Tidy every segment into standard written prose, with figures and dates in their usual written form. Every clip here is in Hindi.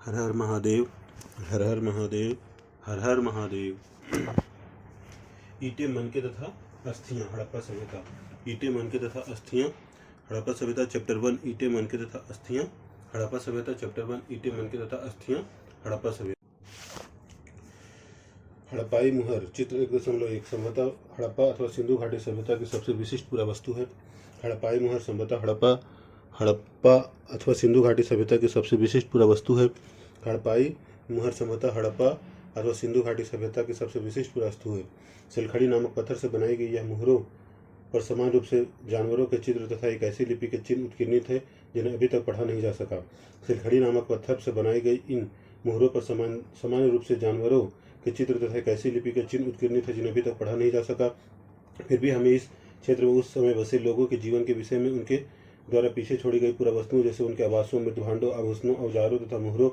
हर हर महादेव, हर हर महादेव, हर हर महादेव। ईंटें मनके तथा अस्थियां, हड़प्पा सभ्यता। ईंटें मनके तथा अस्थियां, हड़प्पा सभ्यता चैप्टर 1। ईंटें मनके तथा अस्थियां, हड़प्पा सभ्यता चैप्टर 1। ईंटें मनके तथा अस्थियां, हड़प्पा सभ्यता। हड़प्पाई मुहर चित्र 1.1 संभवतः हड़प्पा अथवा सिंधु घाटी सभ्यता की सबसे विशिष्ट पुरावस्तु है। हड़प्पाई मुहर संभवतः हड़प्पा अथवा सिंधु घाटी सभ्यता की सबसे विशिष्ट पुरावस्तु है। हड़प्पाई मुहर संभवतः हड़प्पा अथवा सिंधु घाटी सभ्यता की सबसे विशिष्ट पुरावस्तु है। सिलखड़ी नामक पत्थर से बनाई गई यह मुहरों पर समान रूप से जानवरों के चित्र तथा एक ऐसी लिपि के चिन्ह उत्कीर्णित है जिन्हें अभी तक पढ़ा नहीं जा सका। सिलखड़ी नामक पत्थर से बनाई गई इन मुहरों पर समान रूप से जानवरों के चित्र तथा एक ऐसी लिपि के चिन्ह उत्कीर्णित है जिन्हें अभी तक पढ़ा नहीं जा सका। फिर भी हमें इस क्षेत्र में उस समय बसे लोगों के जीवन के विषय में उनके द्वारा पीछे छोड़ी गई पुरावस्तुओं जैसे उनके आवासों, मृतभांडों, आभूषणों, औजारों तथा मुहरों,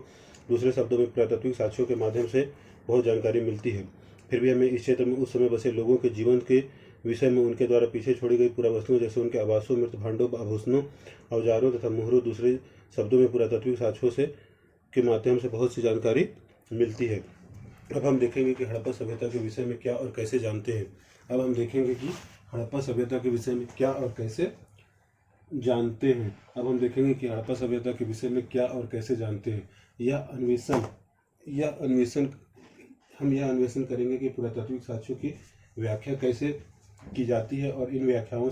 दूसरे शब्दों में पुरातात्विक साक्ष्यों के माध्यम से बहुत जानकारी मिलती है। फिर भी हमें इस क्षेत्र में उस समय बसे लोगों के जीवन के विषय में उनके द्वारा पीछे छोड़ी गई पुरावस्तुओं जैसे उनके आवासों, मृतभांडों, आभूषणों, औजारों तथा मुहरों, दूसरे शब्दों में पुरातात्विक साक्ष्यों से के माध्यम से बहुत सी जानकारी मिलती है। अब हम देखेंगे कि हड़प्पा सभ्यता के विषय में क्या और कैसे जानते हैं। अब हम देखेंगे कि हड़प्पा सभ्यता के विषय में क्या और कैसे जानते हैं। अब हम देखेंगे कि हड़प्पा सभ्यता के विषय में क्या और कैसे जानते हैं। हम यह अन्वेषण करेंगे कि पुरातात्विक साक्ष्यों की व्याख्या कैसे की जाती है और इन व्याख्याओं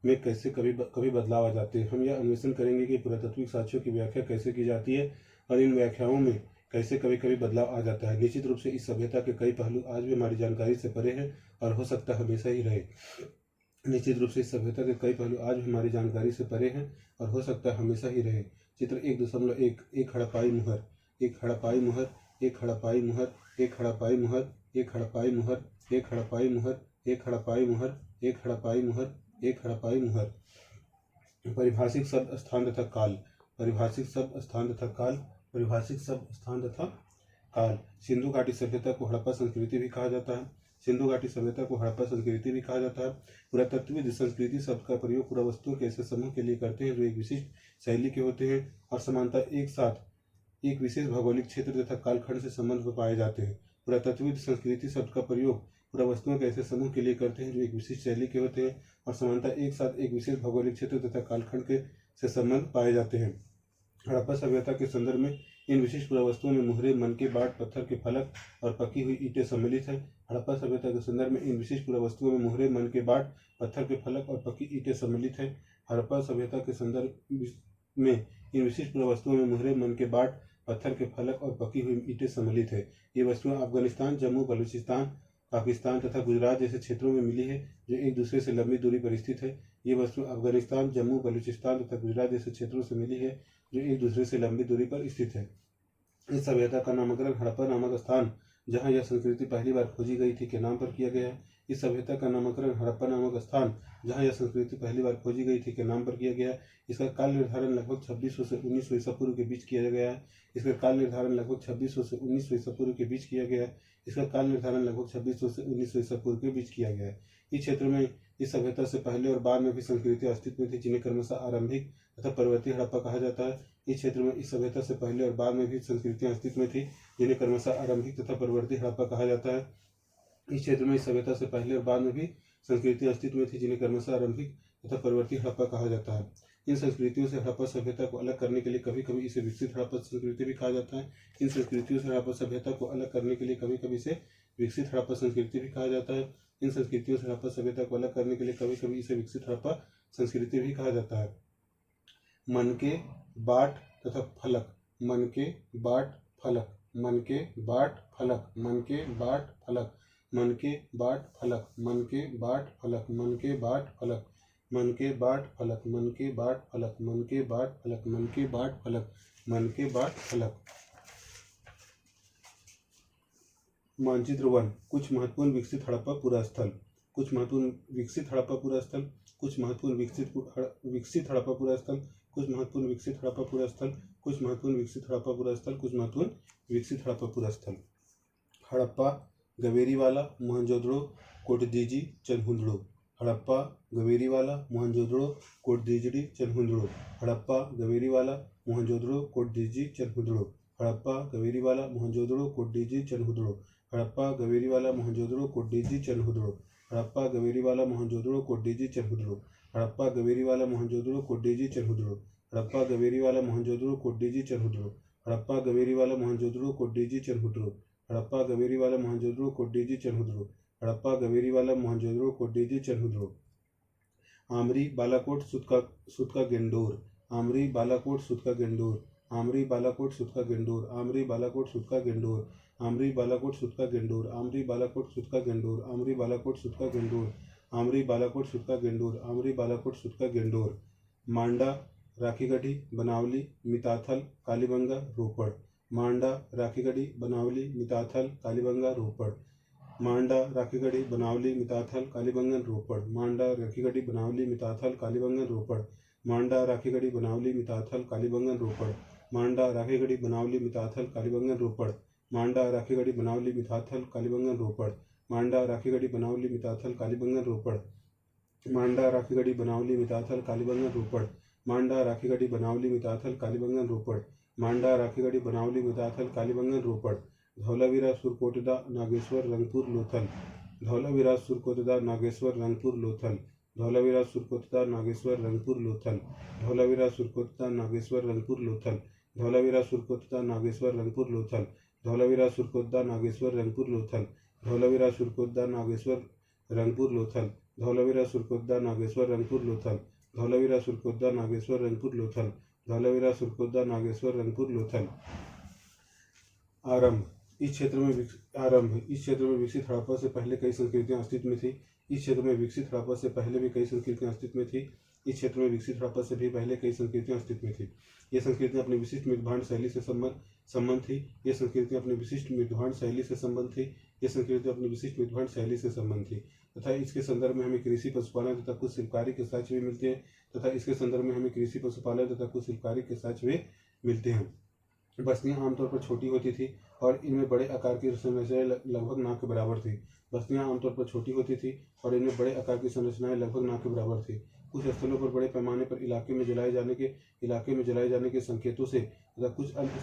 में कैसे कभी बदलाव आ जाते हैं। हम यह अन्वेषण करेंगे कि पुरातात्विक साक्ष्यों की व्याख्या कैसे की जाती है और इन व्याख्याओं में कैसे कभी बदलाव आ जाता है। निश्चित रूप से इस सभ्यता के कई पहलू आज भी हमारी जानकारी से परे हैं और हो सकता है हमेशा ही रहे। निश्चित रूप से इस सभ्यता के कई पहलू आज भी हमारी जानकारी से परे हैं और हो सकता है हमेशा ही रहे। चित्र 1.1 एक हड़प्पाई मुहर, एक हड़प्पाई मुहर, एक हड़प्पाई मुहर, एक हड़प्पाई मुहर, एक हड़प्पाई मुहर, एक हड़प्पाई मुहर, एक हड़प्पाई मुहर, एक हड़प्पाई मुहर, एक हड़प्पाई मुहर। परिभाषिक शब्द स्थान तथा काल, परिभाषिक शब्द स्थान तथा काल, परिभाषिक शब्द स्थान तथा काल। सिंधु घाटी सभ्यता को हड़प्पा संस्कृति भी कहा जाता है। सिंधु घाटी सभ्यता को हड़प्पा संस्कृति भी कहा जाता है। पुरातत्वविद संस्कृति शब्द का प्रयोग पुरावस्तुओं के ऐसे समूह के लिए करते हैं जो एक विशिष्ट शैली के होते हैं और समानता एक साथ एक विशेष भौगोलिक क्षेत्र तथा कालखंड से संबंध में पाए जाते हैं। पुरातत्वविद संस्कृति शब्द का प्रयोग पुरावस्तुओं के ऐसे समूह के लिए करते हैं जो एक विशिष्ट शैली के होते हैं और समानता एक साथ एक विशेष भौगोलिक क्षेत्र तथा कालखंड के से संबंध पाए जाते हैं। हड़प्पा सभ्यता के संदर्भ में इन विशिष्ट पुरावस्तुओं में मुहरे, मनके, बाट, पत्थर के फलक और पकी हुई ईंटें सम्मिलित हैं। हड़प्पा सभ्यता के संदर्भ में इन विशिष्ट पुरावस्तुओं में मुहरे, मनके, बाट, पत्थर के फलक और पकी ईंटें सम्मिलित हैं। हड़प्पा सभ्यता के संदर्भ में इन विशिष्ट पुरावस्तुओं में मुहरे, मनके, बाट, पत्थर के फलक और पकी हुई ईंटें सम्मिलित है। ये वस्तुएं अफगानिस्तान, जम्मू, बलूचिस्तान, पाकिस्तान तथा गुजरात जैसे क्षेत्रों में मिली है जो एक दूसरे से लंबी दूरी पर स्थित है। ये वस्तु अफगानिस्तान, जम्मू, बलूचिस्तान तथा गुजरात जैसे क्षेत्रों से मिली है जो एक दूसरे से लंबी दूरी पर स्थित है। इस सभ्यता का नामकरण हड़प्पा नामक स्थान जहाँ यह संस्कृति पहली बार खोजी गई थी के नाम पर किया गया है। इस सभ्यता का नामकरण हड़प्पा नामक स्थान जहाँ यह संस्कृति पहली बार खोजी गई थी के नाम पर किया गया है। इसका काल निर्धारण लगभग 2600 से 1900 ईसा पूर्व के बीच किया गया है। इसका काल निर्धारण लगभग 2600 से 1900 ईसा पूर्व के बीच किया गया है। इसका काल निर्धारण लगभग 2600 से 1900 ईसा पूर्व के बीच किया गया है। इस क्षेत्र में इस सभ्यता से पहले और बाद में भी संस्कृति अस्तित्व में थी जिन्हें क्रमशः आरंभिक तथा परवर्ती हड़प्पा कहा जाता है। इस क्षेत्र में इस सभ्यता से पहले और बाद में भी संस्कृतियां अस्तित्व में थी जिन्हें क्रमशः आरंभिक तथा परवर्ती हड़प्पा कहा जाता है। इस क्षेत्र में इस सभ्यता से पहले और बाद में भी संस्कृति अस्तित्व में थी जिन्हें क्रमशः आरंभिक तथा परवर्ती हड़प्पा कहा जाता है। इन संस्कृतियों से हड़प्पा सभ्यता को अलग करने के लिए कभी कभी इसे विकसित हड़प्पा संस्कृति भी कहा जाता है। इन संस्कृतियों से हड़प्पा सभ्यता को अलग करने के लिए कभी कभी इसे विकसित हड़प्पा संस्कृति भी कहा जाता है। इन संस्कृतियों से हड़प्पा सभ्यता को अलग करने के लिए कभी कभी इसे विकसित हड़प्पा संस्कृति भी कहा जाता है। मनके, बाट तथा फलक, मनके, बाट, फलक, मनके, बाट, फलक, मनके, बाट, फलक, मनके, बाट, फलक, मनके, बाट, फलक, मनके, बाट, फलक, मनके, बाट, फलक, मनके, बाट, फलक, मनके, बाट, फलक, मनके, बाट, फलक, मनके, बाट, फलक। मानचित्र 1 कुछ महत्वपूर्ण विकसित हड़प्पा पुरा स्थल, कुछ महत्वपूर्ण विकसित हड़प्पा पुरा स्थल, कुछ महत्वपूर्ण विकसित हड़प्पा पुरा स्थल, कुछ महत्वपूर्ण विकसित हड़प्पा पुरा स्थल, कुछ महत्वपूर्ण विकसित हड़प्पा पुरा स्थल, कुछ महत्वपूर्ण विकसित हड़प्पा पुरा स्थल। हड़प्पा, गवेरीवाला, मोहनजोदड़ो, कोटदीजी, चनहुंदड़ो। हड़प्पा, गवेरीवाला, मोहनजोदड़ो, कोटदीजी, चनहुंदड़ो। हड़प्पा, गवेरीवाला, मोहनजोदड़ो, कोटदीजी, चनहुंदड़ो। हड़प्पा गवेरीवाला मोहनजोदड़ो कोड्डीजी चनहुदड़ो। हड़प्पा गवेरीवाला मोहनजोदड़ो कोड्डीजी चनहुदड़ो। हड़प्पा गवेरीवाला मोहनजोदड़ो कोड्डीजी चनहुदड़ो। हड़प्पा गवेरीवाला मोहनजोदड़ो कोड्डीजी चनहुदड़ो। हड़प्पा गवेरीवाला मोहनजोदड़ो कोड्डीजी चनहुदड़ो। हड़प्पा गवेरीवाला मोहनजोदड़ो कोड्डीजी चनहुदड़ो। हड़प्पा गवेरीवाला मोहनजोदड़ो कोड्डीजी चनहुदड़ो। हड़प्पा गवेरीवाला मोहनजोदड़ो कोड्डीजी चनहुदड़ो। आमरी बालाकोट सुतका गेंडोर। आमरी बालाकोट सुतका गेंडोर। आमरी बालाकोट सुतका गेंडोर। आमरी बालाकोट सुतका गेंडोर। आमरी बालाकोट सुतका गेंडोर। आमरी बालाकोट सुतका गेंडोर। आमरी बालाकोट सुतका गेंडोर। आमरी बालाकोट सुतका गेंडोर। आमरी बालाकोट सुतका गेंडोर। मांडा राखीगढ़ी बनावली मिताथल कालीबंगा रोपड़। मांडा राखीगढ़ी बनावली मिताथल कालीबंगा रोपड़। मांडा राखीगढ़ी बनावली मिताथल कालीबंगन रोपड़। मांडा राखीगढ़ी बनावली मिताथल कालीबंगन रोपड़। मांडा राखीगढ़ी बनावली मिताथल कालीबंगन रोपड़। मांडा राखीगढ़ी बनावली मिताथल कालीबंगन रोपड़। मांडा राखीगढ़ी बनावली मिताथल कालीबंगन रोपड़। मांडा राखीगढ़ी बनावली मिताथल कालीबंगन रोपड़। मांडा राखीगढ़ी बनावली मिताथल कालीबंगन रोपड़। मांडा राखीगढ़ी बनावली मिताथल कालीबंगन रोपड़। मांडा राखीगढ़ी बनावली मिताथल कालीबंगन रोपड़। धौलावीरा सुरकोटदा नागेश्वर रंगपुर लोथल। धौलावीरा सुरकोटदा नागेश्वर रंगपुर लोथल। धौलावीरा सुरकोटदा नागेश्वर रंगपुर लोथल। धौलावीरा सुरकोटदा नागेश्वर रंगपुर लोथल। धौलावीरा सुरकोटदा नागेश्वर रंगपुर लोथल। धौलावीरा सुरकोटदा नागेश्वर रंगपुर लोथल। धौलावीरा सुरकोटदा नागेश्वर रंगपुर लोथल। धौलावीरा सुरकोटदा नागेश्वर रंगपुर लोथल। धौलावीरा सुरकोटदा नागेश्वर रंगपुर लोथल। धौलावीरा सुरकोटदा नागेश्वर रंगपुर लोथल। आरंभ इस क्षेत्र में विकसित हड़प्पा से पहले कई संस्कृतियां अस्तित्व में थी। इस क्षेत्र में विकसित हड़प्पा से पहले भी कई संस्कृतियां अस्तित्व में थी। इस क्षेत्र में विकसित हड़प्पा से भी पहले कई संस्कृतियां अस्तित्व में थी। ये संस्कृतियां अपनी विशिष्ट मृदभांड शैली से संबंध थी। ये संस्कृतियां अपनी विशिष्ट मृदभांड शैली से संबंध थी। ये संस्कृतियां अपनी विशिष्ट मृदभांड शैली से संबंध थी तथा इसके संदर्भ में हमें कृषि पशुपालन तथा कुछ शिल्पकारी के साक्ष्य भी मिलते हैं तथा इसके संदर्भ में हमें कृषि पशुपालन तथा कुछ शिल्पकारी के साक्ष्य भी मिलते हैं। बस्तियां आमतौर पर छोटी होती थी और इनमें बड़े आकार की संरचनाएं लगभग नाक के बराबर थी। बस्तियां आमतौर पर छोटी होती थी और इनमें बड़े आकार की संरचनाएं लगभग नाक के बराबर थी। कुछ स्थलों पर बड़े पैमाने पर इलाके में जलाए जाने के संकेतों से तथा कुछ अन्य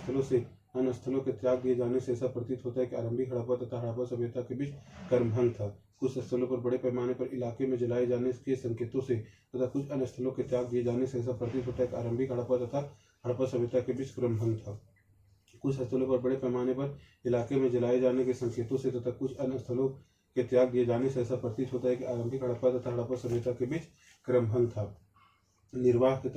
स्थलों के त्याग दिए जाने से ऐसा प्रतीत होता है कि आरंभिक हड़प्पा तथा हड़प्पा सभ्यता के बीच कर्मभंग था। कुछ स्थलों पर बड़े पैमाने पर इलाके में जलाए जाने के संकेतों से तथा कुछ अन्य स्थलों के त्याग दिए जाने से ऐसा प्रतीत होता है कि आरंभिक हड़प्पा तथा हड़प्पा सभ्यता के बीच क्रमभंग था। कुछ स्थलों पर बड़े पैमाने पर इलाके में जलाए जाने के संकेतों से तथा कुछ अन्य स्थलों के त्याग दिए जाने से ऐसा प्रतीत होता है कि आरंभिक हड़प्पा तथा हड़प्पा सभ्यता के बीच क्रमभंग था। निर्वाह के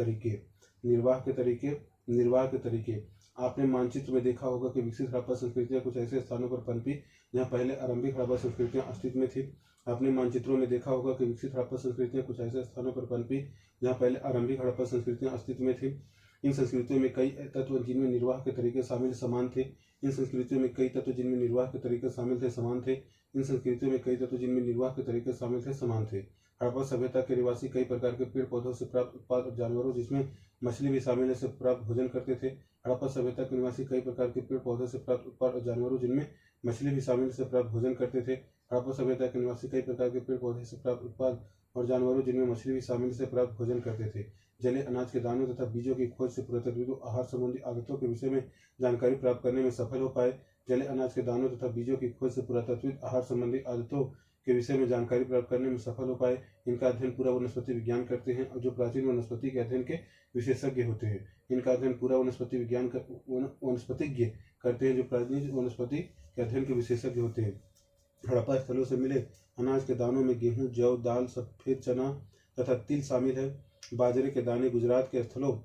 तरीके आपने मानचित्र में देखा होगा कि विकसित हड़प्पा संस्कृतियां कुछ ऐसे स्थानों पर पनपी जहां पहले आरंभिक हड़प्पा संस्कृतियां अस्तित्व में थी। आपने मानचित्रों में देखा होगा कि विकसित हड़प्पा संस्कृतियां कुछ ऐसे स्थानों पर पनपी जहां पहले आरंभिक हड़प्पा संस्कृतियां अस्तित्व में थी। इन संस्कृतियों में कई तत्व जिनमें निर्वाह के तरीके शामिल समान थे। इन संस्कृतियों में कई तत्व जिनमें निर्वाह के तरीके शामिल थे समान थे। इन संस्कृतियों में कई तत्व जिनमें निर्वाह के तरीके शामिल थे समान थे। हड़प्पा सभ्यता के निवासी कई प्रकार के पेड़ पौधों से प्राप्त उत्पाद और जानवरों जिसमें मछली भी शामिल है से प्राप्त भोजन करते थे। हड़प्पा सभ्यता के निवासी कई प्रकार के पेड़ पौधों से प्राप्त उत्पाद और जानवरों जिनमें मछली भी शामिल से प्राप्त भोजन करते थे। हड़प्पा सभ्यता के निवासी कई प्रकार के पेड़ पौधे से प्राप्त उत्पाद और जानवरों जिनमें मछली भी शामिल से प्राप्त भोजन करते थे। जले अनाज के दानों तथा बीजों की खोज से पुरातत्वविद आहार संबंधी आदतों के विषय में जानकारी प्राप्त करने में सफल हो पाए। जले अनाज के दानों तथा बीजों की खोज से पुरातत्वविद आहार संबंधी आदतों के विषय में जानकारी प्राप्त करने में सफल हो पाए। इनका अध्ययन पूरा वनस्पति विज्ञान करते हैं और जो प्राचीन वनस्पति के अध्ययन के विशेषज्ञ होते हैं। इनका अध्ययन पूरा वनस्पतिज्ञ करते हैं जो प्राचीन वनस्पति के अध्ययन के विशेषज्ञ होते हैं। हड़प्पा स्थलों से मिले अनाज के दानों में गेहूं, जौ, दाल, सफेद चना तथा तिल शामिल है। बाजरे के दाने गुजरात के स्थलों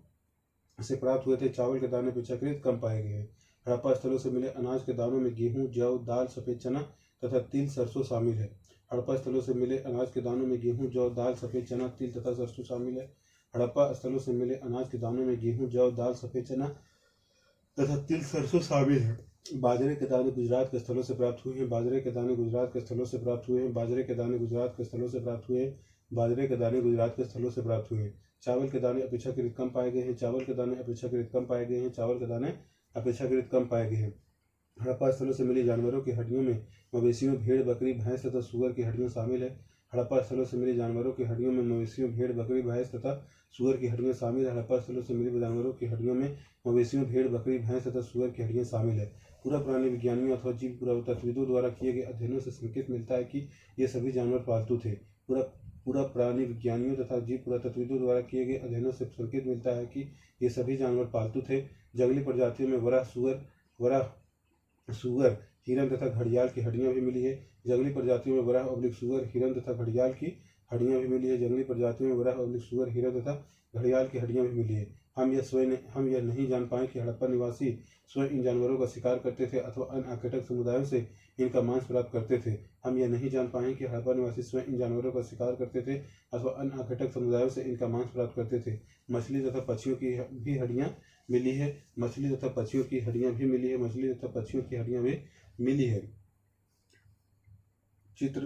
से प्राप्त हुए थे। चावल के दाने अपेक्षाकृत कम पाए गए हैं। हड़प्पा स्थलों से मिले अनाज के दानों में गेहूं, जौ, दाल, सफेद चना तथा तिल, सरसों शामिल है। हड़प्पा स्थलों से मिले अनाज के दानों में गेहूं, जौ, दाल, सफेद चना, तिल तथा सरसों शामिल है। हड़प्पा स्थलों से मिले अनाज के दानों में गेहूं, जौ, दाल, सफेद चना तथा तिल, सरसों शामिल है। बाजरे के दाने गुजरात के स्थलों से प्राप्त हुए हैं। बाजरे के दाने गुजरात के स्थलों से प्राप्त हुए हैं। बाजरे के दाने गुजरात के स्थलों से प्राप्त हुए हैं। बाजरे के दाने गुजरात के स्थलों से प्राप्त हुए हैं। चावल के दाने अपेक्षाकृत कम पाए गए हैं। चावल के दाने अपेक्षाकृत कम पाए गए हैं। चावल के दाने अपेक्षाकृत कम पाए गए हैं। हड़प्पा स्थलों से मिली जानवरों की हड्डियों में मवेशियों, भेड़, बकरी, भैंस तथा सूअर की हड्डियां शामिल है। हड़प्पा स्थलों से मिली जानवरों की हड्डियों में मवेशियों, भेड़, बकरी, भैंस तथा सुअर की हड्डियां शामिल है। हड़प्पा स्थलों से मिली जानवरों की हड्डियों में मवेशियों, भेड़, बकरी, भैंस तथा सुअर की हड्डियां शामिल है। पूरा प्राणी विज्ञानियों अथवा जीव पुरातत्वविदों द्वारा किए गए अध्ययनों से संकेत मिलता है कि ये सभी जानवर पालतू थे। पूरा प्राणी विज्ञानियों तथा जीव पुरातत्वविदों द्वारा किए गए अध्ययनों से संकेत मिलता है कि ये सभी जानवर पालतू थे। जंगली प्रजातियों में सुअर, हिरन तथा घड़ियाल की हड्डियां भी मिली है। जंगली प्रजातियों में सुअर, हिरन तथा घड़ियाल की हड्डियां भी मिली है। जंगली प्रजातियों में सुअर, हिरन तथा घड़ियाल की हड्डियां भी मिली है। हम यह नहीं जान पाए कि हड़प्पा निवासी स्वयं इन जानवरों का शिकार करते थे अथवा अन्य आखेटक समुदायों से इनका मांस प्राप्त करते थे। हम यह नहीं जान पाए कि हड़प्पा निवासी स्वयं इन जानवरों का शिकार करते थे अथवा अन्य आखेटक समुदायों से इनका मांस प्राप्त करते थे। मछली तथा पक्षियों की भी हड्डियां मिली है। मछली तथा पक्षियों की हड्डियां भी मिली है।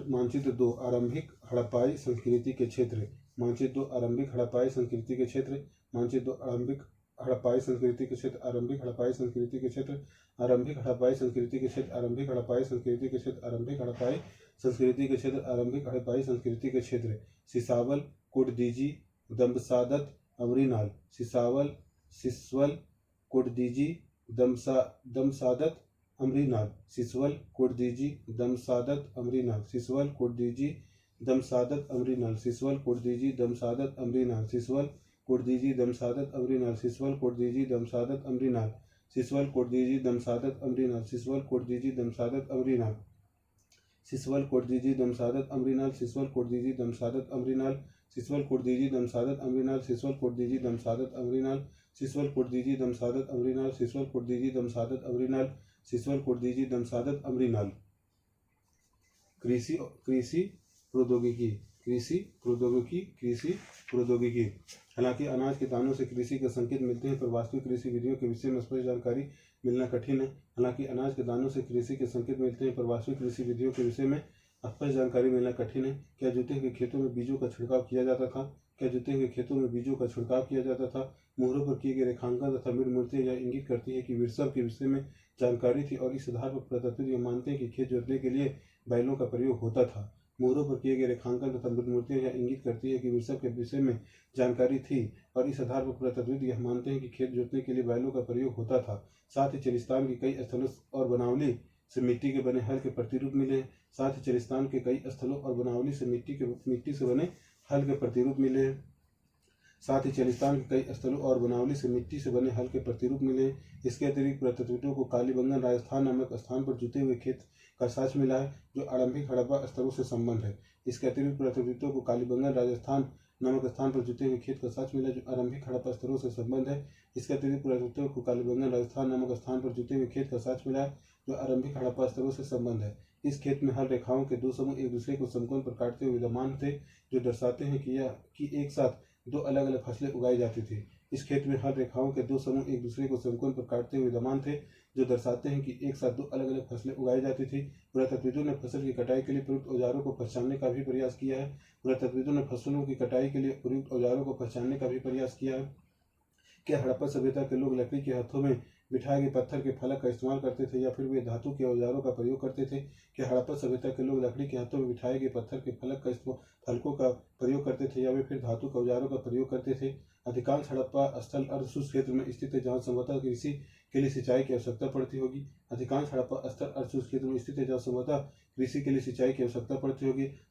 मानचित्र 2 आरंभिक हड़प्पाई संस्कृति के क्षेत्र। मानचित्र 2 आरंभिक हड़प्पाई संस्कृति के क्षेत्र। मानचित्र 2 आरंभिक हड़प्पाई संस्कृति के क्षेत्र। आरंभिक हड़प्पाई संस्कृति के क्षेत्र। आरंभिक हड़प्पाई संस्कृति के क्षेत्र। आरंभिक हड़प्पाई संस्कृति के क्षेत्र। आरंभिक हड़प्पाई संस्कृति के क्षेत्र। आरंभिक हड़प्पाई संस्कृति के क्षेत्र। सिसावल, कुटदीजी, दम्बसादत, अमरीनाल। सिसवल, कुटदीजी, दमसादत, अमरीनाल। सिसवल, कुटदीजी, दमसादत, अमरीनाल। सिसवल, कुटदीजी, दमसादत, अमरीनाल। सिसवल, कुटदीजी, दमसादत, अमरीनाल। सिसवल, कुटदीजी, दमसादत, अमरीनाल। सिसवल, कुटदीजी, दमसादत, अमरीनाल। सिसवल, कुटदीजी, दमसादत, अमरीनाल। सिसवल, कुटदीजी, दमसादत, अमरीनाल। सिसवल, कुटदीजी, दमसादत, अमरीनाल। सिसवल, कुटदीजी, दमसादत, अमरीनाल। सिसवल, कुटदीजी, दमसादत, अमरीनाल। सिसवल, कुटदीजी, दमसादत, अमरीनाल। सिसवल, कुटदीजी, दमसादत, अमरीनाल। सिसवल, कुटदीजी, दमसादत, अमरीनाल। सिसवल, कुटदीजी, दमसादत, अमरीनाल। कृषि प्रौद्योगिकी। हालांकि अनाज के दानों से कृषि के संकेत मिलते हैं, पर वास्तविक कृषि विधियों के विषय में स्पष्ट जानकारी मिलना कठिन है। हालांकि अनाज के दानों से कृषि के संकेत मिलते हैं, पर वास्तविक कृषि विधियों के विषय में स्पष्ट जानकारी मिलना कठिन है। क्या जूते हुए खेतों में बीजों का छिड़काव किया जाता था? मुहरों पर किए गए रेखांकन तथा मृद मूर्तियां यह इंगित करती है कि विरसव के विषय में जानकारी थी, और इस आधार पर पुरातत्वविद यह मानते हैं कि खेत जोतने के लिए बैलों का प्रयोग होता था। मुहरों पर किए गए रेखांकन तथा मृद मूर्तियां यह इंगित करती है कि विरसव के विषय में जानकारी थी, और इस आधार पर पुरातत्वविद यह मानते हैं कि खेत जोतने के लिए बैलों का प्रयोग होता था। साथ ही चलिस्तान के कई स्थलों और बनावली से मिट्टी के बने हल के प्रतिरूप मिले हैं। मिट्टी से बने हल के प्रतिरूप मिले हैं। इसके अतिरिक्त पुरातत्वविदों को कालीबंगन राजस्थान नामक स्थान पर जुते हुए खेत का साक्ष्य मिला है, जो आरंभिक हड़प्पा स्थलों से संबंध है। इसके अतिरिक्त पुरातत्वविदों को कालीबंगन राजस्थान नामक स्थान पर जुते हुए खेत का साक्ष्य मिला, जो आरंभिक हड़प्पा स्थलों से संबंध है। इसके अतिरिक्त पुरातत्वविदों को कालीबंगन राजस्थान नामक स्थान पर जुते हुए खेत का साक्ष्य मिला, जो आरंभिक हड़प्पा स्थलों से संबंध है। इस खेत में हल रेखाओं के दो समूह एक दूसरे को समकोण पर काटते हुए विद्यमान थे, जो दर्शाते हैं कि एक साथ दो अलग अलग फसलें उगाई जाती थी। इस खेत में हल रेखाओं के दो समूह एक दूसरे को समकोण पर काटते हुए विद्यमान थे, जो दर्शाते हैं कि एक साथ दो अलग अलग फसलें उगाई जाती थी। पुरातत्वविदों ने फसल की कटाई के लिए प्रयुक्त औजारों को पहचानने का भी प्रयास किया है। क्या हड़प्पा सभ्यता के लोग लकड़ी के हाथों में बिठाए गए पत्थर के फलक का इस्तेमाल करते थे, या फिर वे धातु के औजारों का प्रयोग करते थे? क्या हड़प्पा सभ्यता के लोग लकड़ी के हाथों में बिठाए गए पत्थर के फलकों का प्रयोग करते थे, या वे फिर धातु के औजारों का प्रयोग करते थे? अधिकांश हड़प्पा स्थल अर्धशुष्क क्षेत्र में स्थित है, जहाँ संभवतः कृषि के लिए सिंचाई की आवश्यकता पड़ती होगी।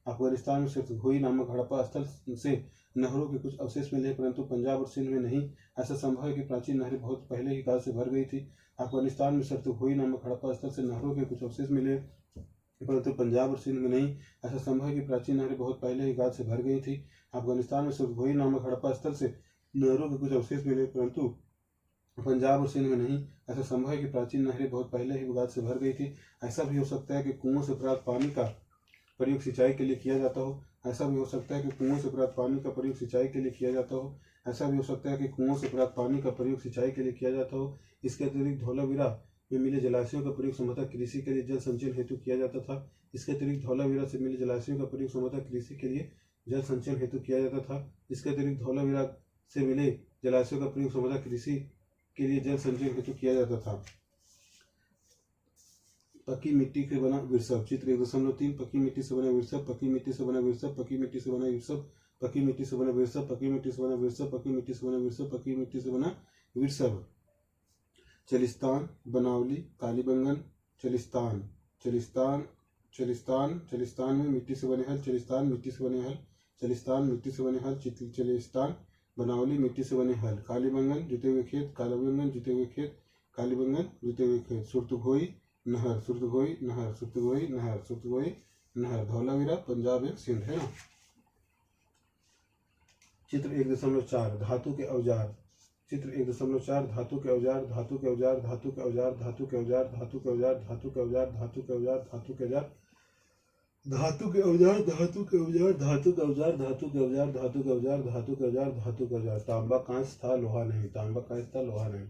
अफगानिस्तान में सिर्फ घोई नामक हड़प्पा स्थल से नहरों के कुछ अवशेष मिले, परंतु पंजाब और सिंध में नहीं। ऐसा संभव है कि प्राचीन नहरें बहुत पहले ही काल से भर गई थी। अफगानिस्तान में सिर्फ घोई नामक हड़प्पा स्थल से नहरों के कुछ अवशेष मिले, परंतु पंजाब और सिंध में नहीं। ऐसा संभव है कि प्राचीन नहरें बहुत पहले ही काल से भर गई थी। अफगानिस्तान में सिर्फ घोई नामक हड़प्पा स्थल से नहरों के कुछ अवशेष मिले, परंतु पंजाब और सिंध में नहीं। ऐसा संभव है कि प्राचीन नहरें बहुत पहले ही विवाद से भर गई थी। ऐसा भी हो सकता है कि कुओं से प्राप्त पानी का प्रयोग सिंचाई के लिए किया जाता हो। ऐसा भी हो सकता है कि कुओं से प्राप्त पानी का प्रयोग सिंचाई के लिए किया जाता हो। इसके अतिरिक्त धौलावीरा में मिले जलाशयों का प्रयोग संभवतः कृषि के लिए जल संचयन हेतु किया जाता था। इसके अतिरिक्त धौलावीरा से मिले जलाशयों का प्रयोग संभवतः कृषि के लिए जल संचयन हेतु किया जाता था। इसके अतिरिक्त धौलावीरा से मिले जलाशयों का प्रयोग संभवतः कृषि के लिए जल संचयन हेतु किया जाता था। पक्की मिट्टी से बना विरसव। चित्र 1.3 पक्की मिट्टी से बना विरसव, पक्की मिट्टी से बना विरसव, पक्की मिट्टी से बना विरसव, पक्की मिट्टी से बना विरसव, पक्की मिट्टी से बना विरसव, पक्की मिट्टी से बना विरसव, पक्की मिट्टी से बना विरसव। चलिस्तान, बनावली, कालीबंगन, चलिस्तान, चलिस्तान, चलिस्तान, चलिस्तान में मिट्टी से बने हल, चलिस्तान मिट्टी से बने हल, चलिस्तान मिट्टी से बने हल, चलिस्तान, बनावली मिट्टी से बने हल, कालीबंगन जुते हुए खेत, कालीबंगन जुते हुए खेत, कालीबंगन जुते हुए खेत, सुरतुघोई नहर, सुरतुघोई नहर, सुरतुघोई नहर, सुरतुघोई नहर, धौलावीरा पंजाब एवं सिंध है ना। चित्र 1.4 धातु के औजार। चित्र 1.4 धातु के औजार, धातु के औजार, धातु के औजार, धातु के औजार, धातु के औजार, धातु के औजार, धातु के औजार, धातु के औजार, धातु के औजार, धातु के औजार, धातु के औजार, धातु के औजार, धातु के औजार, धातु के औजार, धातु के औजार। तांबा कांच था लोहा नहीं, तांबा कांच था लोहा नहीं।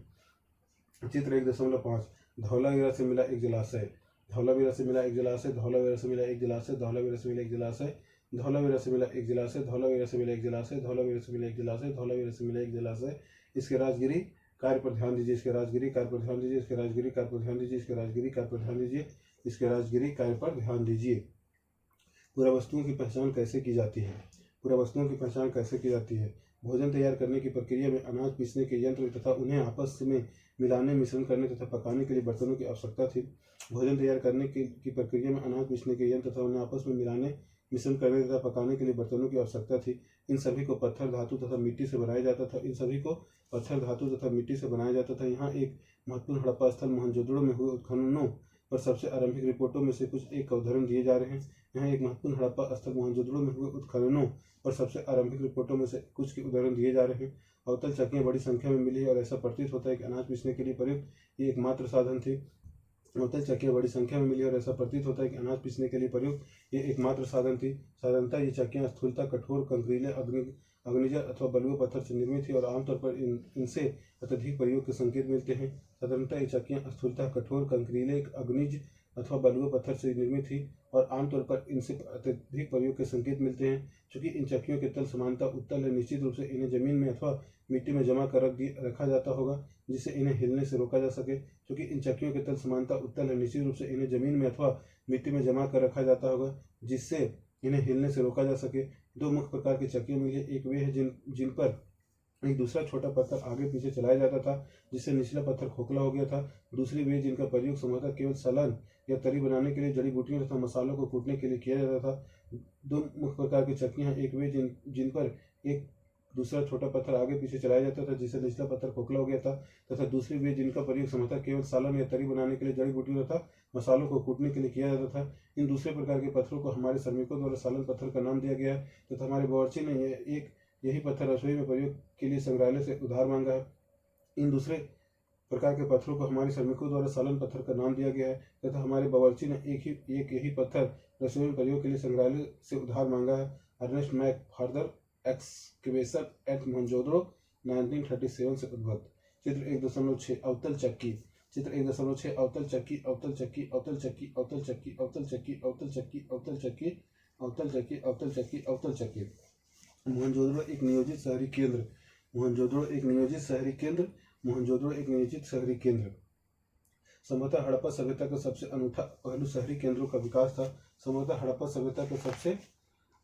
चित्र 1.5 धौलावीरा से मिला एक जलाशय, धौलावीरा से मिला एक जलाशय, धौलावीरा से मिला एक जलाशय, धौलावीरा से मिला एक जलाशय, धौलावीरा से मिला एक जलाशय, धौलावीरा से मिला एक जलाशय, धौलावीरा से मिला एक जलाशय, धौलावीरा से मिला एक जलाशय। इसके राजगिरी कार्य पर ध्यान दीजिए, इसके राजगिरी कार्य पर ध्यान दीजिए, इसके राजगिरी कार्य पर ध्यान दीजिए, इसके राजगिरी कार्य पर ध्यान दीजिए, इसके राजगिरी कार्य पर ध्यान दीजिए। पूरा वस्तुओं की पहचान कैसे की जाती है? पूरा वस्तुओं की पहचान कैसे की जाती है? भोजन तैयार करने की प्रक्रिया में अनाज पीसने के यंत्र तथा उन्हें आपस में मिलाने, मिश्रण करने तथा पकाने के लिए बर्तनों की आवश्यकता थी। भोजन तैयार करने की प्रक्रिया में अनाज पीसने के यंत्र तथा उन्हें आपस में मिलाने, मिश्रण करने तथा पकाने के लिए बर्तनों की आवश्यकता थी। इन सभी को पत्थर, धातु तथा मिट्टी से बनाया जाता था। इन सभी को पत्थर, धातु तथा मिट्टी से बनाया जाता था। यहाँ एक महत्वपूर्ण हड़प्पा स्थल मोहनजोदड़ो में हुए उत्खननों पर सबसे आरंभिक रिपोर्टों में से कुछ एक का उदाहरण दिए जा रहे हैं। यहाँ एक महत्वपूर्ण हड़प्पा स्थल मोहनजोदड़ो में हुए उत्खननों पर सबसे आरंभिक रिपोर्टों में से कुछ के उदाहरण दिए जा रहे हैं। अवतल चक्कियाँ बड़ी संख्या में मिली और ऐसा प्रतीत होता है कि अनाज पीसने के लिए प्रयुक्त ये एकमात्र साधन थी। अवतल चक्कियाँ बड़ी संख्या में मिली और ऐसा प्रतीत होता है कि अनाज पीसने के लिए प्रयुक्त ये एकमात्र साधन थी। साधारणतः ये चक्कियाँ स्थूलता, कठोर, कंकरीले, अग्निजर अथवा बलुए पत्थर से निर्मित थी और आमतौर पर इनसे अत्यधिक प्रयोग के संकेत मिलते हैं। साधारणतः ये चक्कियाँ स्थूलता, कठोर, कंकरीले, अग्निज अथवा बलुए पत्थर से निर्मित थी और आमतौर पर इनसे अत्यधिक प्रयोग के संकेत मिलते हैं। चूंकि इन चक्कियों के तल समानता उत्तल है, निश्चित रूप से इन्हें जमीन में अथवा मिट्टी में जमा कर रखा जाता होगा जिससे इन्हें हिलने से रोका जा सके। चूंकि इन चक्कियों के तल समानता उत्तल है, निश्चित रूप से इन्हें जमीन में अथवा मिट्टी में जमा कर रखा जाता होगा जिससे इन्हें हिलने से रोका जा सके। दो मुख्य प्रकार की चक्कियाँ मिली। एक वे है जिन पर एक दूसरा छोटा पत्थर आगे पीछे चलाया जाता था जिससे निचला पत्थर खोखला हो गया था। दूसरी वे जिनका प्रयोग संभवतः केवल सलन या तरी बनाने के लिए, जड़ी बूटियों तथा मसालों को कूटने के लिए किया जाता था। दो मुख्य प्रकार की चक्कियाँ हैं। एक वे जिन पर एक दूसरा छोटा पत्थर आगे पीछे चलाया जाता था जिससे निचला पत्थर खोखला हो गया था, तथा दूसरी वे जिनका प्रयोग संभवतः केवल सालन या तरी बनाने के लिए, जड़ी बूटियों तथा मसालों को कूटने के लिए किया जाता था। इन दूसरे प्रकार के पत्थरों को हमारे श्रमिकों द्वारा सालन पत्थर का नाम दिया गया है तथा हमारे बावर्ची ने यही पत्थर रसोई में प्रयोग के लिए संग्रहालय से उधार मांगा है। इन दूसरे प्रकार के पत्थरों को हमारे श्रमिकों द्वारा सालन पत्थर का नाम दिया गया है तथा हमारे बावर्ची ने एक यही पत्थर रसोई में प्रयोग के लिए संग्रहालय से उधार मांगा है। Ernest Mackay further excavation at Mohenjodaro 1937 से उद्भव। चित्र 1.6 अवतल चक्की। चित्र 1.6 अवतल चक्की, अवतल चक्की, अवतल चक्की, अवतल चक्की, अवतल चक्की, अवतल चक्की, अवतल चक्की, अवतल चक्की, अवतल चक्की, अवतल चक्की। मोहनजोदड़ो एक नियोजित शहरी केंद्र। मोहनजोदड़ो एक नियोजित शहरी केंद्र। मोहनजोदड़ो एक नियोजित शहरी केंद्र। संभवतः हड़प्पा सभ्यता का सबसे अनूठा पहलू शहरी केंद्रों का विकास था। संभवतः हड़प्पा सभ्यता का सबसे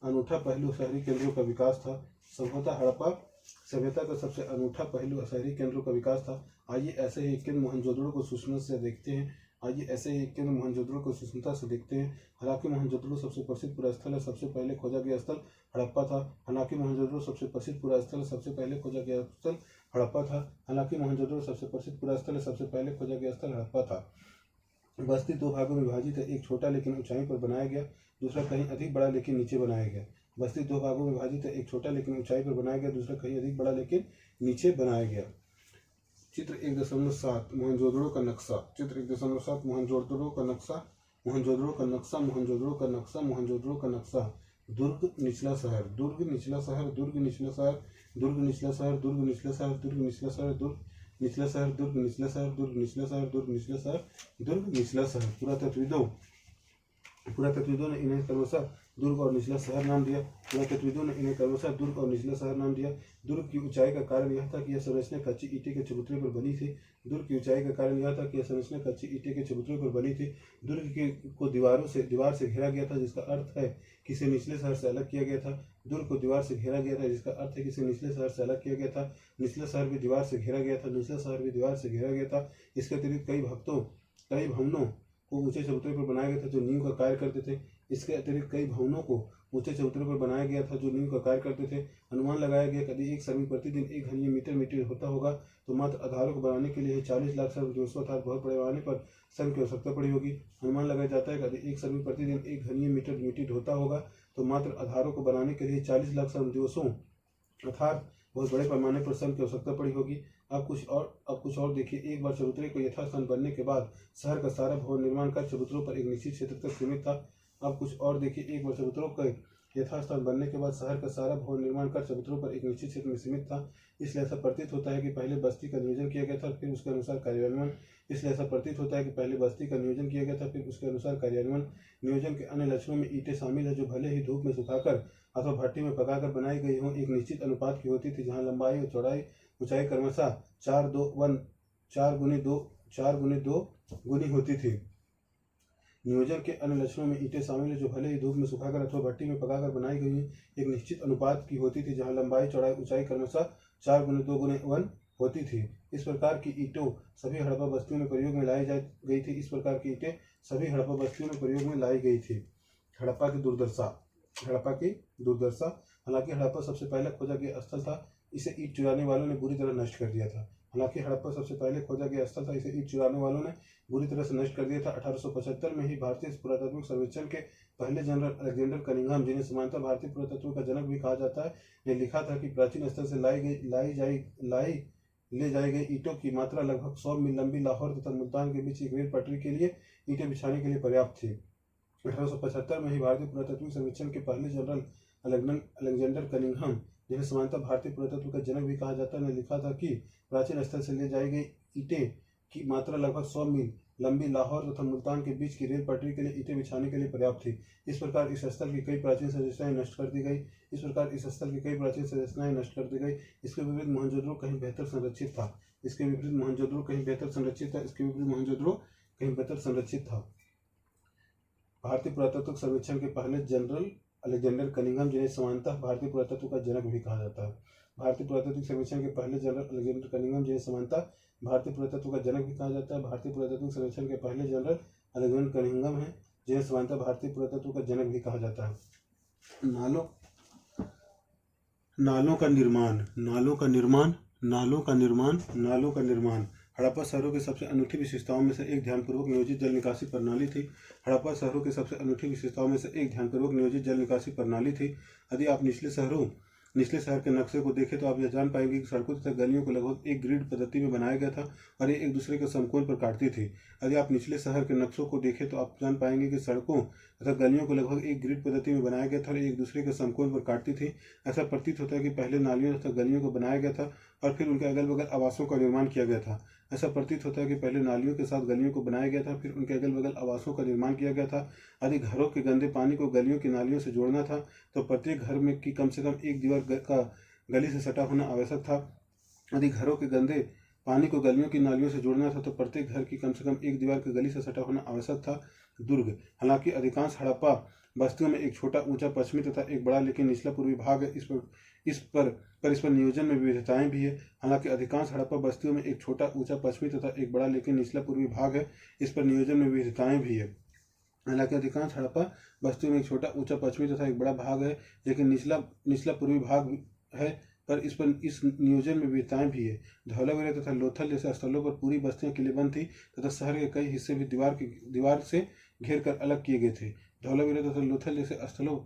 अनूठा पहलू शहरी केंद्रों का विकास था। संभवतः हड़प्पा सभ्यता का सबसे अनूठा पहलू शहरी केंद्रों का विकास था। आइए ऐसे ही एक केंद्र मोहनजोदड़ो को सूक्ष्मता से देखते हैं। आइए ऐसे ही एक केंद्र मोहनजोदड़ो को सूक्ष्मता से देखते हैं। हालांकि मोहनजोदड़ो सबसे प्रसिद्ध पुरास्थल है, सबसे पहले खोजा गया स्थल हड़प्पा था। हालांकि मोहनजोदड़ो सबसे प्रसिद्ध पुरास्थल है, सबसे पहले खोजा गया स्थल हड़प्पा था। हालांकि मोहनजोदड़ो सबसे प्रसिद्ध पुरास्थल है, सबसे पहले खोजा गया स्थल हड़प्पा था। बस्ती दो भागों में विभाजित है। एक छोटा लेकिन ऊंचाई पर बनाया गया, दूसरा कहीं अधिक बड़ा लेकिन नीचे बनाया गया। बस्ती दो भागों में विभाजित है। एक छोटा लेकिन ऊंचाई पर बनाया गया, दूसरा कहीं अधिक बड़ा लेकिन नीचे बनाया गया। चित्र 1.7 मोहनजोदड़ो का नक्शा। चित्र 1.7 मोहनजोदड़ो का नक्शा। मोहनजोदड़ो का नक्शा। मोहनजोदड़ो का नक्शा। मोहनजोदड़ो का नक्शा। दुर्ग निचला शहर, दुर्ग निचला शहर, दुर्ग निचला शहर, दुर्ग निचला शहर, दुर्ग निचला शहर, दुर्ग निचला शहर, दुर्ग निचला शहर, दुर्ग निचला शहर, दुर्ग निचला शहर, दुर्ग निचला शहर, दुर्ग निचला शहर। पुरातत्वविदों पुरातत्वविदों ने इन्हें क्रमशः दुर्ग और निचला शहर नाम दिया। पुरातत्वविदों ने इन्हें क्रमशः दुर्ग और निचला शहर नाम दिया। दुर्ग की ऊंचाई का कारण यह था कि यह संरचना कच्ची ईंटे के चबूतरे पर बनी थी। दुर्ग की ऊंचाई का कारण यह था कि यह संरचना कच्ची ईंटे के चबूतरे पर बनी थी। दुर्ग के को दीवार से घेरा गया था, जिसका अर्थ है कि इसे निचले शहर से अलग किया गया था। दुर्ग को दीवार से घेरा गया था, जिसका अर्थ है कि इसे निचले शहर से अलग किया गया था। निचला शहर भी दीवार से घेरा गया था। निचला शहर भी दीवार से घेरा गया था। इसके अतिरिक्त कई भवनों को ऊंचे चबूतरे पर बनाया गया था जो नींव का कार्य करते थे। इसके अतिरिक्त कई भवनों को ऊंचे चबूतरे पर बनाया गया था जो नींव का कार्य करते थे। अनुमान लगाया गया यदि एक श्रमिक प्रतिदिन 1 घनीय मीटर होता होगा तो मात्र आधारों को बनाने के लिए 40 लाख श्रमिक दिवसों अर्थात बहुत बड़े पैमाने पर श्रम की आवश्यकता पड़ी होगी। अनुमान लगाया जाता है यदि एक श्रमिक प्रतिदिन 1 घनीय मीटर होता होगा तो मात्र आधारों को बनाने के लिए 40 लाख श्रम दिवसों अर्थात बहुत बड़े पैमाने पर श्रम की आवश्यकता पड़ी होगी। अब कुछ और देखिए। एक बार चबूतरे को यथास्थान बनने के बाद शहर का सारा भवन निर्माण कर चबूतरों पर एक निश्चित क्षेत्र तक सीमित था। अब कुछ और देखिए। एक बार चबूतरों के यथास्थान बनने के बाद शहर का सारा भवन निर्माण कर चबूतरों पर एक निश्चित क्षेत्र में सीमित था। इसलिए ऐसा प्रतीत होता है कि पहले बस्ती का नियोजन किया गया था, फिर उसके अनुसार कार्यान्वयन। नियोजन के अन्य लक्षणों में ईंटें शामिल है जो भले ही धूप में सुखाकर अथवा भट्टी में पकाकर बनाई गई हों, एक निश्चित अनुपात की होती थी, जहाँ लंबाई और चौड़ाई ऊंचाई क्रमशः 4:2 गुनी होती थी। नियोजन के अन्य लक्षणों में ईंटें शामिल है जो भले ही धूप में सुखाकर अथवा भट्टी में पकाकर बनाई गई हैं, एक निश्चित अनुपात की होती थी, जहाँ लंबाई चौड़ाई ऊंचाई क्रमशः 4:2 होती थी। इस प्रकार की ईंटों सभी हड़प्पा बस्तियों में प्रयोग में लाई गई थी। हड़प्पा की दुर्दशा। हालांकि हड़प्पा सबसे पहले खोजा गया स्थल था, इसे ईंट चुराने वालों ने बुरी तरह नष्ट कर दिया था। 1875 में ही भारतीय पुरातत्व सर्वेक्षण के पहले जनरल अलेक्जेंडर कनिंघम, जिन्हें समानतः भारतीय पुरातत्व का जनक भी कहा जाता है, ने लिखा था कि प्राचीन स्थल से ले जाई गई ईंटों की मात्रा लगभग 100 मील लंबी लाहौर तथा मुल्तान के बीच एक रेल पटरी के लिए ईंटें बिछाने के लिए पर्याप्त थी। 1875 में ही भारतीय पुरातत्व सर्वेक्षण के पहले जनरल अलेक्जेंडर कनिंघम, जिन्हें समानतः भारतीय पुरातत्व का जनक भी कहा जाता है, ने लिखा था कि प्राचीन स्थल से ले जाई गई ईंटें की मात्रा लगभग 100 मील लंबी लाहौर तथा मुल्तान के बीच की रेल पटरी के लिए ईंटें बिछाने के लिए पर्याप्त थी। इस प्रकार इस स्थल की कई प्राचीन संरचनाएं नष्ट कर दी गई। इसके विपरीत मोहनजोदड़ो कहीं बेहतर संरक्षित था। भारतीय पुरातत्व सर्वेक्षण के पहले जनरल अलेक्जेंडर कनिंघम, जिन्हें समानतः भारतीय पुरातत्व का जनक भी कहा जाता है। भारतीय पुरातत्व सर्वेक्षण के पहले जनरल अलेक्जेंडर कनिंघम, जिन्हें समानतः भारतीय पुरातत्व का जनक भी कहा जाता है। भारतीय पुरातत्व सर्वेक्षण के पहले जनरल अलेक्जेंडर कनिंघम है, जिन्हें समानतः भारतीय पुरातत्व का जनक भी कहा जाता है। नालों का निर्माण। हड़प्पा शहरों की सबसे अनूठी विशेषताओं में से एक ध्यानपूर्वक नियोजित जल निकासी प्रणाली थी। यदि आप निचले शहर के नक्शे को देखें तो आप यह जान पाएंगे कि सड़कों तथा गलियों को लगभग एक ग्रिड पद्धति में बनाया गया था और ये एक दूसरे के समकोण पर काटती थी। यदि आप निचले शहर के नक्शों को देखें तो आप जान पाएंगे कि सड़कों तथा गलियों को लगभग एक ग्रिड पद्धति में बनाया गया था और एक दूसरे के समकोण पर काटती थी। ऐसा प्रतीत होता है कि पहले नालियों तथा गलियों को बनाया गया था और फिर उनके अगल बगल आवासों का निर्माण किया गया था। यदि घरों के गंदे पानी को गलियों की नालियों से जोड़ना था तो प्रत्येक घर में की कम से कम एक दीवार का गली से सटा होना आवश्यक था। यदि घरों के गंदे पानी को गलियों की नालियों से जोड़ना था तो प्रत्येक घर की कम से कम एक दीवार की गली से सटा होना आवश्यक था। दुर्ग। हालांकि अधिकांश हड़प्पा बस्तियों में एक छोटा ऊंचा पश्चिमी तथा एक बड़ा लेकिन निचला पूर्वी भाग है। इस पर नियोजन में विविधताएं भी है। हालांकि अधिकांश हड़प्पा बस्तियों में एक छोटा ऊंचा पश्चिमी तथा एक बड़ा लेकिन निचला पूर्वी भाग है। इस पर नियोजन में विविधताएं भी है। हालांकि अधिकांश हड़प्पा बस्तियों में एक छोटा ऊंचा पश्चिमी तथा एक बड़ा भाग है लेकिन निचला पूर्वी भाग है, पर इस नियोजन में विविधताएं भी है। धौलावीरा तथा लोथल जैसे स्थलों पर पूरी बस्तियां किलेबंद थी तथा शहर के कई हिस्से भी दीवार से घेर कर अलग किए गए थे। धौलावीरा तथा लोथल जैसे स्थलों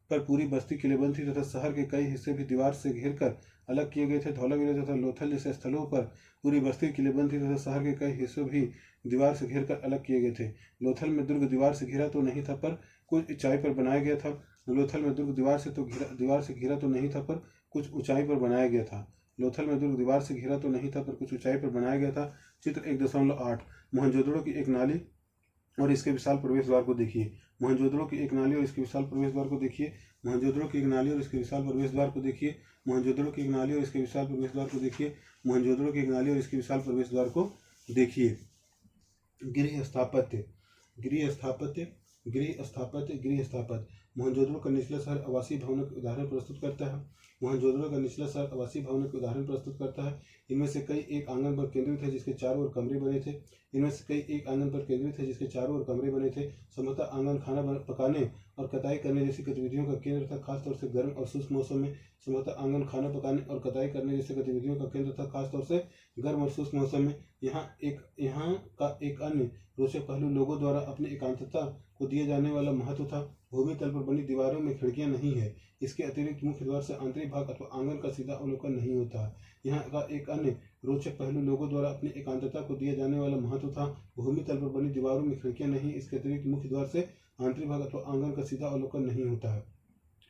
पर पूरी बस्ती किलेबंद थी तथा शहर के कई हिस्से भी दीवार से घेर कर अलग किए गए थे। धौलावीरा तथा लोथल जैसे स्थलों पर पूरी बस्ती किलेबंद थी तथा शहर के कई हिस्से भी दीवार से घेर कर अलग किए गए थे। लोथल में दुर्ग दीवार से घिरा तो नहीं था पर कुछ ऊंचाई पर बनाया गया था। चित्र 1.8 मोहनजोदड़ो की एक नाली और इसके विशाल प्रवेश द्वार को देखिए। मोहनजोदड़ो की एक नाली और इसके विशाल प्रवेश द्वार को देखिए। मोहनजोदड़ो की एक नाली और इसके विशाल प्रवेश द्वार को देखिए। मोहनजोदड़ो की एक नाली और इसके विशाल प्रवेश द्वार को देखिए। मोहनजोदड़ो की एक नाली और इसके विशाल प्रवेश द्वार को देखिए। गृह स्थापत्य, गृह स्थापत्य, गृह स्थापत्य, गृह स्थापत्य। मोहनजोदड़ो का निचला शहर आवासीय भवनों के उदाहरण प्रस्तुत करता है। मोहनजोदड़ो का निचला शहर आवासीय भवनों के उदाहरण प्रस्तुत करता है। इनमें से कई एक आंगन पर केंद्रित है जिसके चारों ओर कमरे बने थे। इनमें से कई एक आंगन पर केंद्रित है जिसके चारों ओर कमरे बने थे। संभवतः आंगन खाना पकाने और कताई करने जैसी गतिविधियों का केंद्र था, खासतौर से गर्म और शुष्क मौसम में। संभवतः आंगन खाना पकाने और कताई करने जैसी गतिविधियों का केंद्र था, खासतौर से गर्म और शुष्क मौसम में। यहाँ का एक अन्य रोचक पहलू लोगों द्वारा अपनी एकांतता को दिए जाने वाला महत्व था। भूमि तल पर बनी दीवारों में खिड़कियां नहीं है। इसके अतिरिक्त मुख्य द्वार से आंतरिक भाग अथवा आंगन का सीधा अवलोकन नहीं होता है। यहाँ का एक अन्य रोचक पहलू लोगों द्वारा अपनी एकांतता को दिए जाने वाला महत्व था। भूमि तल पर बनी दीवारों में खिड़कियां नहीं, इसके अतिरिक्त मुख्य द्वार से आंतरिक भाग अथवा आंगन का सीधा अवलोकन नहीं होता है।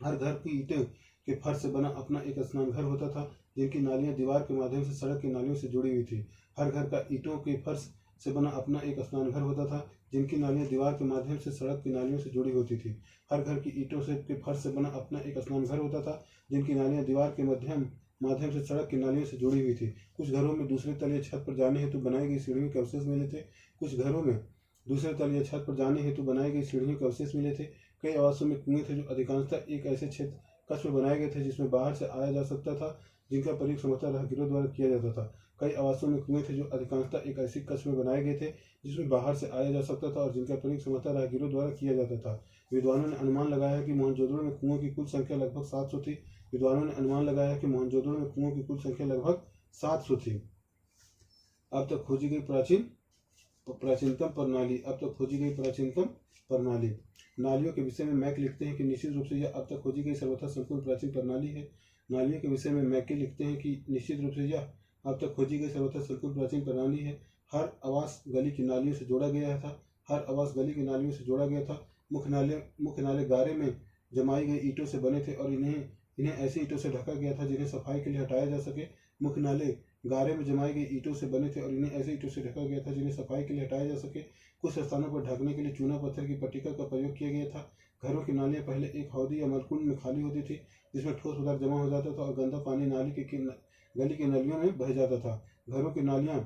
हर घर की ईंटों के फर्श से बना अपना एक स्नान घर होता था, जिनकी नालियां दीवार के माध्यम से सड़क की नालियों से जुड़ी हुई थी। हर घर का ईंटों के फर्श से बना अपना एक स्नान घर होता था, जिनकी नालियां दीवार के माध्यम से सड़क की नालियों से जुड़ी होती थी। हर घर की ईंटों से के फर्श से बना अपना एक स्नान घर होता था, जिनकी नालियां दीवार के माध्यम से सड़क की नालियों से जुड़ी हुई थी। कुछ घरों में दूसरे तल या छत पर जाने हेतु बनाई गई सीढ़ियों के अवशेष मिले थे। कुछ घरों में दूसरे तल या छत पर जाने हेतु बनाई गई सीढ़ियों के अवशेष मिले थे। कई आवासों में कुएं थे जो अधिकांशतः एक ऐसे क्षेत्र कक्ष में बनाए गए थे जिसमें बाहर से आया जा सकता था, जिनका प्रयोग संभवतः राहगीरों द्वारा किया जाता था। कई आवासों में कुएं थे जो अधिकांशतः एक ऐसी कक्ष में बनाए गए थे जिसमें बाहर से आया जा सकता था और जिनका प्रयोग संभवतः राहगीरों द्वारा किया जाता था। विद्वानों ने अनुमान लगाया है कि मोहनजोदड़ो में कुओं की कुल संख्या लगभग 700 थी। विद्वानों ने अनुमान लगाया है कि मोहनजोदड़ो में कुओं की कुल संख्या लगभग 700 थी। अब तक खोजी गई प्राचीनतम प्रणाली। अब तक खोजी गई प्राचीनतम प्रणाली। नालियों के विषय में मैक लिखते हैं कि निश्चित रूप से यह अब तक खोजी गई सर्वथा संपूर्ण प्राचीन प्रणाली है। नालियों के विषय में मैके लिखते हैं कि निश्चित रूप से यह अब तक खोजी गई सर्वथा संपूर्ण प्राचीन प्रणाली है। हर आवास गली की नालियों से जोड़ा गया था। हर आवास गली की नालियों से जोड़ा गया था। मुख्य नाले गारे में जमाई गई ईंटों से बने थे और इन्हें ऐसी ईंटों से ढका गया था जिन्हें सफाई के लिए हटाया जा सके। मुख्य नाले गारे में जमाई गई ईंटों से बने थे और इन्हें ऐसे ईंटों से ढका गया था जिन्हें सफाई के लिए हटाया जा सके। कुछ स्थानों पर ढकने के लिए चूना पत्थर की पट्टिका का प्रयोग किया गया था। घरों की नालियां पहले एक हौदी या मलकुंड में खाली होती थी जिसमें ठोस पदार्थ जमा हो जाता था और गंदा पानी गली की नलियों में बह जाता था। घरों की नालियां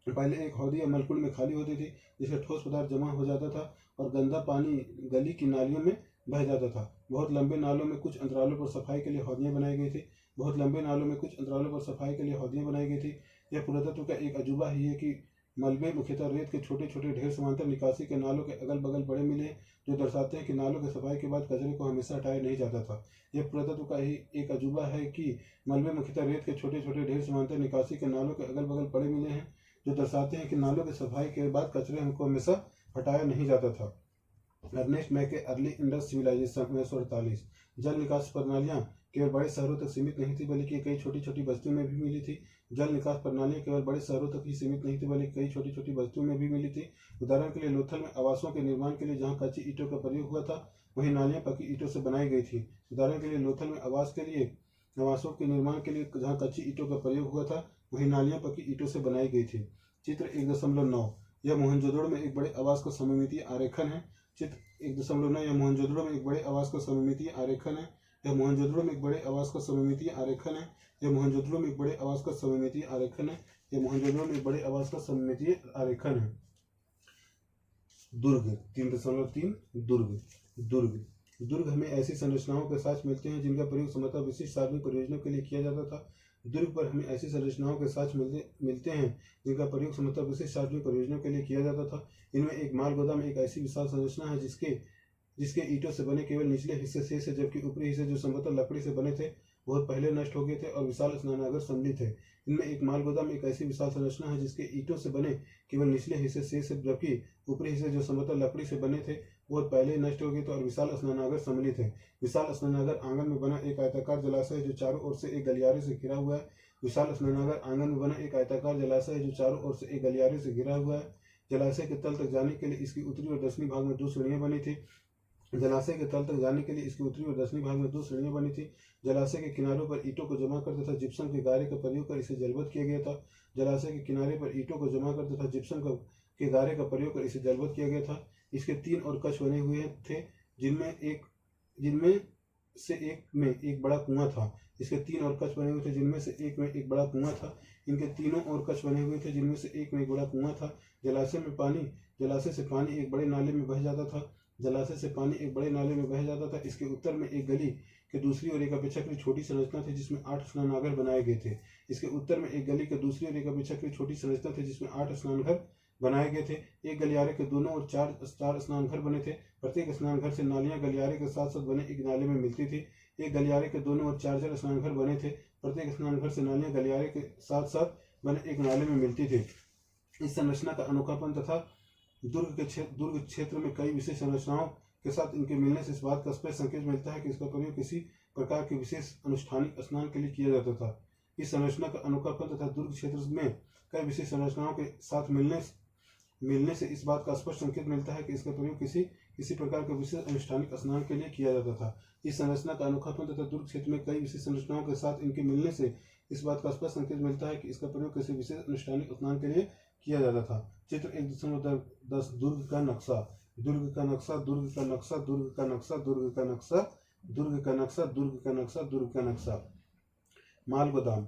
पहले एक हौदी या मलकुंड में खाली होती थी जिसमें ठोस पदार्थ जमा हो जाता था और गंदा पानी गली की नालियों में बह जाता था। बहुत लंबे नालों में कुछ अंतरालों पर सफाई के लिए हौदियां बनाई गई थी। बहुत लंबे नालों में कुछ अंतरालों पर सफाई के लिए हौदियां बनाई गई थी। यह पुरातत्व का एक अजूबा ही है कि मलबे मुख्यतः रेत के छोटे छोटे ढेर समांतर निकासी के नालों के अगल बगल बड़े मिले, जो दर्शाते हैं कि नालों की सफाई के बाद कचरे को हमेशा हटाया नहीं जाता था। यह पुरातत्व का ही एक अजूबा है कि मलबे मुख्यतः रेत के छोटे छोटे ढेर समांतर निकासी के नालों के अगल बगल बड़े मिले हैं, जो दर्शाते हैं कि नालों की सफाई के बाद कचरे को हमेशा हटाया नहीं जाता था। अर्नेस्ट मैके अर्ली इंडस सिविलाइजेशन 1948। जल निकास प्रणालियां केवल बड़े शहरों तक सीमित नहीं थी बल्कि कई छोटी छोटी बस्तियों में भी मिली थी। जल निकास प्रणालियां केवल बड़े शहरों तक ही सीमित नहीं थी बल्कि कई छोटी छोटी बस्तियों में भी मिली थी। उदाहरण के लिए लोथल में आवासों के निर्माण के लिए जहां कच्ची ईंटों का प्रयोग हुआ था वहीं नालियां पक्की ईंटों से बनाई गई थी। उदाहरण के लिए लोथल में आवासों के निर्माण के लिए जहां कच्ची ईंटों का प्रयोग हुआ था वहीं नालियां पक्की ईंटों से बनाई गई थी। चित्र 1.9। यह मोहनजोदड़ो में एक बड़े आवास का सममितीय आरेखन है। चित्र 1.9। यह मोहनजोदड़ो में एक बड़े आवास का सममितीय आरेखन है। यह मोहनजोदड़ो में एक बड़े आवास का सममितीय आरेखन है। यह मोहनजोदड़ो में एक बड़े आवास का सममितीय आरेखन है। यह मोहनजोदड़ो में एक बड़े आवास का सममितीय आरेखन है। दुर्ग 3.3। दुर्ग हमें ऐसी संरचनाओं के साथ मिलते हैं जिनका प्रयोग संभवतः विशिष्ट सार्वजनिक प्रयोजनों के लिए किया जाता था। दुर्ग पर हमें ऐसी संरचनाओं के साथ मिलते हैं जिनका प्रयोग संभवतः विशिष्ट सार्वजनिक प्रयोजनों के लिए किया जाता था। इनमें एक माल गोदाम एक ऐसी विशाल संरचना है जिसके ईंटों से बने केवल निचले हिस्से शेष है, जबकि ऊपरी हिस्से जो संभवतः लकड़ी से बने थे बहुत पहले नष्ट हो गए थे और विशाल स्नानागार सम्मिलित है। इनमें एक माल गोदाम एक ऐसी विशाल संरचना है जिसके ईंटों से बने केवल निचले हिस्से शेष है, जबकि ऊपरी हिस्से जो संभवतः लकड़ी से बने थे बहुत पहले ही नष्ट हो गए थे और विशाल स्नानागार सम्मिलित है। विशाल स्नानागार आंगन में बना एक आयताकार जलाशय जो चारों ओर से एक गलियारे से घिरा हुआ है। विशाल स्नानागार आंगन में बना एक आयताकार जलाशय है जो चारों ओर से एक गलियारे से घिरा हुआ है। जलाशय के तल तक जाने के लिए इसकी उत्तरी और दक्षिणी भाग में 2 सीढ़ियां बनी थी। जलाशय के तल तक जाने के लिए इसके उत्तरी और दक्षिणी भाग में 2 सीढ़ियां बनी थी। जलाशय के किनारों पर ईंटों को जमा कर तथा जिप्सम के गारे का प्रयोग कर इसे जलबद्ध किया गया था। जलाशय के किनारे पर ईंटों को जमा कर तथा जिप्सम का के गारे का प्रयोग कर इसे जलवत किया गया था। इसके 3 और कक्ष बने हुए थे, जिनमें से एक में एक बड़ा कुआं था। इसके 3 और कक्ष बने हुए थे, जिनमें से एक में एक बड़ा कुआं था। इनके तीनों और कक्ष बने हुए थे, जिनमें से एक में एक बड़ा कुआं था। जलाशय से पानी एक बड़े नाले में बह जाता था। इसके उत्तर में एक गली के दूसरी ओर एक अपेक्षाकृत छोटी संरचना थी, जिसमें 8 स्नानागार बनाए गए थे। एक गलियारे के दोनों ओर 4 स्नानघर बने थे। प्रत्येक स्नानघर से नालियां गलियारे के साथ साथ बने एक नाले में मिलती थी। एक गलियारे के दोनों ओर 4 स्नानघर बने थे। प्रत्येक स्नानघर से नालियां गलियारे के साथ साथ बने एक नाले में मिलती थी। इस संरचना का अनोखापन तथा दुर्ग क्षेत्र में कई विशेष संरचनाओं के साथ इनके मिलने से इस बात का स्पष्ट संकेत मिलता है कि इसका प्रयोग किसी प्रकार के विशेष अनुष्ठानिक स्नान के लिए किया जाता था। इस संरचना का अनोखापन तथा दुर्ग क्षेत्र में कई विशेष संरचनाओं के साथ मिलने से इस बात का स्पष्ट संकेत मिलता है कि इसका प्रयोग किसी प्रकार के विशेष अनुष्ठानिक स्नान के लिए किया जाता था। इस संरचना का अनोखापन तथा दुर्ग क्षेत्र में कई विशेष संरचनाओं के साथ इनके मिलने से इस बात का स्पष्ट संकेत मिलता है कि इसका प्रयोग किसी विशेष अनुष्ठानिक स्नान के लिए किया जाता था। चित्र 1.10 दुर्ग का नक्शा। माल गोदाम।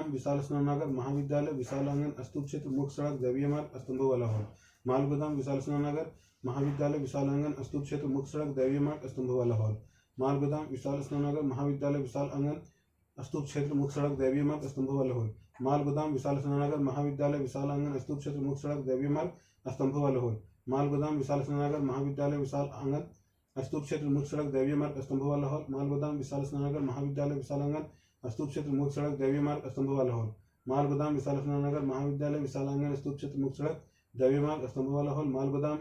विशाल स्नानागार। महाविद्यालय। विशाल आंगन। स्तूप क्षेत्र। मुख्य सड़क दैवीय मार्ग। स्तंभों वाला हॉल। माल गोदाम। विशाल स्नानागार। महाविद्यालय। विशाल आंगन। स्तूप क्षेत्र। मुख्य सड़क दैवीय मार्ग। स्तंभों वाला हॉल। माल गोदाम। विशाल स्नानागार। महाविद्यालय। विशाल आंगन। स्तूप क्षेत्र। मुख्य सड़क दैवीय मार्ग। स्तंभों वाला हॉल। माल गोदाम। विशाल स्नानागार। महाविद्यालय। विशाल आंगन। स्तूप क्षेत्र। मुख्य सड़क दैवीय मार्ग। स्तंभों वाला हॉल। माल गोदाम। विशाल स्नानागार। महाविद्यालय। विशाल आंगन। स्तूप क्षेत्र। मुख्य सड़क दैवीय मार्ग। स्तंभों वाला हॉल। माल गोदाम। विशाल स्नानागार। महाविद्यालय। विशाल आंगन। स्तूप क्षेत्र। मुख्य सड़क दैवीय मार्ग। स्तंभों वाला हॉल। माल गोदाम। विशाल स्नानागार। महाविद्यालय। विशाल आंगन। स्तूप क्षेत्र। मुख्य सड़क दैवीय मार्ग। स्तंभों वाला हॉल। माल गोदाम। विशाल स्नानागार। महाविद्यालय। विशाल आंगन। स्तूप क्षेत्र। मुख्य सड़क दैवीय मार्ग। स्तंभों वाला हॉल। माल गोदाम।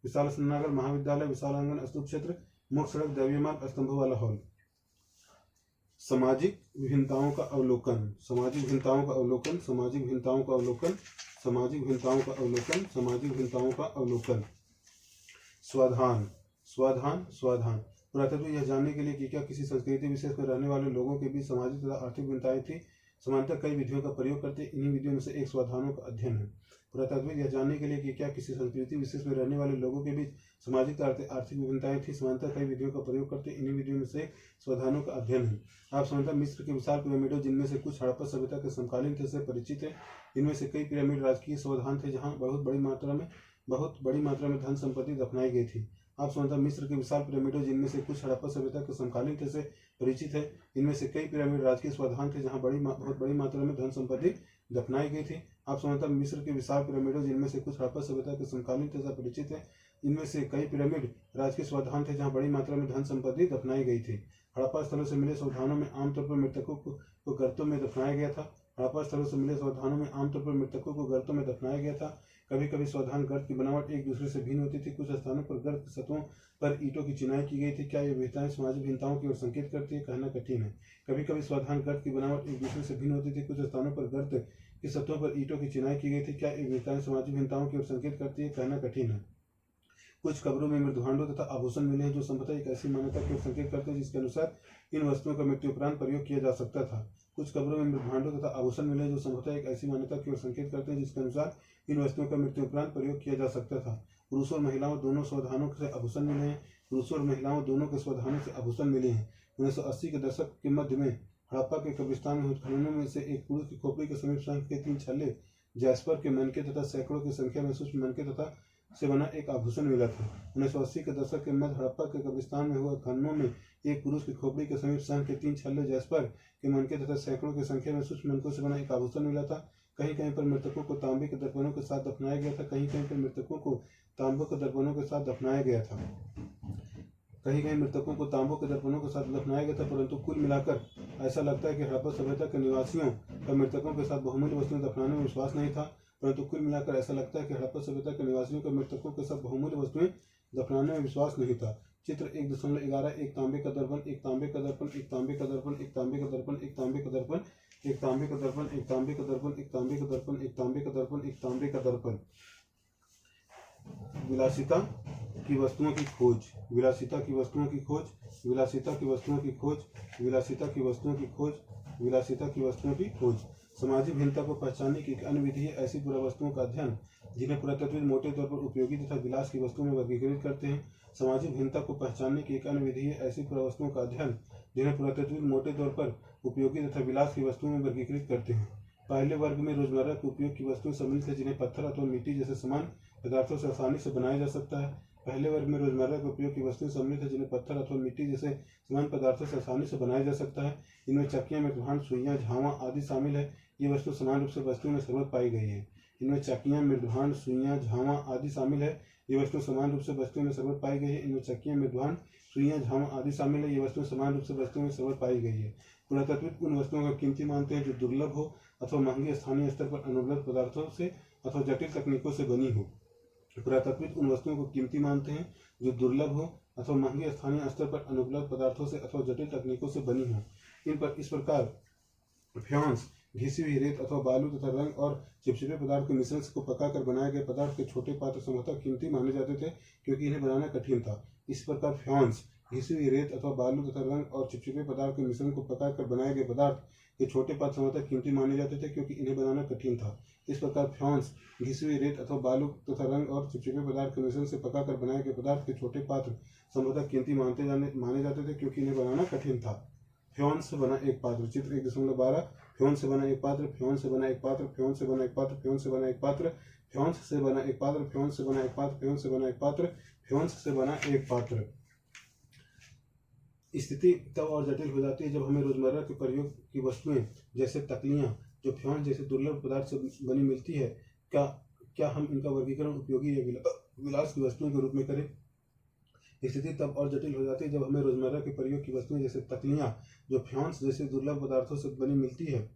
विशाल स्नानागार। महाविद्यालय। विशाल आंगन। स्तूप क्षेत्र। मुख्य सड़क दैवीय मार्ग। स्तंभों वाला हॉल। सामाजिक भिन्नताओं का अवलोकन। स्वाधान। पुरातत्व यह जानने के लिए कि क्या किसी संस्कृति विशेष में रहने वाले लोगों के बीच सामाजिक तथा आर्थिक भिन्नताएं थी, समानतः कई विधियों का प्रयोग करते। इन्हीं विधियों में से एक स्वाधानों का अध्ययन है। पुरातत्व यह जानने के लिए कि क्या किसी संस्कृति विशेष में रहने वाले लोगों के बीच सामाजिक तथा आर्थिक भिन्नताएं थी, समानतः कई विधियों का प्रयोग करते। इन्हीं विधियों में से स्वाधानों का अध्ययन है। आप समानतः मिस्र के विशाल पिरामिडों, जिनमें से कुछ हड़प्पा सभ्यता के समकालीन थे, से परिचित है। इनमें से कई पिरामिड राजकीय स्वाधान थे, जहाँ बहुत बड़ी मात्रा में धन संपत्ति दफनाई गई थी। आप समानतः मिस्र के विशाल पिरामिडों, जिनमें से कुछ हड़प्पा सभ्यता के समकालीन थे, से परिचित है। इनमें से कई पिरामिड राजकीय स्वाधान थे, जहाँ बहुत बड़ी मात्रा में धन संपत्ति दफनाई गई थी। आप समानतः मिस्र के विशाल पिरामिडों, जिनमें से कुछ हड़प्पा सभ्यता के समकालीन थे, से परिचित है। इनमें से कई पिरामिड राजकीय स्वाधान थे, जहाँ बड़ी मात्रा में धन संपत्ति दफनाई गई थी। हड़प्पा स्थलों से मिले स्वाधानों में आमतौर पर मृतकों को गर्तों में दफनाया गया था। कभी कभी स्वाधान गर्त की बनावट एक दूसरे से भिन्न होती थी। कुछ स्थानों पर गर्त की सतहों पर ईंटों की चिनाई की गई थी। क्या ये विविधताएं सामाजिक भिन्नताओं की ओर संकेत करती है? कहना कठिन है। कभी कभी स्वाधान गर्त की बनावट एक दूसरे से भिन्न होती थी। कुछ स्थानों पर गर्त की सतहों पर ईंटों की चिनाई की गई थी। क्या ये विविधताएं सामाजिक भिन्नताओं की ओर संकेत करती है? कहना कठिन है। कुछ कब्रों में मृदुभांडों तथा आभूषण मिले हैं, जो संभवतः एक ऐसी मान्यता की ओर संकेत करते हैं जिसके अनुसार इन वस्तुओं का मृत्यु उपरांत प्रयोग किया जा सकता था। कुछ कब्रों में मृदुभांडों तथा आभूषण मिले हैं, जो संभवतः एक ऐसी मान्यता की ओर संकेत करते हैं जिसके अनुसार इन वस्तुओं का मृत्यु उपरांत प्रयोग किया जा सकता था। पुरुषों और महिलाओं दोनों स्वाधानों से आभूषण मिले हैं। 1980 के दशक के मध्य में हड़प्पा के कब्रिस्तान में उत्खननों में से एक पुरुष की खोपड़ी के समीप शंख के 3 छल्ले, जैस्पर के मनके तथा सैकड़ों की संख्या में सूक्ष्म मनके तथा से बना एक आभूषण मिला था। 1980 के दशक के मध्य हड़प्पा के कब्रिस्तान में हुए खननों में एक पुरुष की खोपड़ी के समीप शंख के 3 छल्ले जैस्पर के मनके तथा सैकड़ों की संख्या में सूक्ष्म मनकों से बना एक आभूषण मिला था। कहीं कहीं पर मृतकों को तांबे के दर्पणों के साथ दफनाया गया था। कहीं कहीं पर मृतकों को तांबों के दर्पणों के साथ दफनाया गया था। परंतु कुल मिलाकर ऐसा लगता है कि हड़प्पा सभ्यता के निवासियों का मृतकों के साथ बहुमूल्य वस्तुएं दफनाने में विश्वास नहीं था। चित्र 1.11 एक तांबे का दर्पण, एक तांबे का दर्पण, एक तांबे का दर्पण, एक तांबे का दर्पण, एक तांबे का दर्पण, एक तांबे का दर्पण, एक तांबे का दर्पण, एक तांबे का दर्पण, एक तांबे का दर्पण, एक तांबे का दर्पण। विलासिता की वस्तुओं की खोज, विलासिता की वस्तुओं की खोज, विलासिता की वस्तुओं की खोज, विलासिता की वस्तुओं की खोज, विलासिता की वस्तुओं की खोज। सामाजिक भिन्नता को पहचानने की एक अन्य विधि है ऐसी पुरावस्तुओं का अध्ययन जिन्हें पुरातत्वविद मोटे तौर पर उपयोगी तथा विलास की वस्तुओं में वर्गीकृत करते हैं। सामाजिक भिन्नता को पहचानने की एक अन्य विधि है ऐसी पुरावस्तुओं का अध्ययन जिन्हें पुरातत्वविद मोटे तौर पर उपयोगी तथा विलास की वस्तुओं में वर्गीकृत करते हैं। पहले वर्ग में रोजमर्रा के उपयोग की वस्तुएं सम्मिलित है जिन्हें पत्थर अथवा मिट्टी जैसे समान पदार्थों से आसानी से बनाया जा सकता है। पहले वर्ग में रोजमर्रा के उपयोग की वस्तुएं सम्मिलित है जिन्हें पत्थर अथवा मिट्टी जैसे समान पदार्थों से आसानी से बनाया जा सकता है। इनमें चक्कियां, मृदभांड, सुइयां, झावा आदि शामिल है। ये वस्तु समान रूप से वस्तुओं में सर्वत्र पाई गई है। इनमें चक्कियां, मृदभांड, सुइयां, झावा आदि शामिल है। ये वस्तु समान रूप से वस्तुओं में सर्वत्र पाई गई है। इनमें चक्कियां, मृदभांड, सुइयां, झावा आदि शामिल है। ये वस्तु समान रूप से वस्तुओं में सर्वत्र पाई गई है। पुरातत्वविद उन वस्तुओं का कीमती मानते हैं जो दुर्लभ हो अथवा महंगी स्थानीय स्तर पर अनुपलब्ध पदार्थों से अथवा जटिल तकनीकों से बनी हो। पुरातत्वविद उन वस्तुओं को कीमती मानते हैं जो दुर्लभ हो अथवा महंगे स्थानीय स्तर पर अनुपलब्ध पदार्थों से अथवा जटिल तकनीकों से बनी हो। इस प्रकार फ्योन्स, घिसी हुई रेत अथवा बालू तथा रंग और चिपचिपे पदार्थ के मिश्रण को पकाकर बनाए गए पदार्थ के छोटे पात्र संभवतः कीमती माने जाते थे क्योंकि इन्हें बनाना कठिन था। इस प्रकार फ्योन्स, घिसी हुई रेत अथवा बालू तथा रंग और चिपचिपे पदार्थ के मिश्रण को पकाकर बनाए गए पदार्थ के छोटे पात्र संभवतः कीमती माने जाते थे क्योंकि इन्हें बनाना कठिन था। इस प्रकार फ्योन्स, घिसी हुई रेत अथवा बालू तथा रंग और चिपचिपे पदार्थ के मिश्रण से पकाकर बनाए गए पदार्थ के छोटे पात्र संभवतः कीमती माने जाते थे क्योंकि इन्हें बनाना कठिन था। फ्योन से बना एक पात्र, चित्र 1.12 फ्योन से बना एक पात्र, फ्योन से बना एक पात्र, फ्योन से बना एक पात्र, फ्योन से बना एक पात्र, फ्योन से बना एक पात्र, फ्योन से बना एक पात्र, फ्योन से बना एक पात्र, फ्योन से बना एक पात्र। स्थिति तब और जटिल हो जाती है जब हमें रोजमर्रा के प्रयोग की वस्तुएं जैसे तकलियां जो फ्योन जैसे दुर्लभ पदार्थ से बनी मिलती है, क्या हम इनका वर्गीकरण उपयोगी या विलास की वस्तुओं के रूप में करें। स्थिति तब और जटिल हो जाती है जब हमें रोजमर्रा के प्रयोग की वस्तुएं जैसे तकलियां जो फ्योन्स जैसे दुर्लभ पदार्थों से बनी मिलती है,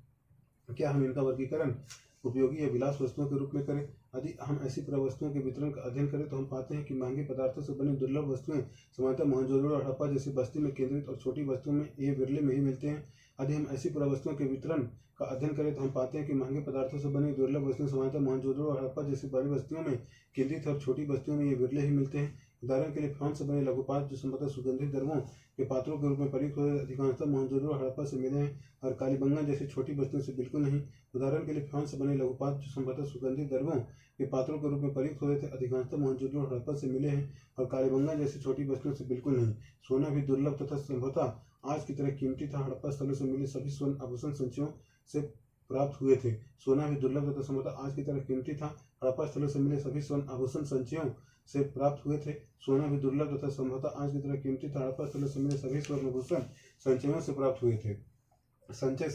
क्या हम इनका वर्गीकरण उपयोगी या विलास वस्तुओं के रूप में करें। यदि हम ऐसी पुरावस्तुओं के वितरण का अध्ययन करें तो हम पाते हैं कि महंगे पदार्थों से बनी दुर्लभ वस्तुएं सामान्यतः मोहनजोदड़ो और हड़प्पा जैसी बस्ती में केंद्रित और छोटी वस्तुओं में ये विरले में ही मिलते हैं। यदि हम ऐसी पुरावस्तुओं के वितरण का अध्ययन करें तो हम पाते हैं कि महंगे पदार्थों से बनी दुर्लभ वस्तुएं सामान्यतः मोहनजोदड़ो और हड़प्पा जैसी बड़ी बस्तियों में केंद्रित और छोटी बस्तियों में ये विरले ही मिलते हैं। उदाहरण के लिए फ्योन से बने लघुपात्र जो संभवतः सुगंधित द्रवों के पात्रों के रूप में प्रयुक्त हुए अधिकांशतः मोहनजोदड़ो और हड़प्पा से मिले हैं और कालीबंगन जैसी छोटी बस्तियों से बिल्कुल नहीं। उदाहरण के लिए फ्योन से बने लघुपात्र जो संभवतः सुगंधित द्रवों के पात्रों के रूप में प्रयुक्त हुए थे अधिकांशतः मोहनजोदड़ो और हड़प्पा से मिले हैं और कालीबंगन जैसी छोटी बस्तियों से बिल्कुल नहीं। सोना भी दुर्लभ तथा संभवतः आज की तरह कीमती था। हड़प्पा स्थलों से मिले सभी स्वर्ण आभूषण संचयों से प्राप्त हुए थे। सोना भी दुर्लभ तथा संभवतः आज की तरह कीमती था। हड़प्पा स्थलों से मिले सभी स्वर्ण आभूषण संचयों से प्राप्त हुए थे। सोना भी दुर्लभ तथा संभवतः आज की तरह कीमती था। हड़प्पा स्थलों से मिले सभी स्वर्ण आभूषण संचयों से प्राप्त हुए थे। संचय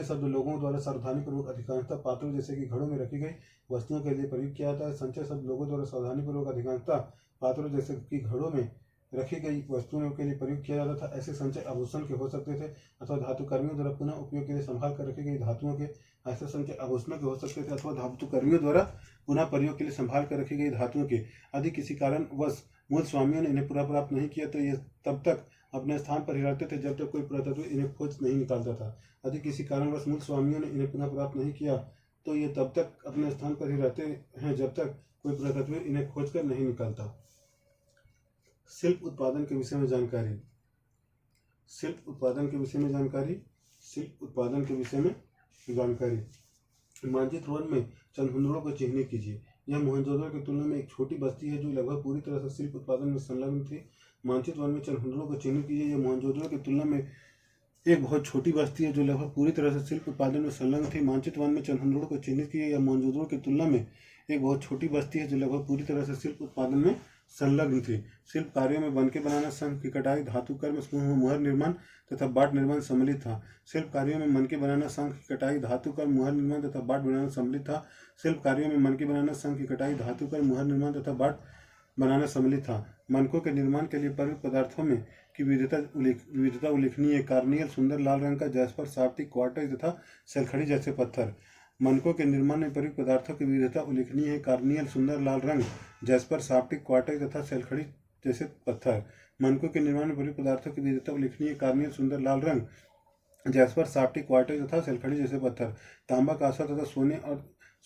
शब्द लोगों द्वारा सावधानीपूर्वक अधिकांशतः पात्रों जैसे कि घड़ों में रखी गई वस्तुओं के लिए प्रयुक्त किया जाता है। संचय शब्द लोगों द्वारा सावधानीपूर्वक अधिकांशतः पात्रों जैसे कि घड़ों में रखी गई वस्तुओं के लिए प्रयुक्त किया जाता था। ऐसे संचय आभूषण के हो सकते थे अथवा धातुकर्मियों द्वारा पुनः उपयोग के लिए संभाल कर रखी गई धातुओं के। ऐसे संचय आभूषणों के हो सकते थे अथवा धातुकर्मियों द्वारा पुनः प्रयोग के लिए संभाल कर रखी गई धातुओं के। यदि किसी कारणवश मूल स्वामियों ने इन्हें पूरा प्राप्त नहीं किया तो ये तब तक अपने स्थान पर ही रहते थे जब तक कोई पुरातत्वविद इन्हें खोज नहीं निकालता था। यदि किसी कारणवश मूल स्वामियों ने इन्हें पुनः प्राप्त नहीं किया तो ये तब तक अपने स्थान पर ही रहते हैं जब तक कोई पुरातत्वविद इन्हें खोज कर नहीं निकालता। शिल्प उत्पादन के विषय में जानकारी। शिल्प उत्पादन के विषय में जानकारी। शिल्प उत्पादन के विषय में जानकारी। मानचित्र 1 में चंदहुंदड़ों को चिन्हित कीजिए। यह मोहनजोदड़ो की तुलना में एक छोटी बस्ती है जो लगभग पूरी तरह से शिल्प उत्पादन में संलग्न थी। मानचित्र 1 में चंदहुंदड़ों को चिन्हित कीजिए। यह मोहनजोदड़ो की तुलना में एक बहुत छोटी बस्ती है जो लगभग पूरी तरह से शिल्प उत्पादन में संलग्न थी। मानचित्र वन में चंदनहुड़ को चिन्हित किया या मोहनजोदड़ो की तुलना में एक बहुत छोटी बस्ती है जो लगभग पूरी तरह से शिल्प उत्पादन में संलग्न थी। शिल्प कार्यों में बनके बनाना, शंख की कटाई, धातु कर्म, मुहर निर्माण तथा बाट निर्माण सम्मिलित था। शिल्प कार्यों में मनके बनाना, शंख की कटाई, धातु कर्म, मुहर निर्माण तथा बाट बनाना सम्मिलित था। शिल्प कार्यों में मनके बनाना, शंख की कटाई, धातु कर्म, मुहर निर्माण तथा बाट बनाना सम्मिलित था। मनकों के निर्माण के लिए प्रयुक्त पदार्थों में की विविधता उल्लेखनीय है। कार्नियल सुंदर लाल रंग का, जैस्पर, साप्टिक, क्वार्ट्ज तथा सल्खड़ी जैसे पत्थर। मनकों के निर्माण में प्रयुक्त पदार्थों की विविधता उल्लेखनीय है। कार्नियल सुंदर लाल रंग, जैस्पर, साप्टिक, क्वार्ट्ज तथा सल्खड़ी जैसे पत्थर। मनकों के निर्माण में प्रयुक्त पदार्थों की विविधता उल्लेखनीय है। कार्नियल सुंदर लाल रंग, जैस्पर, साप्टिक, क्वार्ट्ज तथा सल्खड़ी जैसे पत्थर। तांबा, कांसा तथा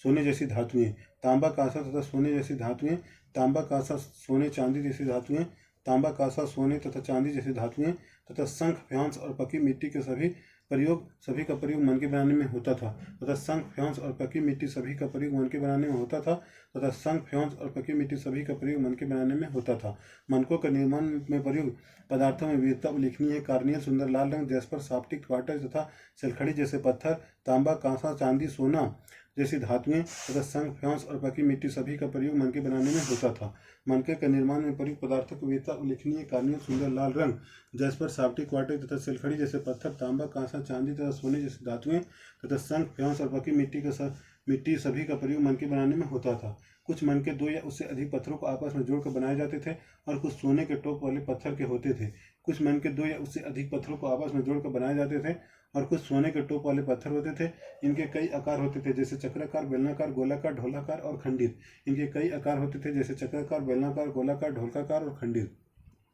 सोने जैसी धातुएं। तांबा, कांसा तथा सोने जैसी धातुएं। तांबा, कांसा, सोने, चांदी जैसी धातुएं। तांबा, कांसा, सोने तथा चांदी जैसी धातुएं तथा शंख, फ्यांस और पकी मिट्टी के सभी का प्रयोग मनके बनाने में होता था तथा शंख, फ्यांस और पकी मिट्टी सभी का प्रयोग मनके बनाने में होता था तथा शंख, फ्यांस और पकी मिट्टी सभी का प्रयोग मनके बनाने में होता था। मनकों के निर्माण में प्रयुक्त पदार्थों में विविधता उल्लेखनीय है। कार्नियल सुंदर लाल रंग, जैस्पर, साप्टिक, क्वार्ट्ज तथा सल्खड़ी जैसे पत्थर। तांबा, कांसा, चांदी, सोना जैसी धातुएं तथा शंख, फ्यांस और पकी मिट्टी सभी का प्रयोग मनके बनाने में होता था। मनके के निर्माण में प्रयुक्त पदार्थों की विविधता उल्लेखनीय है। कार्नियल सुंदर लाल रंग, जैस्पर, साप्टिक, क्वार्ट्ज तथा सल्खड़ी जैसे पत्थर। तांबा, कांसा, चांदी तथा सोने जैसी धातुएं तथा शंख, फ्यांस और पकी मिट्टी सभी का प्रयोग मनके बनाने में होता था। कुछ मनके दो या उससे अधिक पत्थरों को आपस में जोड़कर बनाए जाते थे और कुछ सोने के टोप वाले पत्थर के होते थे। कुछ मनके दो या उससे अधिक पत्थरों को आपस में जोड़कर बनाए जाते थे और कुछ सोने के टोप वाले पत्थर होते थे। इनके कई आकार होते थे, जैसे चक्राकार, बेलनाकार, गोलाकार, ढोलाकार और खंडित। इनके कई आकार होते थे, जैसे चक्राकार, बेलनाकार, गोलाकार, ढोलाकार और खंडित।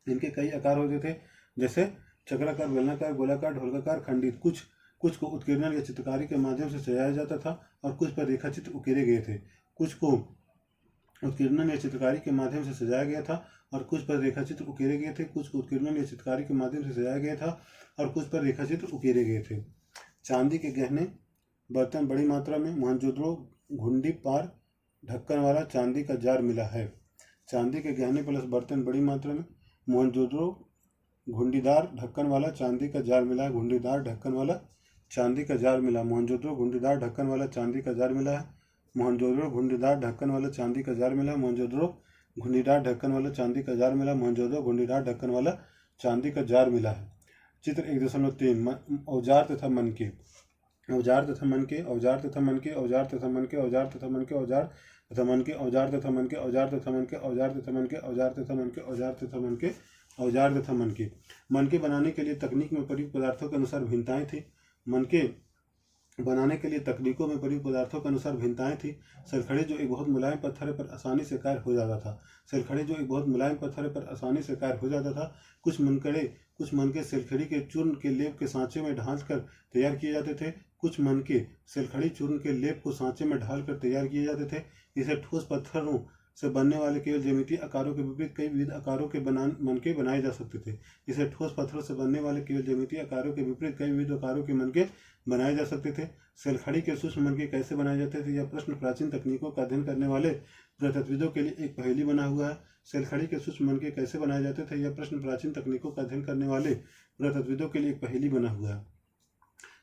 इनके कई आकार होते थे, जैसे चक्राकार, बेलनाकार, गोलाकार, ढोलाकार, खंडित। कुछ को उत्कीर्णन या चित्रकारी के माध्यम से सजाया जाता था और कुछ पर रेखाचित्र उकेरे गए थे। कुछ को उत्कीर्णन या चित्रकारी के माध्यम से सजाया गया था और कुछ पर रेखाचित्र उकेरे गए थे। कुछ को उत्कीर्णन या चित्रकारी के माध्यम से सजाया गया था और कुछ पर रेखाचित्र उकेरे गए थे। चांदी के गहने बर्तन बड़ी मात्रा में। मोहनजोदड़ो घुंडी पार ढक्कन वाला चांदी का जार मिला है। चांदी के गहने प्लस बर्तन बड़ी मात्रा में। मोहनजोदड़ो घुंडीदार ढक्कन वाला चांदी का जार मिला है। घुंडीदार ढक्कन वाला चांदी का जार मिला। मोहनजोदड़ो घुंडीदार ढक्कन वाला चांदी का जार मिला है। मोहनजोदड़ो घुंडीदार ढक्कन वाला चांदी का जार मिला। मोहनजोदड़ो घुंडीदार ढक्कन वाला चांदी का जार मिला। मोहनजोदड़ो घुंडीदार ढक्कन वाला चांदी का जार मिला है। चित्र 1.3 औजार तथा मनके। औजार तथा मनके, औजार तथा मनके, औजार तथा मनके, औजार तथा मनके, औजार तथा मनके, औजार तथा मनके, औजार तथा मनके, औजार तथा मनके, औजार तथा मनके, औजार तथा मनके, औजार तथा मनके। मनके बनाने के लिए तकनीक में प्रयुक्त पदार्थों के अनुसार भिन्नताएं थी। मनके बनाने के लिए तकनीकों में प्रयुक्त पदार्थों के अनुसार भिन्नताएं थी। सल्खड़ी जो एक बहुत मुलायम पत्थर पर आसानी से कार्य हो जाता था। सल्खड़ी जो एक बहुत मुलायम पत्थर पर आसानी से कार्य हो जाता था। कुछ मनके सल्खड़ी के चूर्ण के लेप के सांचे में ढालकर तैयार किए जाते थे। कुछ मनके सल्खड़ी चूर्ण के लेप को सांचे में ढालकर तैयार किए जाते थे। इसे ठोस पत्थरों से बनने वाले केवल ज्यामितीय आकारों के विपरीत कई विविध आकारों के मनके बनाए जा सकते थे। इसे ठोस पत्थरों से बनने वाले केवल ज्यामितीय आकारों के विपरीत कई विविध आकारों के मनके बनाए जा सकते थे। सल्खड़ी के सूक्ष्म मनके कैसे बनाए जाते थे, यह प्रश्न प्राचीन तकनीकों का अध्ययन करने वाले पुरातत्वविदों के लिए एक पहेली बना हुआ है। सल्खड़ी के सूक्ष्म मनके कैसे बनाए जाते थे, यह प्रश्न प्राचीन तकनीकों का अध्ययन करने वाले पुरातत्वविदों के लिए एक पहेली बना हुआ है।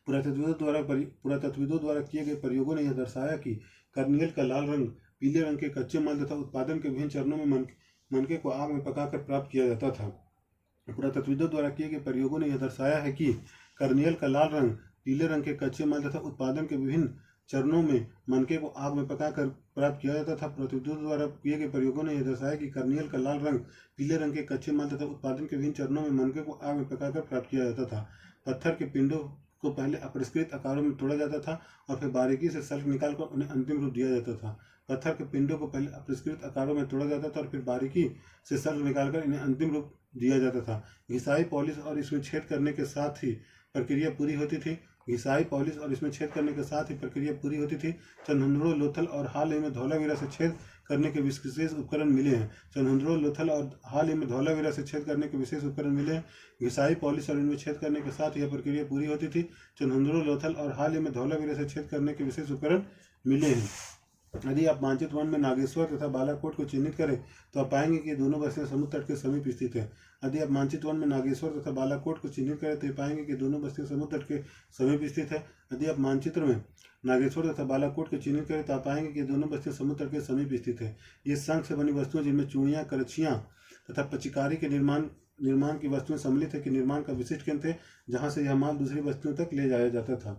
पुरातत्वविदों द्वारा किए गए प्रयोगों ने यह दर्शाया कि कार्नियल का लाल रंग पीले रंग के कच्चे माल तथा उत्पादन के विभिन्न चरणों में मनके को आग में पकाकर प्राप्त किया जाता था। पुरातत्वविदों द्वारा किए गए प्रयोगों ने यह दर्शाया है कि कार्नियल का लाल रंग पीले रंग के कच्चे माल तथा उत्पादन के विभिन्न चरणों में मनके को आग में पकाकर प्राप्त किया जाता था। पुरातत्वविदों द्वारा किए गए प्रयोगों ने यह दर्शाया कि कार्नियल का लाल रंग पीले रंग के कच्चे माल तथा उत्पादन के विभिन्न चरणों में मनके को आग में पकाकर प्राप्त किया जाता था। पत्थर के पिंडों को पहले अपरिष्कृत आकारों में तोड़ा जाता था और फिर बारीकी से सल्फ निकालकर उन्हें अंतिम रूप दिया जाता था। पत्थर के पिंडों को पहले अपरिष्कृत आकारों में तोड़ा जाता था और फिर बारीकी से सल्फ निकालकर इन्हें अंतिम रूप दिया जाता था। घिसाई, पॉलिश और इसमें छेद करने के साथ ही प्रक्रिया पूरी होती थी। घिसाई, पॉलिश और इसमें छेद करने के साथ ही प्रक्रिया पूरी होती थी। चंदहुंदड़ो, लोथल और हाल ही में धौलावीरा से छेद करने के विशेष उपकरण मिले हैं। चंदहुंदड़ो, लोथल और हाल ही में धौलावीरा से छेद करने के विशेष उपकरण मिले हैं। घिसाई, पॉलिश और इनमें छेद करने के साथ यह प्रक्रिया पूरी होती थी। चंदहुंदड़ो, लोथल और हाल ही में धौलावीरा से छेद करने के विशेष उपकरण मिले हैं। यदि आप मानचित्र 1 में नागेश्वर तथा बालाकोट को चिन्हित करें तो आप पाएंगे कि दोनों बस्तियां समुद्र तट के समीप स्थित है। यदि आप मानचित्र 1 में नागेश्वर तथा बालाकोट को चिन्हित करें तो पाएंगे कि दोनों बस्तियां समुद्र तट के समीप स्थित है। यदि आप मानचित्र में नागेश्वर तथा बालाकोट को चिन्हित करें तो आप पाएंगे कि दोनों बस्तियां समुद्र तट के समीप स्थित है। ये शंख से बनी वस्तुएं जिनमें चूड़ियां, करछियां तथा पचिकारी के निर्माण की वस्तुएं सम्मिलित है कि निर्माण का विशिष्ट केंद्र थे जहां से यह माल दूसरी वस्तुओं तक ले जाया जाता था।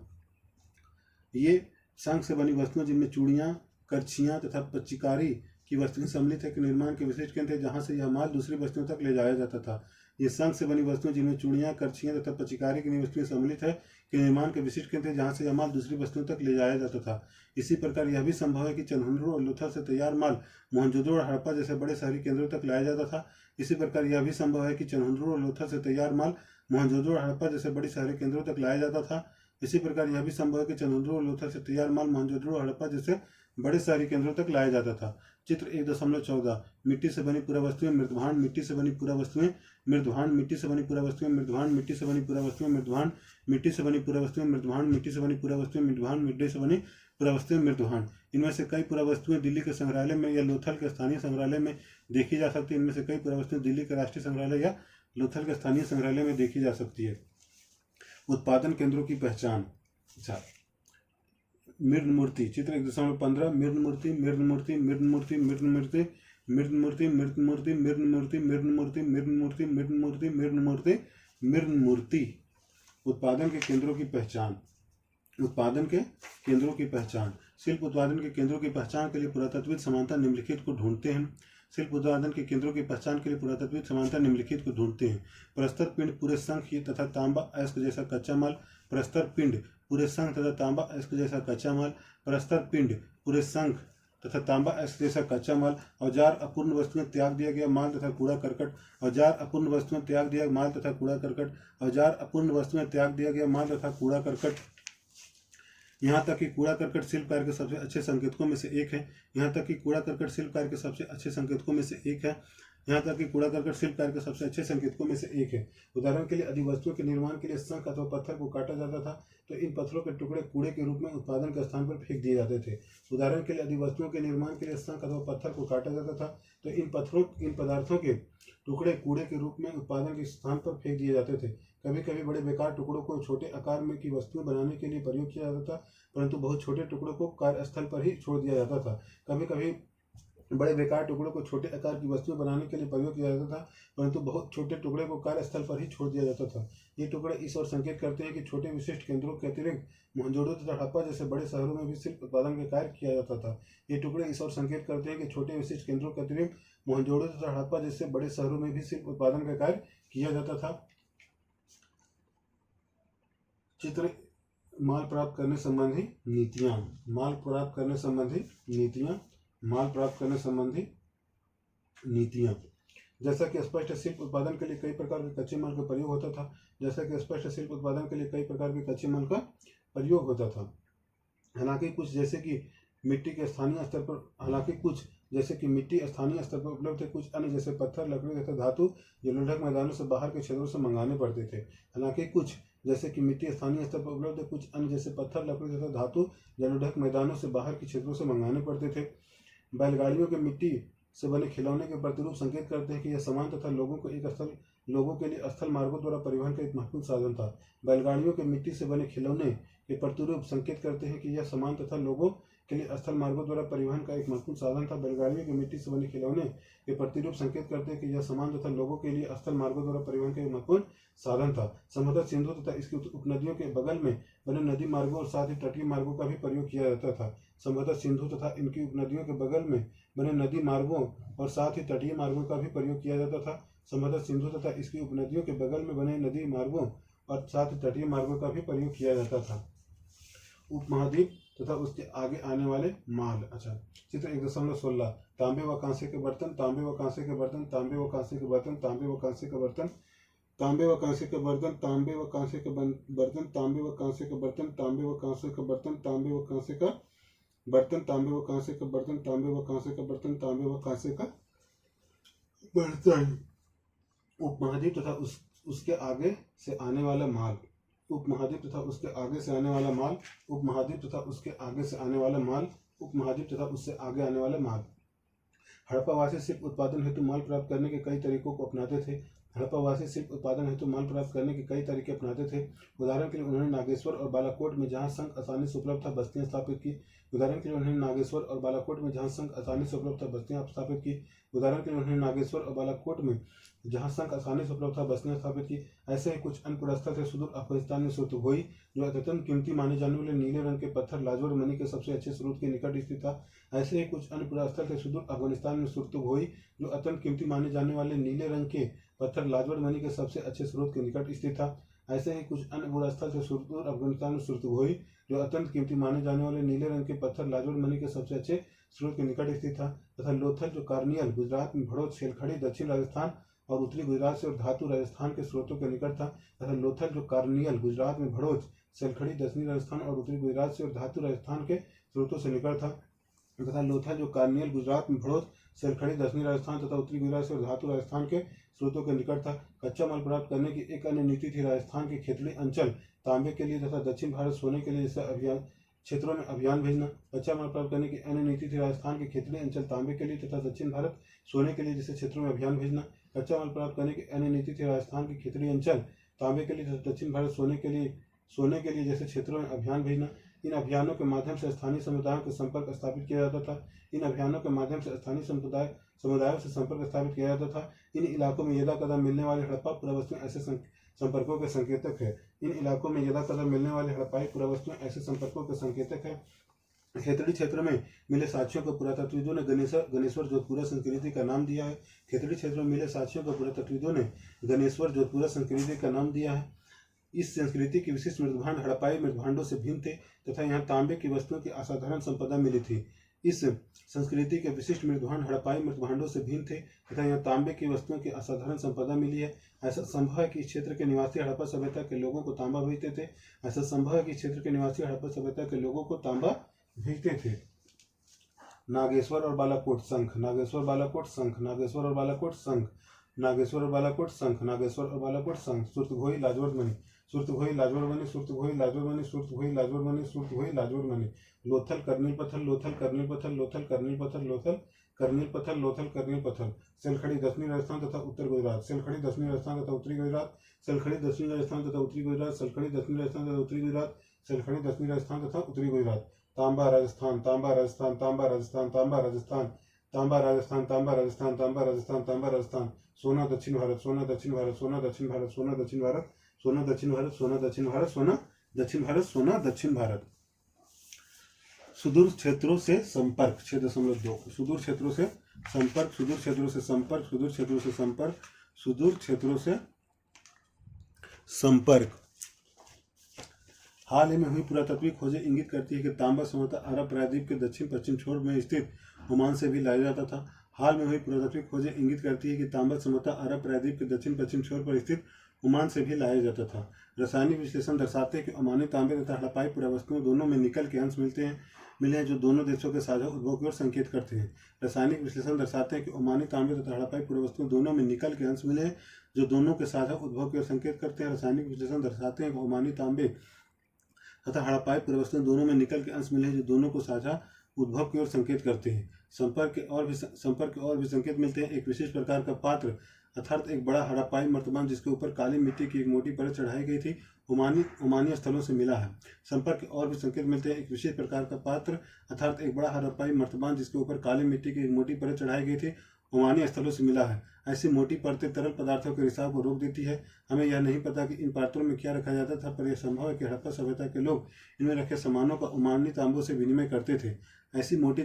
ये शंख से बनी वस्तुएं जिनमें चूड़ियां, करछियां तथा पच्चीकारी की वस्तुएं सम्मिलित है कि निर्माण के विशिष्ट केंद्र थे जहां से यह माल दूसरी वस्तुओं तक ले जाया जाता था। ये शंख से बनी वस्तुएं जिनमें चूड़ियां, करछियां तथा पच्चीकारी की वस्तुएं सम्मिलित है कि निर्माण के विशिष्ट केंद्र थे जहां से यह माल दूसरी वस्तुओं तक ले जाया जाता था। इसी प्रकार यह भी संभव है कि चन्हुंद्रुर और लोथल से तैयार माल मोहनजोदड़ो और हड़प्पा जैसे बड़े शहरी केंद्रों तक लाया जाता था। इसी प्रकार यह भी संभव है कि चन्हुंद्रुर और लोथल से तैयार माल मोहनजोदड़ो और हड़प्पा जैसे बड़ी शहरी केंद्रों तक लाया जाता था। इसी प्रकार यह भी संभव है कि चन्हुंद्रुर और लोथल से तैयार माल मोहनजोदड़ो और हड़प्पा जैसे बड़े शहरी केंद्रों तक लाया जाता था। चित्र 1.14 मिट्टी से बनी पूरा वस्तुएं मृदभांड, मिट्टी से बनी पूरा वस्तुएं मृदभांड, मिट्टी से बनी पूरा वस्तुएं मृदभांड, मिट्टी से बनी पूरा वस्तुएं मृदभांड, मिट्टी से बनी पूरा वस्तुएं मृदभांड, मिट्टी से बनी पूरा वस्तुएं मृदभांड, मिट्टी से बनी पूरा वस्तुएं मृदभांड। इनमें से कई पूरा वस्तुएं दिल्ली के संग्रहालय में या लोथल के स्थानीय संग्रहालय में देखी जा सकती है। इनमें से कई पूरा वस्तुएं दिल्ली के राष्ट्रीय संग्रहालय या लोथल के स्थानीय संग्रहालय में देखी जा सकती है। उत्पादन केंद्रों की पहचान। मृद मूर्ति। चित्र 1.15 मृद मूर्ति, मृद मूर्ति, मृद मूर्ति, मृद मूर्ति, मृद मूर्ति, मृद मूर्ति, मृद मूर्ति, मृद मूर्ति, मृद मूर्ति, मृद मूर्ति, मृद मूर्ति, मृद मूर्ति। उत्पादन के केंद्रों की पहचान। उत्पादन के केंद्रों की पहचान। शिल्प उत्पादन के केंद्रों की पहचान के लिए पुरातत्वविद समानता निम्नलिखित को ढूंढते हैं। शिल्प उत्पादन के केंद्रों की पहचान के लिए पुरातत्वविद समानता निम्नलिखित को ढूंढते हैं। प्रस्तर पिंड, पूरे शंख तथा तांबा अयस्क जैसा कच्चा माल। प्रस्तर पिंड, पूरे शंख तथा तांबा अयस्क जैसा कच्चा माल। प्रस्तर पिंड, पूरे शंख तथा तांबा अयस्क जैसा कच्चा माल। औजार, अपूर्ण वस्तुएं, त्याग दिया गया माल तथा कूड़ा करकट। औजार, अपूर्ण वस्तुएं, त्याग दिया माल तथा कूड़ा करकट। औजार, अपूर्ण वस्तुएं, त्याग दिया गया माल तथा कूड़ा करकट। यहाँ तक कि कूड़ा करकट शिल्प कार्य के सबसे अच्छे संकेतकों में से एक है। यहाँ तक कि कूड़ा करकट शिल्प कार्य के सबसे अच्छे संकेतकों में से एक है। यहाँ तक कि कूड़ा करकट शिल्प कार्य के सबसे अच्छे संकेतकों में से एक है। उदाहरण के लिए यदि वस्तुओं के निर्माण के लिए शंख अथवा पत्थर को काटा जाता था तो इन पत्थरों के टुकड़े कूड़े के रूप में उत्पादन के स्थान पर फेंक दिए जाते थे। उदाहरण के लिए यदि वस्तुओं के निर्माण के लिए शंख अथवा पत्थर को काटा जाता था तो इन पदार्थों के टुकड़े कूड़े के रूप में उत्पादन के स्थान पर फेंक दिए जाते थे। कभी कभी बड़े बेकार टुकड़ों को छोटे आकार में की वस्तुएं बनाने के लिए प्रयोग किया जाता था, परंतु बहुत छोटे टुकड़ों को कार्यस्थल पर ही छोड़ दिया जाता था। कभी कभी बड़े बेकार टुकड़ों को छोटे आकार की वस्तुएं बनाने के लिए प्रयोग किया जाता था, परंतु बहुत छोटे टुकड़े को कार्यस्थल पर ही छोड़ दिया जाता था। ये टुकड़े इस ओर संकेत करते हैं कि छोटे विशिष्ट केंद्रों के अतिरिक्त मोहनजोदड़ो तथा हड़प्पा जैसे बड़े शहरों में भी शिल्प उत्पादन का कार्य किया जाता था। ये टुकड़े इस ओर संकेत करते हैं कि छोटे विशिष्ट केंद्रों के अतिरिक्त मोहनजोदड़ो तथा हड़प्पा जैसे बड़े शहरों में भी शिल्प उत्पादन का कार्य किया जाता था। चित्र माल प्राप्त करने संबंधी नीतियाँ। माल प्राप्त करने संबंधी नीतियाँ। माल प्राप्त करने संबंधी नीतियाँ। जैसा कि स्पष्ट शिल्प उत्पादन के लिए कई प्रकार के कच्चे माल का प्रयोग होता था। जैसा कि स्पष्ट शिल्प उत्पादन के लिए कई प्रकार के कच्चे माल का प्रयोग होता था। हालांकि कुछ जैसे कि मिट्टी स्थानीय स्तर पर उपलब्ध थे, कुछ अन्य जैसे पत्थर, लकड़ी तथा धातु जलोढ़क मैदानों से बाहर के क्षेत्रों से मंगाने पड़ते थे। हालांकि कुछ जैसे कि मिट्टी स्थानीय स्तर पर उपलब्ध है, कुछ अन्य जैसे पत्थर, लकड़ी तथा धातु जलोढ़क मैदानों से बाहर के क्षेत्रों से मंगाने पड़ते थे। बैलगाड़ियों के मिट्टी से बने खिलौने के प्रतिरूप संकेत करते हैं कि यह सामान तथा लोगों के लिए स्थल मार्गों द्वारा परिवहन का एक महत्वपूर्ण साधन था। बैलगाड़ियों के मिट्टी से बने खिलौने के प्रतिरूप संकेत करते हैं कि यह सामान तथा लोगों के लिए स्थल मार्गों द्वारा परिवहन का एक महत्वपूर्ण साधन था। बैलगाड़ियों के मिट्टी से बने खिलौने के प्रतिरूप संकेत करते हैं कि यह सामान तथा लोगों के लिए स्थल मार्गों द्वारा परिवहन का एक महत्वपूर्ण साधन था। संभवतः सिंधु तथा इसकी उपनदियों के बगल में बने नदी मार्गों और साथ ही तटीय मार्गों का भी प्रयोग किया जाता था। संभवतः सिंधु तथा इनकी उपनदियों के बगल में बने नदी मार्गों और साथ ही तटीय मार्गों का भी प्रयोग किया जाता था। संभवतः सिंधु तथा इसकी उपनदियों के बगल में बने नदी मार्गों और साथ ही तटीय मार्गों का भी प्रयोग किया जाता था। उपमहाद्वीप तथा उसके आगे आने वाले माल। चित्र 1.16 तांबे व कांसे के बर्तन, तांबे व कांसे के बर्तन, तांबे व कांसे के बर्तन, तांबे व कांसे के बर्तन, तांबे व कांसे के बर्तन, तांबे व कांसे के बर्तन, तांबे व कांसे के बर्तन, तांबे व कांसे के बर्तन, तांबे व कांसे का बर्तन, तांबे व कांसे का बर्तन, तांबे व कांसे का बर्तन, तांबे व कांसे का बर्तन। उपमहाद्वीप तथा उसके आगे से आने वाला माल। उपमहाद्वीप तथा उसके आगे से आने वाला माल। उपमहाद्वीप तथा उसके आगे से आने वाला माल। उपमहाद्वीप तथा उससे आगे आने वाले महाद्वीप। हड़प्पावासी सिर्फ उत्पादन हेतु माल प्राप्त करने के कई तरीकों को अपनाते थे। हड़प्पावासी सिर्फ उत्पादन हेतु माल प्राप्त करने के कई तरीके अपनाते थे। उदाहरण के लिए उन्होंने नागेश्वर और बालाकोट में जहां संघ आसानी से उपलब्ध था बस्तियां स्थापित की। उदाहरण के लिए उन्होंने नागेश्वर और बालाकोट में जहां संघ आसानी से उपलब्ध था बस्तियां स्थापित की। उदाहरण के लिए उन्होंने नागेश्वर और बालाकोट में जहां संघ आसानी से उपलब्ध था बस्तियां स्थापित की। ऐसे ही कुछ अन्य पुरस्कार थे। सुदूर अफगानिस्तान में सुर्तुघोई जो अत्यंत कीमती माने जाने वाले नीले रंग के पत्थर लाजवर मणि के सबसे अच्छे स्रोत के निकट स्थित था। ऐसे ही कुछ अन्य पुरस्कार थे। सुदूर अफगानिस्तान में सुर्तुघोई जो अत्यंत कीमती माने जाने वाले नीले रंग के पत्थर लाजवर मणि के सबसे अच्छे स्रोत के निकट स्थित था। ऐसे ही कुछ अन्य पुरस्कार थे। सुदूर अफगानिस्तान में सुर्तुघोई जो अत्यंत कीमती माने जाने वाले नीले रंग के पत्थर लाजवर मणि के सबसे अच्छे स्रोत के निकट स्थित था। तथा लोथल जो कार्नियल गुजरात में भड़ोत शेलखड़ी दक्षिण राजस्थान और उत्तरी गुजरात से और धातु राजस्थान के स्रोतों के निकट था। तथा लोथल जो कार्नियल गुजरात में भड़ोच शेलखड़ी दक्षिणी राजस्थान और उत्तरी गुजरात से और धातु राजस्थान के स्रोतों से निकट था। तथा लोथल जो कार्नियल गुजरात में भड़ोच शेलखड़ी दक्षिणी राजस्थान तथा उत्तरी गुजरात से और धातु राजस्थान के स्रोतों के निकट था। कच्चा माल प्राप्त करने की एक अन्य नीति थी राजस्थान के खेतड़ी अंचल तांबे के लिए तथा दक्षिण भारत सोने के लिए जैसे अभियान क्षेत्रों में अभियान भेजना। कच्चा माल प्राप्त करने की अन्य नीति थी राजस्थान के खेतड़ी अंचल तांबे के लिए तथा दक्षिण भारत सोने के लिए जैसे क्षेत्रों में अभियान भेजना। कच्चा माल प्राप्त करने की अन्य नीति थी राजस्थान के खेतड़ी अंचल तांबे के लिए तथा दक्षिण भारत सोने के लिए जैसे क्षेत्रों में अभियान भेजना। इन अभियानों के माध्यम से स्थानीय समुदायों के संपर्क स्थापित किया जाता था। इन अभियानों के माध्यम से स्थानीय समुदायों से संपर्क स्थापित किया जाता था। इन इलाकों में यदा कदा मिलने वाले हड़प्पा पुरावस्तुएं ऐसे संपर्कों के संकेतक है। इन इलाकों में यदा कदा मिलने वाले हड़प्पाई पुरावस्तुएं ऐसे संपर्कों के संकेतक है। खेतड़ी क्षेत्र में मिले साक्ष्यों को पुरातत्वविदों ने गणेश्वर जोधपुरा संस्कृति का नाम दिया है। खेतड़ी क्षेत्र में मिले साक्ष्यों को पुरातत्वविदों ने गणेश्वर जोधपुरा संस्कृति का नाम दिया है। इस संस्कृति के विशिष्ट मृदभांड हड़प्पाई मृदभांडों से भिन्न थे तथा यहाँ तांबे की वस्तुओं की असाधारण संपदा मिली थी। इस संस्कृति के विशिष्ट मृदभांड हड़प्पाई मृदभांडों से भिन्न थे तथा यहाँ तांबे की वस्तुओं की असाधारण संपदा मिली है। ऐसा संभव है कि इस क्षेत्र के निवासी हड़प्पा सभ्यता के लोगों को तांबा भेजते थे। ऐसा संभव है कि इस क्षेत्र के निवासी हड़प्पा सभ्यता के लोगों को तांबा भेजते थे। नागेश्वर और बालाकोट संख। नागेश्वर बालाकोट संख। नागेश्वर और बालाकोट संख। नागेश्वर और बालाकोट संख। नागेश्वर और बालाकोट संख। सुर्तुघोई लाजवर मणि। सुर्तुघोई लाजवर मणि। सुर्तुघोई लाजवर मणि। सुर्तुघोई लाजवर मणि। सुर्तुघोई लाजवर मणि। लोथल कर्नील पत्थर। लोथल कर्नील पत्थर। लोथल कर्नील पत्थर। लोथल कर्नील पत्थर। लोथल कर्नील पत्थर। शेलखड़ी दक्षिणी राजस्थान तथा उत्तर गुजरात। शेलखड़ी दक्षिणी राजस्थान तथा उत्तरी गुजरात। शेलखड़ी दक्षिणी राजस्थान तथा उत्तरी गुजरात। शेलखड़ी दक्षिणी राजस्थान तथा उत्तरी गुजरात। शेलखड़ी दक्षिणी राजस्थान तथा उत्तरी गुजरात। तांबा राजस्थान। तांबा राजस्थान। तांबा राजस्थान। तांबा राजस्थान। तांबा राजस्थान। तांबा राजस्थान। तांबा राजस्थान। तांबा राजस्थान। सोना दक्षिण भारत। सोना दक्षिण भारत। सोना दक्षिण भारत। सोना दक्षिण भारत। सोना दक्षिण भारत। सोना दक्षिण भारत। सोना दक्षिण भारत। सोना दक्षिण भारत। सुदूर क्षेत्रों से संपर्क 6.2। सुदूर क्षेत्रों से संपर्क। सुदूर क्षेत्रों से संपर्क। सुदूर क्षेत्रों से संपर्क। सुदूर क्षेत्रों से संपर्क। हाल ही में हुई पुरातत्विक खोजें इंगित करती है कि तांबा संभवतः अरब प्रायद्वीप के दक्षिण पश्चिम छोर में स्थित ओमान से भी लाया जाता था। हाल में हुई पुरातत्विक खोजें इंगित करती है कि तांबा संभवतः अरब प्रायद्वीप के दक्षिण पश्चिम छोर पर स्थित ओमान से भी लाया जाता था। रासायनिक विश्लेषण दर्शाते हैं कि ओमानी तांबे तथा हड़प्पाई पुरावस्तुओं दोनों में निकल के अंश मिले हैं जो दोनों देशों के साझा उद्भव की ओर संकेत करते हैं। रासायनिक विश्लेषण दर्शाते हैं कि ओमानी तांबे तथा हड़प्पाई पुरावस्तुओं दोनों में निकल के अंश मिले हैं जो दोनों के साझा उद्भव की ओर संकेत करते हैं। रासायनिक विश्लेषण दर्शाते हैं कि ओमानी तांबे तथा हड़प्पाई पुरावस्तुएं दोनों में निकल के अंश मिले हैं जो दोनों को साझा उद्भव की ओर संकेत करते हैं। संपर्क के और भी संकेत मिलते हैं। एक विशेष प्रकार का पात्र अर्थात एक बड़ा हड़प्पाई मर्तबान जिसके ऊपर काली मिट्टी की एक मोटी परत चढ़ाई गई थी ओमानी स्थलों से मिला है। संपर्क के और भी संकेत मिलते हैं। एक विशेष प्रकार का पात्र अर्थात एक बड़ा हड़प्पाई मर्तबान जिसके ऊपर काली मिट्टी की एक मोटी परत चढ़ाई गई थी ओमानी स्थलों से मिला है। ऐसी मोटी परतें तरल पदार्थों के रिसाव को रोक देती है। हमें यह नहीं पता कि इन पात्रों में क्या रखा जाता था, पर यह संभव है कि हड़प्पा सभ्यता के लोग इनमें रखे सामानों का ओमानी तांबों से विनिमय करते थे। ऐसी मोटी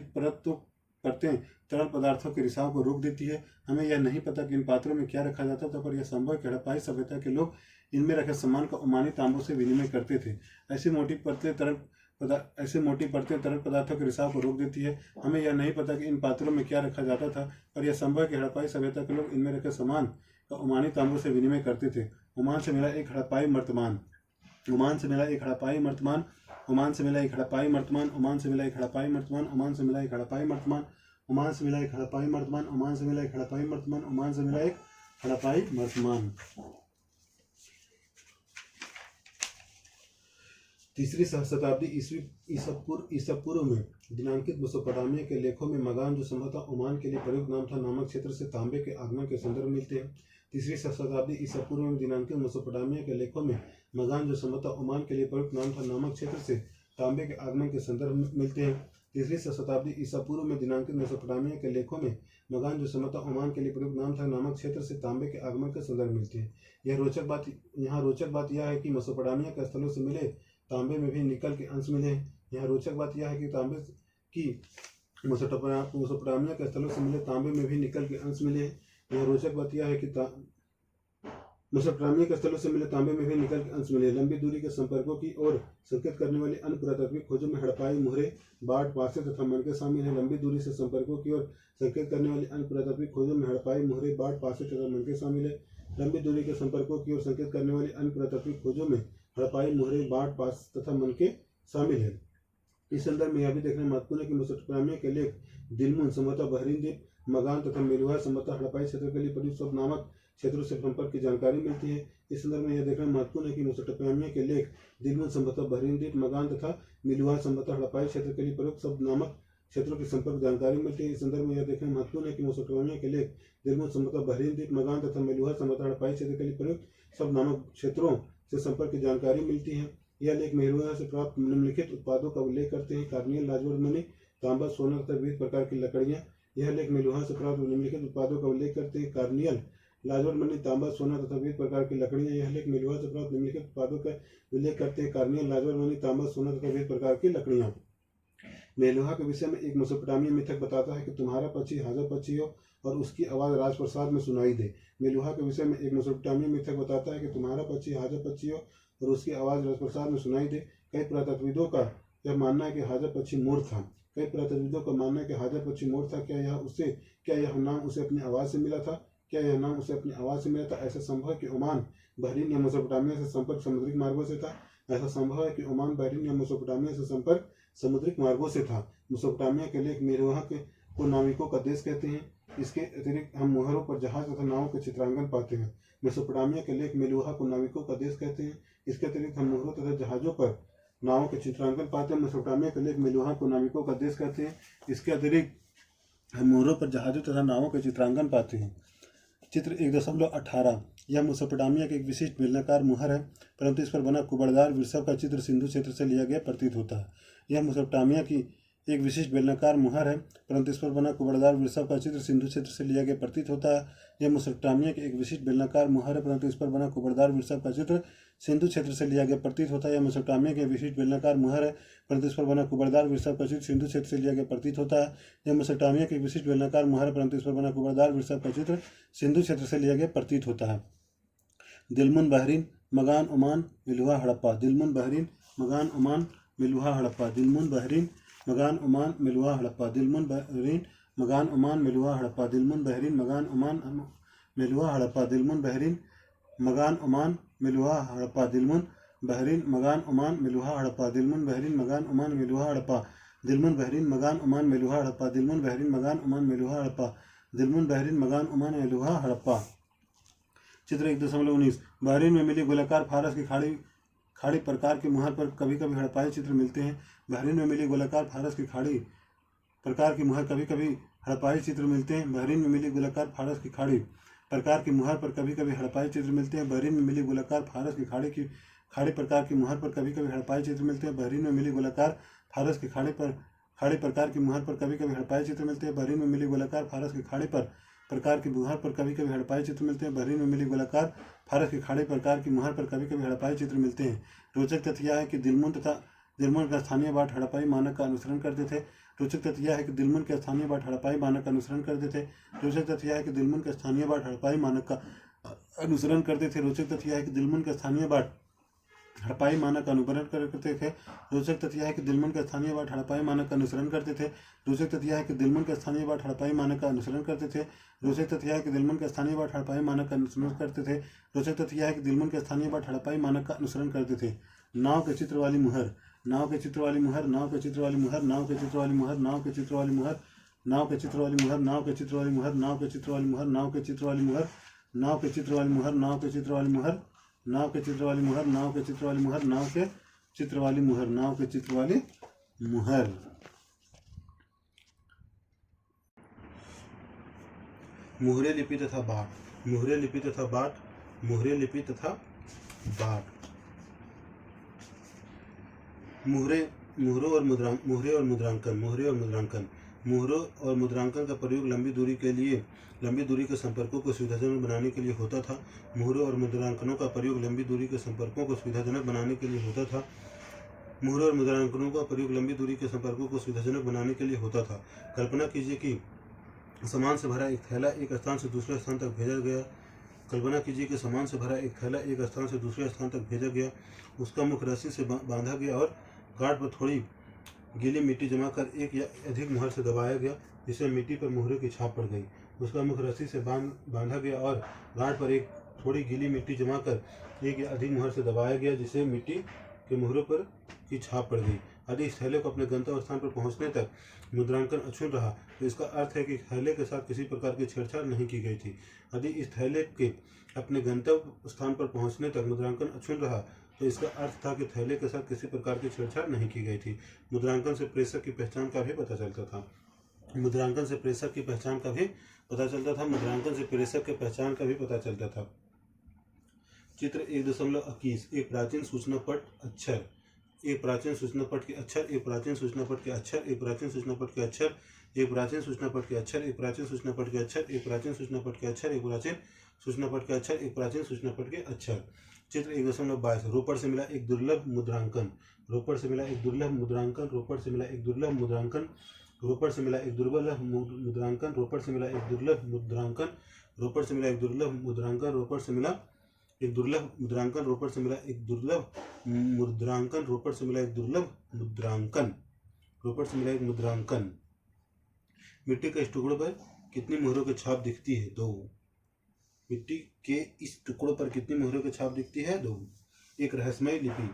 परतें तरल पदार्थों के रिसाव को रोक देती है। हमें यह नहीं पता कि इन पात्रों में क्या रखा जाता था, पर यह संभव है कि हड़प्पाई सभ्यता के लोग इनमें रखे सामान का ओमानी तांबों से विनिमय करते थे। ऐसी मोटी परतें तरल पदार्थों के रिसाव को रोक देती है। हमें यह नहीं पता कि इन पात्रों में क्या रखा जाता था, पर यह संभव है कि हड़प्पाई सभ्यता के लोग इनमें रखे सामान का ओमानी तांबों से विनिमय करते थे। ओमान से मिला एक हड़प्पाई मर्तमान। ओमान से मिला एक हड़प्पाई मर्तमान। ओमान से मिला एक हड़प्पाई मर्तमान। ओमान से मिला एक हड़प्पाई मर्तमान। ओमान से मिला एक हड़प्पाई मर्तमान। ओमान से मिला एक हड़प्पाई मर्तमान। ओमान से मिला एक हड़प्पाई मर्तमान। ओमान से मिला एक हड़प्पाई मर्तमान। तीसरी शताब्दी ईसा पूर्व में दिनांकित मेसोपोटामिया के लेखों में मगान, जो संभवतः ओमान के लिए प्रयुक्त नाम था, नामक क्षेत्र से तांबे के आगमन के संदर्भ मिलते हैं। तीसरी शताब्दी ईसा पूर्व में दिनांकित मेसोपोटामिया के लेखों में मगान, जो संभवतः ओमान के लिए प्रयुक्त नाम था, नामक क्षेत्र से तांबे के आगमन के संदर्भ मिलते हैं। तीसरी शताब्दी ईसा पूर्व में दिनांकित मेसोपोटामिया के लेखों में मगान, जो संभवतः ओमान के लिए प्रयुक्त नाम था, नामक क्षेत्र से तांबे के आगमन के संदर्भ मिलते हैं। यहाँ रोचक बात यह है कि मेसोपोटामिया के स्थलों से मिले तांबे में भी निकल के अंश मिले हैं। यहाँ रोचक बात यह है कि मेसोपोटामिया के स्थलों से मिले तांबे में भी निकल के अंश मिले हैं। यहाँ रोचक बात यह है कि मेसोपोटामिया के स्थलों से मिले तांबे में भी निकल के अंश मिले। लंबी दूरी के संपर्कों की ओर संकेत करने वाली अन्य पुरातात्विक खोजों में हड़प्पाई, मोहरे, बाढ़, पासे तथा मनके शामिल हैं। लंबी दूरी से संपर्कों की ओर संकेत करने वाली अन्य पुरातात्विक खोजों में हड़प्पाई, मोहरे, बाढ़, पासे तथा मनके शामिल है। लंबी दूरी के संपर्कों की ओर संकेत करने वाली अन्य पुरातात्विक खोजों में हड़प्पाई, मोहरे, बाढ़, पास तथा मनके शामिल है। इस संदर्भ में यह भी देखना महत्वपूर्ण है कि मेसोपोटामिया के लेख दिलमुन, संभवतः बहरीन द्वीप, मगान तथा मेलुहा, संभवतः हड़प्पाई क्षेत्र के लिए प्रयुक्त शब्द नामक क्षेत्रों से संपर्क की जानकारी मिलती है। इस संदर्भ में यह देखना महत्वपूर्ण है कि मेसोपोटामिया के लेख दिलमुन, संभवतः बहरीन द्वीप, मगान तथा मेलुहा, संभवतः हड़प्पाई क्षेत्र के लिए प्रयुक्त शब्द नामक क्षेत्रों की संपर्क जानकारी मिलती है। इस संदर्भ में यह देखना महत्वपूर्ण है कि मेसोपोटामिया के लेख दिलमुन, संभवतः बहरीन द्वीप, मगान तथा मेलुहा, संभवतः हड़प्पाई क्षेत्र के लिए प्रयुक्त शब्द नामक क्षेत्रों से संपर्क की जानकारी मिलती है। यह लेख मेलुहा से प्राप्त निम्नलिखित उत्पादों का उल्लेख करते हैं: कार्नियल, लाजवंत मणि, तांबा, सोना तथा विविध प्रकार की लकड़ियां। यह लेख मेलुहा से प्राप्त निम्नलिखित उत्पादों का उल्लेख करते हैं: कार्नियल, लाजवंत मणि, तांबा, सोना तथा विविध प्रकार की लकड़ियां। यह लेख मेलुहा से प्राप्त निम्नलिखित उत्पादों का उल्लेख करते हैं: कार्नियल, लाजवंत मणि, तांबा, सोना तथा विविध प्रकार की लकड़ियां। मेलुहा के विषय में एक मेसोपोटामिया मिथक बताता है कि तुम्हारा पक्षी हाजर पक्षी हो और उसकी आवाज राजप्रसाद में सुनाई दे। मेलुहा के विषय में एक मेसोपोटामिया मिथक बताता है कि तुम्हारा पक्षी हाजर पक्षी हो और उसकी आवाज राजप्रसाद में सुनाई दे। कई पुरातत्वविदों का यह मानना है कि हाजर पक्षी मोर था। क्या यह नाम उसे अपनी आवाज से मिला था? ऐसा संभव है कि ओमान, बहरीन या मेसोपोटामिया से संपर्क समुद्रिक मार्गों से था। मेसोपोटामिया के लेख मेलुहा को नाविकों का देश कहते हैं। इसके अतिरिक्त हम मोहरों पर जहाज तथा नावों के चित्रांकन पाते हैं। मेसोपोटामिया के लेख मेलुहा को नाविकों का देश कहते हैं। इसके अतिरिक्त हम मोहरों तथा जहाजों पर नावों के चित्रांकन पाते हैं। मेसोपोटामिया के लेख मेलुहा को नाविकों का देश कहते हैं। इसके अतिरिक्त हम मोहरों पर जहाजों तथा नावों के चित्रांकन पाते हैं। चित्र 1.18 यह मेसोपोटामिया के एक विशिष्ट बेलनाकार मुहर है, परंतु इस पर बना कुबड़दार वृषभ का चित्र सिंधु क्षेत्र से लिया गया प्रतीत होता है। यह मेसोपोटामिया की एक विशिष्ट बेलनाकार मुहर है, परंतु इस पर बना कुबड़दार वृषभ का चित्र सिंधु क्षेत्र से लिया गया प्रतीत होता है। यह मेसोपोटामिया की एक विशिष्ट बेलनाकार मुहर है, परंतु इस पर बना कुबड़दार वृषभ का चित्र सिंधु क्षेत्र से लिया गया प्रतीत होता है। यह मेसोपोटामिया की विशिष्ट बेलनाकार मुहर है, परंतु इस पर बना कुबड़दार वृषभ का चित्र सिंधु क्षेत्र से लिया गया प्रतीत होता है। यह मेसोपोटामिया की विशिष्ट बेलनाकार मुहर है, परंतु इस पर बना कुबड़दार वृषभ का चित्र सिंधु क्षेत्र से लिया गया प्रतीत होता है। Dilmun, Bahrain, Magan, Oman, Meluhha, Harappa. Dilmun, Bahrain, Magan, Oman, Meluhha, Harappa. Dilmun, Bahrain, Magan, Oman, Meluhha, Harappa. Dilmun, Bahrain, Magan, Oman, Meluhha, Harappa. Dilmun, Bahrain, Magan, Oman, Meluhha, Harappa. Dilmun, Bahrain, Magan, Oman, Meluhha, Harappa. Dilmun, Bahrain, Magan, Oman, Meluhha, Harappa. Dilmun, Bahrain, Magan, Oman, Meluhha, Harappa. Dilmun, Bahrain, Magan, Oman, Meluhha, Harappa. Dilmun, Bahrain, Magan, Oman, Meluhha, Harappa. Dilmun, Bahrain, Magan, Oman, Meluhha, Harappa. चित्र 1.19 बहरीन में मिली गोलाकार फारस की खाड़ी प्रकार के मुहर पर कभी कभी हड़प्पाई चित्र मिलते हैं। बहरीन में मिली गोलाकार फारस की खाड़ी प्रकार की मुहर कभी कभी हड़प्पाई चित्र मिलते हैं। बहरीन में मिली गोलाकार फारस की खाड़ी प्रकार की मुहर पर कभी कभी हड़प्पाई चित्र मिलते हैं। बहरीन में मिली गोलाकार फारस की खाड़ी प्रकार की मुहर पर कभी कभी हड़प्पाई चित्र मिलते हैं। बहरीन में मिली गोलाकार फारस की खाड़ी प्रकार की मुहर पर कभी कभी हड़प्पाई चित्र मिलते हैं। बहरीन में मिली गोलाकार फारस की खाड़ी प्रकार की मुहर पर कभी कभी हड़प्पाई चित्र मिलते हैं। बहरीन में मिली गोलाकार फारस की खाड़ी प्रकार की मुहर पर कभी कभी हड़प्पाई चित्र मिलते हैं। रोचक तथ्य यह है कि दिलमुन का स्थानीय बाट हड़प्पाई मानक का अनुसरण करते थे। रोचक तथ्य यह है कि दिलमुन के स्थानीय बाट हड़प्पाई मानक का अनुसरण करते थे। रोचक तथ्य यह है कि दिलमुन के स्थानीय बाट हड़प्पाई मानक का अनुसरण करते थे। रोचक तथ्य यह है कि दिलमुन के स्थानीय बाट हड़प्पाई मानक का अनुसरण करते थे। रोचक तथ्य है कि दिलमुन के स्थानीय बाट हड़प्पाई मानक का अनुसरण करते थे। रोचक तथ्य है कि दिलमुन के स्थानीय बाट हड़प्पाई मानक का अनुसरण करते थे। रोचक तथ्य है कि दिलमुन के स्थानीय बाट हड़प्पाई मानक का अनुसरण करते थे। रोचक तथ्य है कि दिलमुन के स्थानीय बाट हड़प्पाई मानक का अनुसरण करते थे। नाव के चित्र वाली मुहर। नाव के चित्र वाली मुहर। नाव के चित्र वाली मुहर। नाव के चित्र वाली मुहर। नाव के चित्र वाली मुहर। नाव के चित्र वाली मुहर। नाव के चित्र वाली मुहर। नाव के चित्र वाली मुहर। नाव के चित्र वाली मुहर। नाव के चित्र वाली मुहर। नाव के चित्र वाली मुहर। नाव के चित्र वाली मुहर। नाव के चित्र वाली मुहर। नाव के चित्र वाली मुहर, नाव के चित्र वाली मुहर। मुहरे लिपि तथा बाट, मुहरे लिपि तथा बाट, मुहरे लिपि तथा बाट। मुहरों और मुद्रांकन, मुहरे और मुद्रांकन, मुहरे और मुद्रांकन। मुहरों और मुद्रांकन का प्रयोग लंबी दूरी के संपर्कों को सुविधाजनक बनाने के लिए होता था। मुहरों और मुद्रांकनों का प्रयोग लंबी दूरी के संपर्कों को सुविधाजनक बनाने के लिए होता था। मुहरों और मुद्रांकनों का प्रयोग लंबी दूरी के संपर्कों को सुविधाजनक बनाने के लिए होता था। कल्पना कीजिए कि सामान से भरा एक थैला एक स्थान से दूसरे स्थान तक भेजा गया। कल्पना कीजिए कि सामान से भरा एक थैला एक स्थान से दूसरे स्थान तक भेजा गया। उसका मुख रस्सी से बांधा गया और गांठ पर थोड़ी गीली मिट्टी जमा कर एक या अधिक मुहर से दबाया गया, जिससे मिट्टी पर मुहरे की छाप पड़ गई। उसका मुख रस्सी से बांधा गया और गांठ पर एक थोड़ी गीली मिट्टी जमा कर एक या अधिक मुहर से दबाया गया, जिससे मिट्टी के मुहरों पर की छाप पड़ गई। यदि इस थैले को अपने गंतव्य स्थान पर पहुंचने तक मुद्रांकन अक्षुण्ण रहा तो इसका अर्थ है कि थैले के साथ किसी प्रकार की छेड़छाड़ नहीं की गई थी। यदि इस थैले के अपने गंतव्य स्थान पर पहुंचने तक मुद्रांकन अक्षुण्ण रहा तो इसका अर्थ था कि थैले के साथ किसी प्रकार की छेड़छाड़ नहीं की गई थी। मुद्रांकन से प्रेषक की पहचान का भी पता चलता था। मुद्रांकन से प्रेषक की पहचान का भी पता चलता था। मुद्रांकन से प्रेषक की पहचान का भी पता चलता था। चित्र 1.21 एक प्राचीन सूचना पट अक्षर, एक प्राचीन सूचना पट के अक्षर, एक प्राचीन सूचना पट के अक्षर, एक प्राचीन सूचना पट के अक्षर, एक प्राचीन सूचना पट के अक्षर, एक प्राचीन सूचना पट के अक्षर, एक प्राचीन सूचना पट के अक्षर, एक प्राचीन सूचना पट के अक्षर, एक प्राचीन सूचना पट के अक्षर। चित्र 1.22 रोपड़ से मिला एक दुर्लभ मुद्रांकन, रोपड़ से मिला एक दुर्लभ मुद्रांकन, रोपड़ से मिला एक दुर्लभ मुद्रांकन, रोपड़ से मिला एक दुर्लभ मुद्रांकन, रोपड़ से मिला एक दुर्लभ मुद्रांकन, रोपड़ से मिला एक दुर्लभ मुद्रांकन, रोपड़ से मिला एक दुर्लभ मुद्रांकन, रोपड़ से मिला एक दुर्लभ मुद्रांकन, रोपड़ से मिला एक दुर्लभ मुद्रांकन, रोपड़ से मिला एक मुद्रांकन। मिट्टी के इस टुकड़े पर कितनी मुहरों की छाप दिखती है? 2। मिट्टी के इस टुकड़ों पर कितनी मुहरों की छाप दिखती है? 2। एक रहस्यमयी लिपि,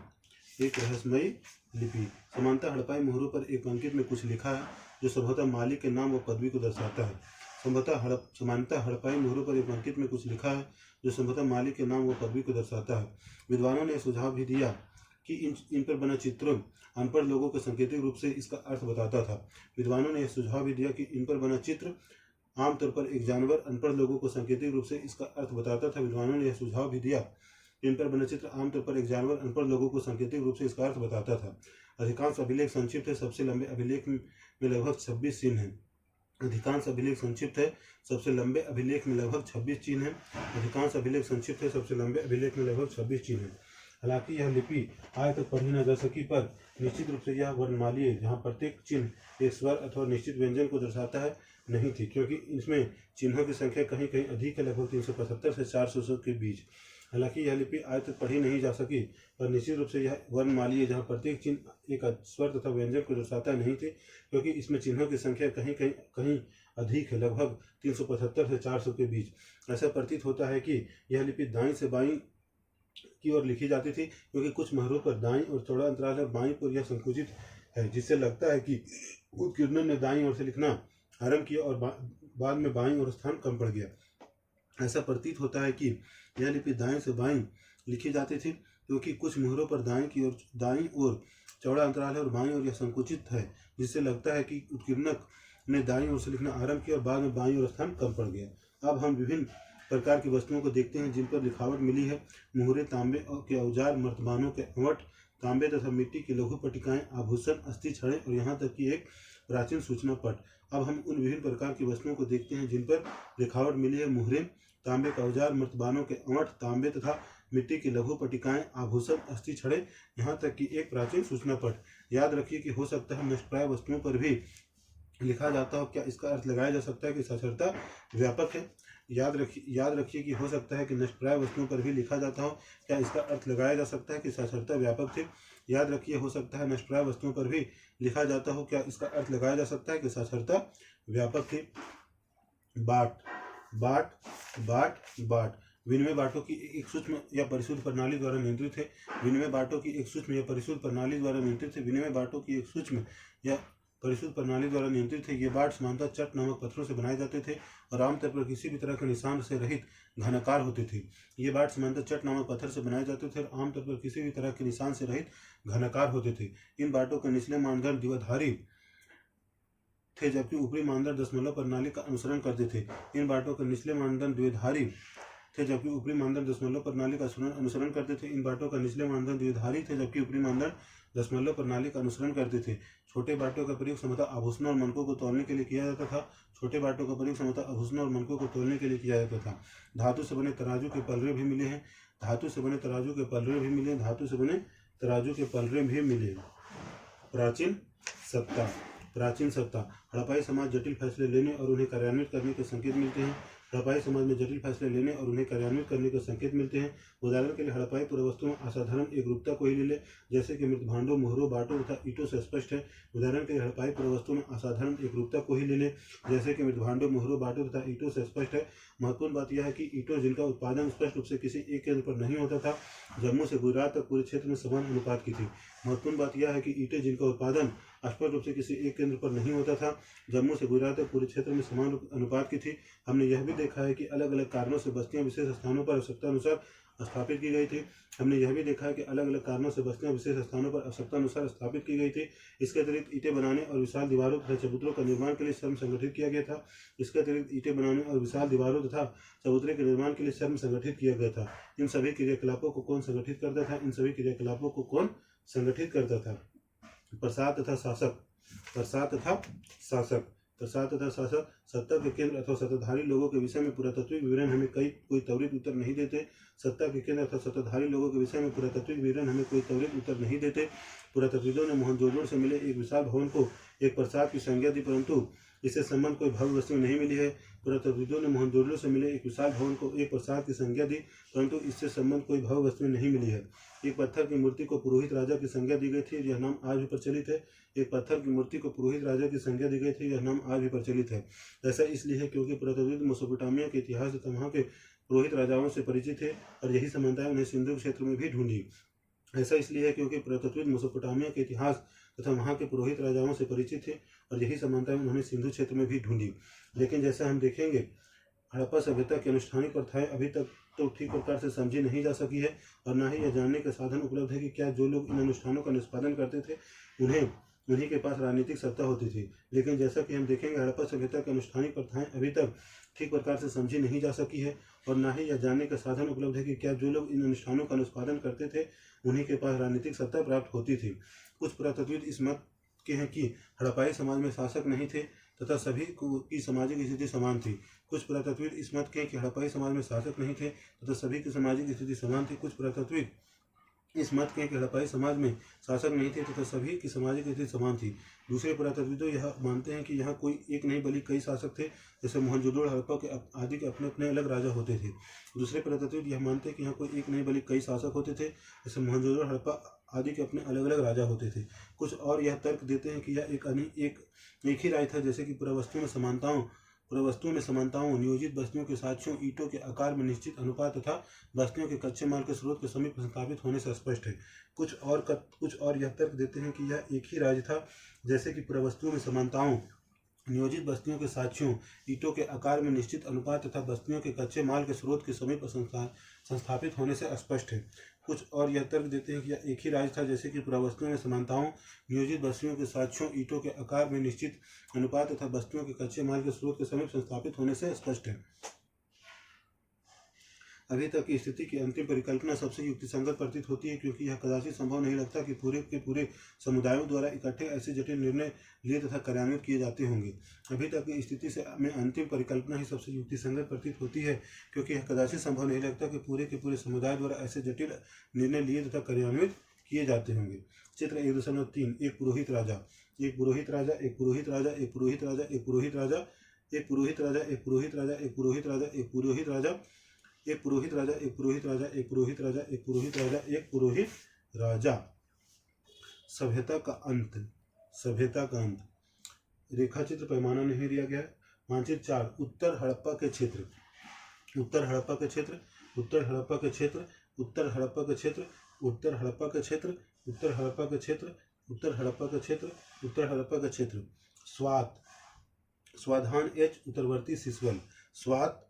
एक रहस्यमयी लिपि। समानता हड़पाई मुहरों पर एक अंकित में कुछ लिखा है जो संभवतः मालिक के नाम व पदवी को दर्शाता है। समानता हड़पाई मुहरों पर एक अंकित में कुछ लिखा है जो संभवतः मालिक के नाम व पदवी को दर्शाता है। विद्वानों ने सुझाव भी दिया कि इन पर बना चित्र अनपढ़ लोगों के सांकेतिक रूप से इसका अर्थ बताता था। विद्वानों ने यह सुझाव भी दिया कि इन पर बना चित्र आमतौर पर एक जानवर अनपढ़ लोगों को सांकेतिक रूप से इसका अर्थ बताता था। विद्वानों ने यह सुझाव भी दिया इन पर बना चित्र आमतौर पर एक जानवर अनपढ़ लोगों को सांकेतिक रूप से इसका अर्थ बताता था। अधिकांश अभिलेख संक्षिप्त है, सबसे लंबे अभिलेख में लगभग 26 चिन्ह हैं। अधिकांश अभिलेख संक्षिप्त है, सबसे लंबे अभिलेख में लगभग 26 चिन्ह हैं। अधिकांश अभिलेख संक्षिप्त है, सबसे लंबे अभिलेख में लगभग 26 चिन्ह हैं। हालांकि यह लिपि आज तक पढ़ी न जा सकी, पर निश्चित रूप से यह वर्णमाली है जहाँ प्रत्येक चिन्ह एक स्वर अथवा निश्चित व्यंजन को दर्शाता है नहीं थी, क्योंकि इसमें चिन्हों की संख्या कहीं कहीं अधिक है, लगभग 375 से 400 के बीच। हालांकि यह लिपि आज तक पढ़ी नहीं जा सकी, पर निश्चित रूप से यह वर्णमाली है जहाँ प्रत्येक चिन्ह एक स्वर तथा व्यंजन को दर्शाता नहीं थे, क्योंकि इसमें चिन्हों की संख्या कहीं अधिक है, लगभग 375 से 400 के बीच। ऐसा प्रतीत होता है कि यह लिपि दाईं से बाईं की ओर लिखी जाती थी, क्योंकि कुछ मोहरों पर दाईं और चौड़ा अंतराल है, बाईं ओर यह संकुचित है, जिससे लगता है कि उत्कीर्णन ने दाईं ओर से लिखना आरंभ किया और बाद में बाईं ओर स्थान कम पड़ गया। ऐसा प्रतीत होता है कि यह लिपि दाएं से बाईं लिखी जाती थी, क्योंकि कुछ मोहरों पर दाईं ओर चौड़ा अंतराल है और बाईं ओर यह संकुचित है, जिससे लगता है कि उत्कीर्णक ने दाईं ओर से लिखना आरंभ किया और बाद में बाईं ओर स्थान कम पड़ गया। अब हम विभिन्न प्रकार की वस्तुओं को देखते हैं जिन पर लिखावट मिली है। मोहरे, तांबे के औजार, मर्तबानों के अवट, तांबे तथा मिट्टी की लघु पट्टिकाएं, आभूषण, अस्थि छड़े और यहाँ तक कि एक प्राचीन सूचना पट। अब हम उन विभिन्न प्रकार की वस्तुओं को देखते हैं जिन पर लिखावट मिली है। मोहरे, तांबे का औजार, मर्तबानों के अवट, तांबे तथा मिट्टी की लघु पट्टिकाएं, आभूषण, अस्थि छड़े, यहाँ तक कि एक प्राचीन सूचना पट। याद रखिए कि हो सकता है नष्टप्राय वस्तुओं पर भी लिखा जाता हो। क्या इसका अर्थ लगाया जा सकता है कि साक्षरता व्यापक है? याद रखिए कि हो सकता है कि नष्टप्राय वस्तुओं पर भी लिखा जाता हो। क्या इसका अर्थ लगाया जा सकता है कि साक्षरता व्यापक थी? याद रखिए हो सकता है नष्टप्राय वस्तुओं पर भी लिखा जाता हो। क्या इसका अर्थ लगाया जा सकता है कि साक्षरता व्यापक थी? बाट, बाट, बाट, बाट। विनिमय बाटों की एक सूक्ष्म या परिशुद्ध प्रणाली द्वारा नियंत्रित है। विनिमय बाटों की एक सूक्ष्म या परिशुद्ध प्रणाली द्वारा नियंत्रित है। विनिमय बाटों की एक सूक्ष्म या परिशुद्ध प्रणाली द्वारा नियंत्रित है। ये बाट सामान्यतः चट नामक पत्थरों से बनाए जाते थे और आमतौर पर किसी भी तरह के निशान से रहित घनाकार होते थे। ये बाट सामान्यतः चट नामक पत्थर से बनाए जाते थे और आमतौर पर किसी भी तरह के निशान से रहित घनाकार होते थे। इन बाटों के निचले मानदंड द्विधारी थे जबकि ऊपरी मानदंड दशमलव प्रणाली का अनुसरण करते थे। इन बाटों के निचले मानदंड द्विधारी थे जबकि ऊपरी मानदंड दशमलव प्रणाली का अनुसरण करते थे। इन बाटों का निचले मानदंड द्विधारी थे जबकि ऊपरी मानदंड दशमलव प्रणाली का अनुसरण करते थे। छोटे बाटों का प्रयोग सामान्यतः आभूषणों और मनकों को तौलने के लिए किया जाता था। छोटे बाटों का प्रयोग सामान्यतः आभूषणों और मनकों को तौलने के लिए किया जाता था। धातु से बने तराजू के पलरे भी मिले हैं। धातु से बने तराजू के पलरे भी मिले। धातु से बने तराजू के पलरे भी मिले। प्राचीन सत्ता। प्राचीन सत्ता। हड़प्पाई समाज जटिल फैसले लेने और उन्हें कार्यान्वित करने के संकेत मिलते हैं। हड़प्पाई समाज में जटिल फैसले लेने और उन्हें कार्यान्वित करने के संकेत मिलते हैं। उदाहरण के लिए हड़प्पाई पुरावस्तुओं में असाधारण एकरूपता को ही ले ले, जैसे कि मृत भांडों, मोहरों, बाटों तथा ईंटों से स्पष्ट है। उदाहरण के लिए हड़प्पाई पुरावस्तुओं में असाधारण एकरूपता को ही ले ले, जैसे कि मृत भांडों, मोहरों, बाटों तथा ईंटों से स्पष्ट है। महत्वपूर्ण बात यह है कि ईंटों जिनका उत्पादन स्पष्ट रूप से किसी एक केंद्र पर नहीं होता था, जम्मू से गुजरात तक पूरे क्षेत्र में समान अनुपात की थी। महत्वपूर्ण बात यह है कि ईंटें जिनका उत्पादन स्पष्ट रूप से किसी एक केंद्र पर नहीं होता था, जम्मू से गुजरात तक पूरे क्षेत्र में समान अनुपात की थी। हमने यह भी देखा है कि अलग अलग कारणों से बस्तियां विशेष स्थानों पर आवश्यकता अनुसार स्थापित की गई थी। हमने यह भी देखा है कि अलग अलग कारणों से बस्तियां विशेष स्थानों पर आवश्यकता अनुसार स्थापित की गई थी। इसके अतिरिक्त ईंटें बनाने और विशाल दीवारों तथा चबूतरों का निर्माण के लिए श्रम संगठित किया गया था। इसके अतिरिक्त ईंटें बनाने और विशाल दीवारों तथा चबूतरे के निर्माण के लिए श्रम संगठित किया गया था। इन सभी क्रियाकलापों को कौन संगठित करता था? इन सभी क्रियाकलापों को कौन संगठित करता था? प्रसाद तथा शासक। प्रसाद तथा शासक। प्रसाद तथा शासक सत्ता के केंद्र अथवा सत्ताधारी लोगों के विषय में पुरातात्विक विवरण हमें कोई त्वरित उत्तर नहीं देते। सत्ता के केंद्र अथवा सत्ताधारी लोगों के विषय में पुरातात्विक विवरण हमें कोई त्वरित उत्तर नहीं देते। पुरातत्वविदों ने मोहनजोदड़ो से मिले एक विशाल भवन को एक प्रसाद की संज्ञा दी, परंतु इससे संबंध कोई भव्य वस्तु नहीं मिली है। पुरातत्वविदों ने मोहनजोदड़ो से मिले एक विशाल भवन को एक प्रसाद की संज्ञा दी, परंतु इससे संबंध कोई भव्य वस्तु नहीं मिली है। एक पत्थर की मूर्ति को पुरोहित राजा की संज्ञा दी गई थी, यह नाम आज भी प्रचलित है। एक पत्थर की मूर्ति को पुरोहित राजा की संज्ञा दी गई थी, यह नाम आज भी प्रचलित है। ऐसा इसलिए है क्योंकि पुरातत्वविद मेसोपोटामिया के इतिहास तथा वहाँ के पुरोहित राजाओं से परिचित थे और यही समानताएं उन्हें सिंधु क्षेत्र में भी ढूंढी। ऐसा इसलिए है क्योंकि पुरातत्वविद मेसोपोटामिया के इतिहास तथा वहाँ के पुरोहित राजाओं से परिचित थे और यही समानताएं उन्होंने सिंधु क्षेत्र में भी ढूंढी। लेकिन जैसा हम देखेंगे, हड़प्पा सभ्यता की अनुष्ठानिक प्रथाएं अभी तक तो ठीक प्रकार से समझी नहीं जा सकी है और न ही यह जानने के साधन उपलब्ध है कि क्या जो लोग इन अनुष्ठानों का निष्पादन करते थे उन्हीं के पास राजनीतिक सत्ता होती थी। लेकिन जैसा कि हम देखेंगे, हड़प्पा सभ्यता की अनुष्ठानिक प्रथाएं अभी तक ठीक प्रकार से समझी नहीं जा सकी है और न ही यह जानने का साधन उपलब्ध है कि क्या जो लोग इन अनुष्ठानों का निष्पादन करते थे उन्हीं के पास राजनीतिक सत्ता प्राप्त होती थी। कुछ पुरातत्वविद इस मत के हैं कि हड़प्पाई समाज में शासक नहीं थे तथा सभी की सामाजिक स्थिति समान थी। कुछ पुरातत्वविद इस मत के हैं कि हड़प्पाई समाज में शासक नहीं थे तथा सभी की सामाजिक स्थिति समान थी। कुछ पुरातत्वविद इस मत के हैं कि हड़प्पाई समाज में शासक नहीं थे तथा सभी की सामाजिक स्थिति समान थी। दूसरे पुरातत्वविदों यह मानते हैं कि यहाँ कोई एक नहीं बल्कि कई शासक थे, जैसे मोहनजोदड़ो, हड़प्पा के आदि के अपने अपने अलग राजा होते थे। दूसरे पुरातत्वविद यह मानते हैं कि यहाँ कोई एक नहीं बल्कि कई शासक होते थे, जैसे मोहनजोदड़ो, हड़प्पा आदि के अपने अलग अलग राजा होते थे। कुछ और यह तर्क देते हैं कि यह एक ही राय था, जैसे कि पुरावस्तुओं में समानताओं, नियोजित बस्तियों के साक्ष्यों, ईंटों के आकार में निश्चित अनुपात तथा बस्तियों के कच्चे माल के स्रोत के समीप स्थापित होने से स्पष्ट है। कुछ और यह तर्क देते हैं कि यह एक ही राज्य था, जैसे कि पुरावस्तुओं में समानताओं, नियोजित बस्तियों के साक्ष्यों, ईंटों के आकार में निश्चित अनुपात तथा बस्तियों के कच्चे माल के स्रोत के समीप संस्थापित होने से स्पष्ट है। कुछ और यह तर्क देते हैं कि यह एक ही राज्य था, जैसे कि पुरावस्तुओं में समानताओं, नियोजित बस्तियों के साक्ष्यों, ईंटों के आकार में निश्चित अनुपात तथा बस्तियों के कच्चे माल के स्रोत के समीप संस्थापित होने से स्पष्ट है। अभी तक की स्थिति की अंतिम परिकल्पना सबसे युक्तिसंगत प्रतीत होती है, क्योंकि यह कदाचित संभव नहीं लगता कि पूरे के पूरे समुदायों द्वारा इकट्ठे ऐसे जटिल निर्णय लिए तथा कार्यान्वित किए जाते होंगे। अभी तक की स्थिति में अंतिम परिकल्पना ही सबसे युक्तिसंगत प्रतीत होती है, क्योंकि यह कदाचित संभव नहीं लगता कि पूरे के पूरे समुदाय द्वारा ऐसे जटिल निर्णय लिए तथा कार्यान्वित किए जाते होंगे। चित्र 1.3। एक पुरोहित राजा। एक पुरोहित राजा। एक पुरोहित राजा। एक पुरोहित राजा। एक पुरोहित राजा। एक पुरोहित राजा। एक पुरोहित राजा। एक पुरोहित राजा। एक पुरोहित राजा। एक पुरोहित राजा। एक पुरोहित राजा। एक पुरोहित राजा। एक पुरोहित राजा। एक पुरोहित राजा। सभ्यता का अंत। सभ्यता का अंत। रेखा चित्र पैमाना नहीं दिया गया है। मानचित्र 4। उत्तर हड़प्पा के क्षेत्र। उत्तर हड़प्पा के क्षेत्र। उत्तर हड़प्पा के क्षेत्र। उत्तर हड़प्पा के क्षेत्र। उत्तर हड़प्पा के क्षेत्र। उत्तर हड़प्पा के क्षेत्र। उत्तर हड़प्पा का क्षेत्र स्वात स्वाधान एच उत्तरवर्ती सिसवल स्वात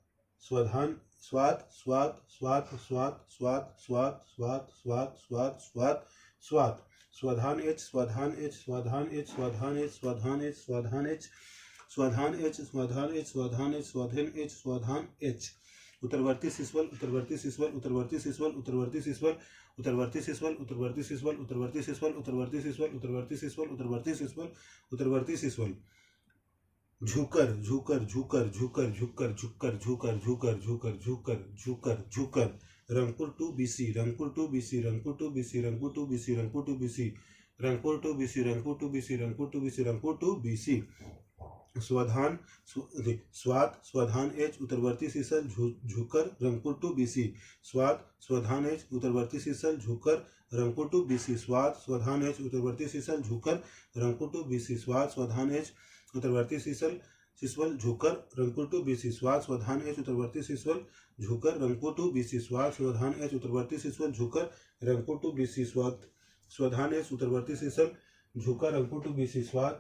स्वाधान स्वात स्वात स्वात स्वात स्वात स्वात स्वात स्वात स्वात स्वात स्वात स्वाधान एच स्वाधान एच स्वाधान एच स्वाधान एच स्वाधान एच स्वाधान एच स्वाधान एच स्वाधान एच स्वाधान एच स्वाधान एच स्वाधान एच उत्तरवर्ती सिसवल उत्तरवर्ती सिसवल उत्तरवर्ती सिसवल उत्तरवर्ती सिसवल उत्तरवर्ती सिसवल उत्तरवर्ती सिसवल उत्तरवर्ती सिसवल उत्तरवर्ती सिसवल उत्तरवर्ती सिसवल उत्तरवर्ती सिसवल उत्तरवर्ती Siswal Jhukar Jhukar Jhukar Jhukar Jhukar Jhukar Jhukar Jhukar Jhukar Jhukar Jhukar Jhukar Rangpur two BC Rangpur two BC Rangpur two BC Rangpur two BC Rangpur two BC Rangpur two BC Rangpur two BC Rangpur two BC Rangpur two BC स्वाधान स्वात स्वाधान एच उत्तरवर्ती सिसल झुकर रंगपुर टू बीसी स्वात स्वाधान एच उत्तरवर्ती सिसल झुकर रंगपुर टू बीसी स्वात स्वाधान एच उत्तरवर्ती सिसल झुकर रंगपुर टू बीसी स्वात स्वाधान एच उत्तरवर्ती सिसवल झुकर रंगपुर टू बीसी स्वात स्वाधान एच उत्तरवर्ती सिसवल झुकर रंगपुर टू बीसी स्वात स्वाधान एच उत्तरवर्ती सिसवल झुकर रंगपुर टू बीसी स्वात स्वाधान एच उत्तरवर्ती सिसल झुकर रंगपुर टू बीसी स्वात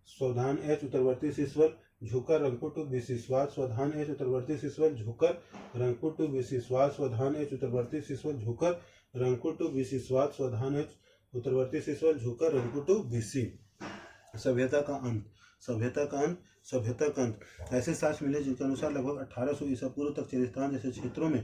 स्वाधान एच उत्तरवर्ती सिसवल झुकर रंगपुर टू बीसी स्वात स्वाधान एच उत्तरवर्ती सिसवल झुकर रंगपुर टू बीसी स्वात स्वाधान एच उत्तरवर्ती सिसवल झुकर रंगपुर टू बीसी स्वात स्वाधान एच उत्तरवर्ती सिसवल झुकर रंगपुर टू बीसी सभ्यता का अंत सभ्यता का अंत ऐसे साक्ष्य मिले जिनके अनुसार लगभग 1800 ईसा पूर्व तक चिलिस्तान जैसे क्षेत्रों में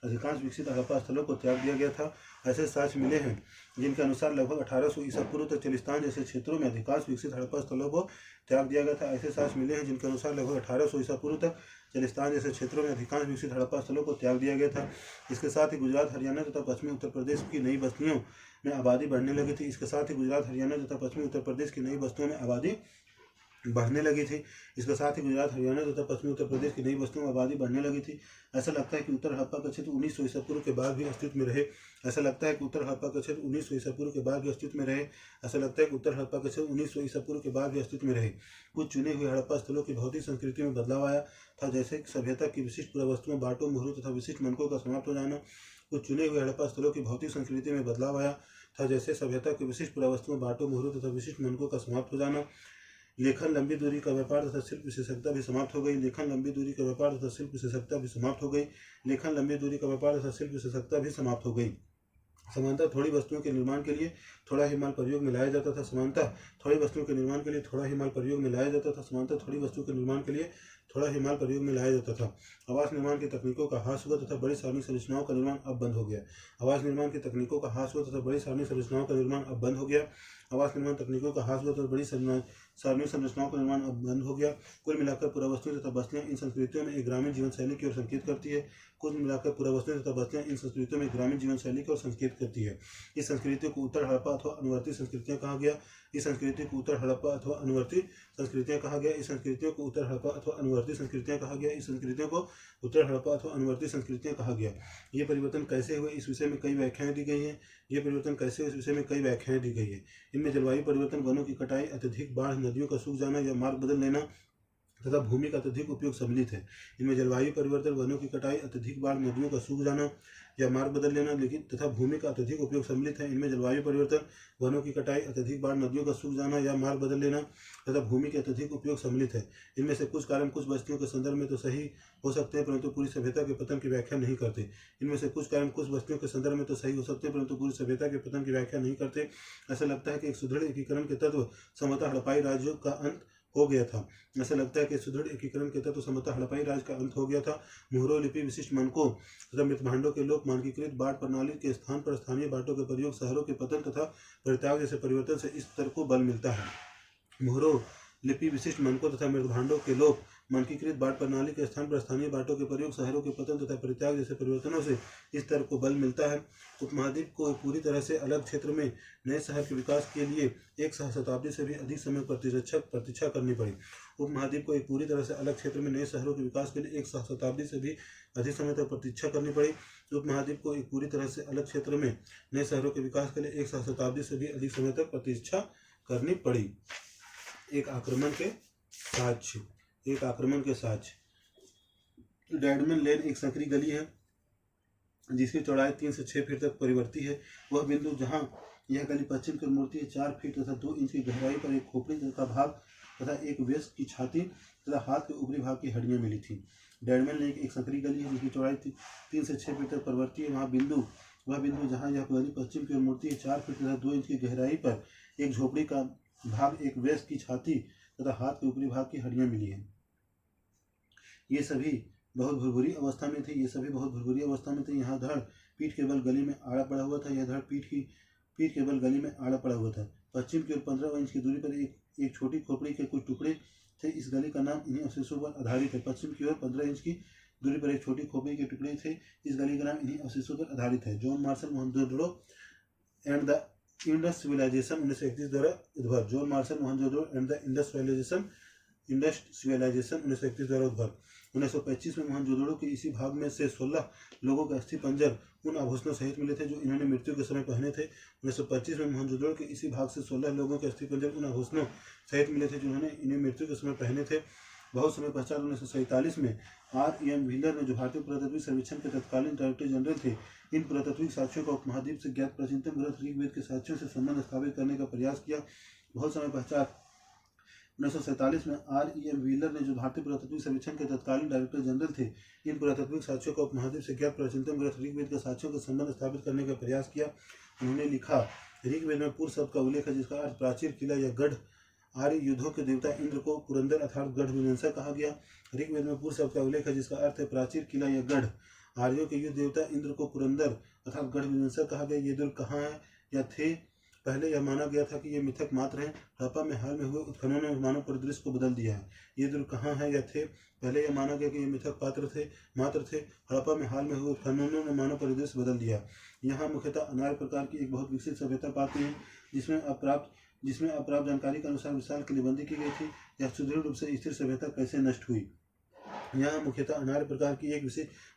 अधिकांश विकसित हड़प्पा स्थलों को त्याग दिया गया था। ऐसे साक्ष्य मिले हैं जिनके अनुसार लगभग 1800 ईसा पूर्व तक चिलिस्तान जैसे क्षेत्रों में अधिकांश विकसित हड़प्पा स्थलों को त्याग दिया गया था। ऐसे साक्ष्य मिले हैं जिनके अनुसार लगभग 1800 ईसा पूर्व तक चिलिस्तान जैसे क्षेत्रों में अधिकांश विकसित हड़प्पा स्थलों को त्याग दिया गया था। इसके साथ ही गुजरात हरियाणा तथा पश्चिमी उत्तर प्रदेश की नई बस्तियों में आबादी बढ़ने लगी थी। इसके साथ ही गुजरात हरियाणा तथा पश्चिमी उत्तर प्रदेश की नई बस्तियों में आबादी बढ़ने लगी थी। इसके साथ ही गुजरात हरियाणा तथा पश्चिमी उत्तर प्रदेश की नई बस्तियों में आबादी बढ़ने लगी थी। ऐसा लगता है कि उत्तर हड़प्पा का क्षेत्र 1900 ईसा पूर्व के बाद भी अस्तित्व में रहे। ऐसा लगता है कि उत्तर हड़प्पा का क्षेत्र 1900 ईसा पूर्व के बाद भी अस्तित्व में रहे। ऐसा लगता है कि उत्तर हड़प्पा का क्षेत्र 1900 ईसा पूर्व के बाद भी अस्तित्व में रहे। कुछ चुने हुए हड़प्पा स्थलों की भौतिक संस्कृति में बदलाव आया था, जैसे सभ्यता की विशिष्ट पुरावस्तुओं बाटों मुहरों तथा विशिष्ट मनकों का समाप्त हो जाना। कुछ चुने हुए हड़प्पा स्थलों की भौतिक संस्कृति में बदलाव आया था, जैसे सभ्यता की विशिष्ट पुरावस्तुओं बाटों मुहरों तथा विशिष्ट मनकों का समाप्त हो जाना। लेखन लंबी दूरी का व्यापार तथा शिल्प विशेषज्ञता भी समाप्त हो गई। लेखन लंबी दूरी का व्यापार तथा शिल्प विशेषज्ञता भी समाप्त हो गई। लेखन लंबी दूरी का व्यापार तथा शिल्प विशेषज्ञता भी समाप्त हो गई। समानतः थोड़ी वस्तुओं के निर्माण के लिए थोड़ा ही माल प्रयोग में लाया जाता था। समानतः थोड़ी वस्तुओं के निर्माण के लिए थोड़ा ही माल प्रयोग में लाया जाता था। समानतः थोड़ी वस्तुओं के निर्माण के लिए थोड़ा ही माल प्रयोग में लाया जाता था। आवास निर्माण की तकनीकों का ह्रास हुआ तथा बड़ी सारणी संरचनाओं का निर्माण अब बंद हो गया। आवास निर्माण की तकनीकों का ह्रास हुआ तथा बड़ी सारणी संरचनाओं का निर्माण अब बंद हो गया। आवास निर्माण तकनीकों का ह्रास हुआ तथा बड़ी सारणी संरचनाओं का निर्माण अब बंद हो गया। कुल मिलाकर पुरावस्तुएं तथा बस्तियां इन संस्कृतियों में एक ग्रामीण जीवन शैली की ओर संकेत करती है। कुल मिलाकर पुरावस्तुएं तथा बस्तियां इन संस्कृतियों में ग्रामीण जीवन शैली की ओर संकेत करती है। इस संस्कृतियों को उत्तर हड़प्पा अथवा अनुवर्ती संस्कृतियां कहा गया। इस संस्कृति को उत्तर हड़प्पा अथवा अनुवर्ती संस्कृतियां कहा गया। इस संस्कृतियों को उत्तर हड़प्पा अथवा अनुवर्ती संस्कृतियां कहा गया। इस संस्कृतियों को उत्तर हड़प्पा अथवा अनुवर्ती संस्कृतियां कहा गया। ये परिवर्तन कैसे हुए, इस विषय में कई व्याख्याएं दी गई हैं। ये परिवर्तन कैसे हुए, इस विषय में कई व्याख्याएं दी गई है। इनमें जलवायु परिवर्तन, वनों की कटाई, अत्यधिक बाढ़, नदियों का सूख जाना या मार्ग बदल लेना तथा भूमि का अत्यधिक उपयोग सम्मिलित है। इनमें जलवायु परिवर्तन, वनों की कटाई, अत्यधिक बाढ़, नदियों का सूख जाना या मार्ग बदल लेना लेकिन तथा भूमि का अत्यधिक उपयोग सम्मिलित है। इनमें जलवायु परिवर्तन, वनों की कटाई, अत्यधिक बाढ़, नदियों का सूख जाना या मार्ग बदल लेना तथा भूमि के अत्यधिक उपयोग सम्मिलित है। इनमें से कुछ कारण कुछ बस्तियों के संदर्भ में तो सही हो सकते हैं, परंतु पूरी सभ्यता के पतन की व्याख्या नहीं करते। इनमें से कुछ कारण कुछ बस्तियों के संदर्भ में तो सही हो सकते हैं, परंतु पूरी सभ्यता के पतन की व्याख्या नहीं करते। ऐसा लगता है कि एक सुदृढ़ एकीकरण के तत्व समता हड़प्पाई राज्यों का अंत हो गया था। ऐसा लगता है कि सुदृढ़ एकीकरण के तत्व समता हड़प्पाई राज का अंत हो गया था। मुहरों, लिपि, विशिष्ट मनकों तथा मृतभांडों के लोप, मानकीकृत बाट प्रणाली के स्थान पर स्थानीय बाटों के प्रयोग, शहरों के पतन तथा परित्याग जैसे परिवर्तन से इस तर्क को बल मिलता है। मुहरों, लिपि, विशिष्ट मनकों तथा मृतभांडों के लोप, मानकीकृत बाट प्रणाली के स्थान पर स्थानीय बाटों के प्रयोग, शहरों के पतन तथा परित्याग जैसे परिवर्तनों से इस तर्क को बल मिलता है। उपमहाद्वीप को पूरी तरह से अलग क्षेत्र में नए शहर के विकास के लिए एक सहस्राब्दी से भी अधिक समय प्रतीक्षा करनी पड़ी। उपमहाद्वीप को एक पूरी तरह से अलग क्षेत्र में नए शहरों के विकास के लिए एक सहस्राब्दी से भी अधिक समय तक प्रतीक्षा करनी पड़ी। उपमहाद्वीप को एक पूरी तरह से अलग क्षेत्र में नए शहरों के विकास के लिए एक सहस्राब्दी से भी अधिक समय तक प्रतीक्षा करनी पड़ी। एक आक्रमण के साक्ष्य। डैडमन लेन एक संकरी गली है जिसकी चौड़ाई 3 से 6 फीट तक परिवर्ती है। वह बिंदु जहां यह गली पश्चिम की ओर मुड़ती है। 4 फीट तथा 2 इंच की गहराई पर एक खोपड़ी का भाग तथा एक वयस्क की छाती तथा हाथ के ऊपरी भाग की हड्डियां मिली थी। डेडमैन लेक एक संकरी गली है जिसकी चौड़ाई 3 से 6 फीट तक परिवर्ती है। वह बिंदु जहाँ यह गली पश्चिम की ओर मुड़ती है 4 फीट तथा 2 इंच की गहराई पर एक झोपड़ी का भाग, एक वयस्क की छाती तथा हाथ के ऊपरी भाग की हड्डियां मिली है। ये सभी बहुत भुरभुरी अवस्था में थे। यहाँ धड़ पीठ के बल गली में आड़ा पड़ा हुआ था। यह धड़ पीठ के बल गली में आड़ा पड़ा हुआ था। पश्चिम की ओर 15 इंच की दूरी पर एक छोटी खोपड़ी के कुछ टुकड़े थे। इस गली का नाम इन्हीं अवशेषों पर आधारित है। पश्चिम की ओर 15 इंच की दूरी पर एक छोटी खोपड़ी के टुकड़े थे। इस गली का नाम इन्हीं अवशेषों पर आधारित है। John Marshall Mohenjodaro and the Indus civilisation 1931 द्वारा उद्भव। John Marshall Mohenjodaro and the Indus civilisation 1931 द्वारा उद्भव। 1925 में मोहनजोदड़ो के इसी भाग में से 16 लोगों के अस्थि पंजर उन आभूषणों सहित मिले थे जो इन्होंने मृत्यु के समय पहने थे। 1925 में मोहनजोदड़ो के इसी भाग से 16 लोगों के अस्थि पंजर उन आभूषणों सहित मिले थे जो इन्होंने इन्हें मृत्यु के समय पहने थे। बहुत समय पश्चात 1947 में R.E.M. व्हीलर ने, जो भारतीय पुरातत्व सर्वेक्षण के तत्कालीन डायरेक्टर जनरल थे, इन पुरातत्विक साक्ष्यों का उपमहाद्वीप से ज्ञात प्राचीनतम ग्रंथ ऋग्वेद के साक्ष्यों से संबंध स्थापित करने का प्रयास किया। बहुत समय पश्चात 1947 में R.E.M. व्हीलर ने, जो भारतीय पुरातत्विक सर्वेक्षण के तत्कालीन डायरेक्टर जनरल थे, इन पुरातत्विक साक्ष्यों का उपमहाद्वीप से ज्ञात प्राचीनतम ग्रंथ ऋग्वेद के साक्ष्यों के संबंध स्थापित करने का प्रयास किया। उन्होंने लिखा, ऋग्वेद में पूर्व शब्द का उल्लेख है जिसका अर्थ प्राचीर, किला या गढ़। आर्य युद्धों के देवता इंद्र को पुरंदर अर्थात गढ़ विनंसा कहा गया। ऋग्वेद में पूर्व शब्द का उल्लेख है जिसका अर्थ है प्राचीर, किला या गढ़। आर्यों के युद्ध देवता इंद्र को पुरंदर अर्थात गढ़ विनंसा कहा गया। ये दुर्ग कहाँ है या थे? पहले यह माना गया था कि ये मिथक मात्र हैं। हड़प्पा में हाल में हुए उत्खननों ने मानव परिदृश्य को बदल दिया है। ये दुर्ग कहाँ है या थे? पहले यह माना गया कि ये मिथक मात्र थे। हड़प्पा में हाल में हुए उत्खननों ने मानव परिदृश्य बदल दिया। यहाँ मुख्यतः अनार्य प्रकार की एक बहुत विकसित सभ्यता पाते हैं जिसमें अप्राप्त जानकारी के अनुसार विशाल किलेबंदी की गई थी। यह सुदृढ़ रूप से स्थिर सभ्यता कैसे नष्ट हुई? यहाँ मुख्यतः अनार्य प्रकार की एक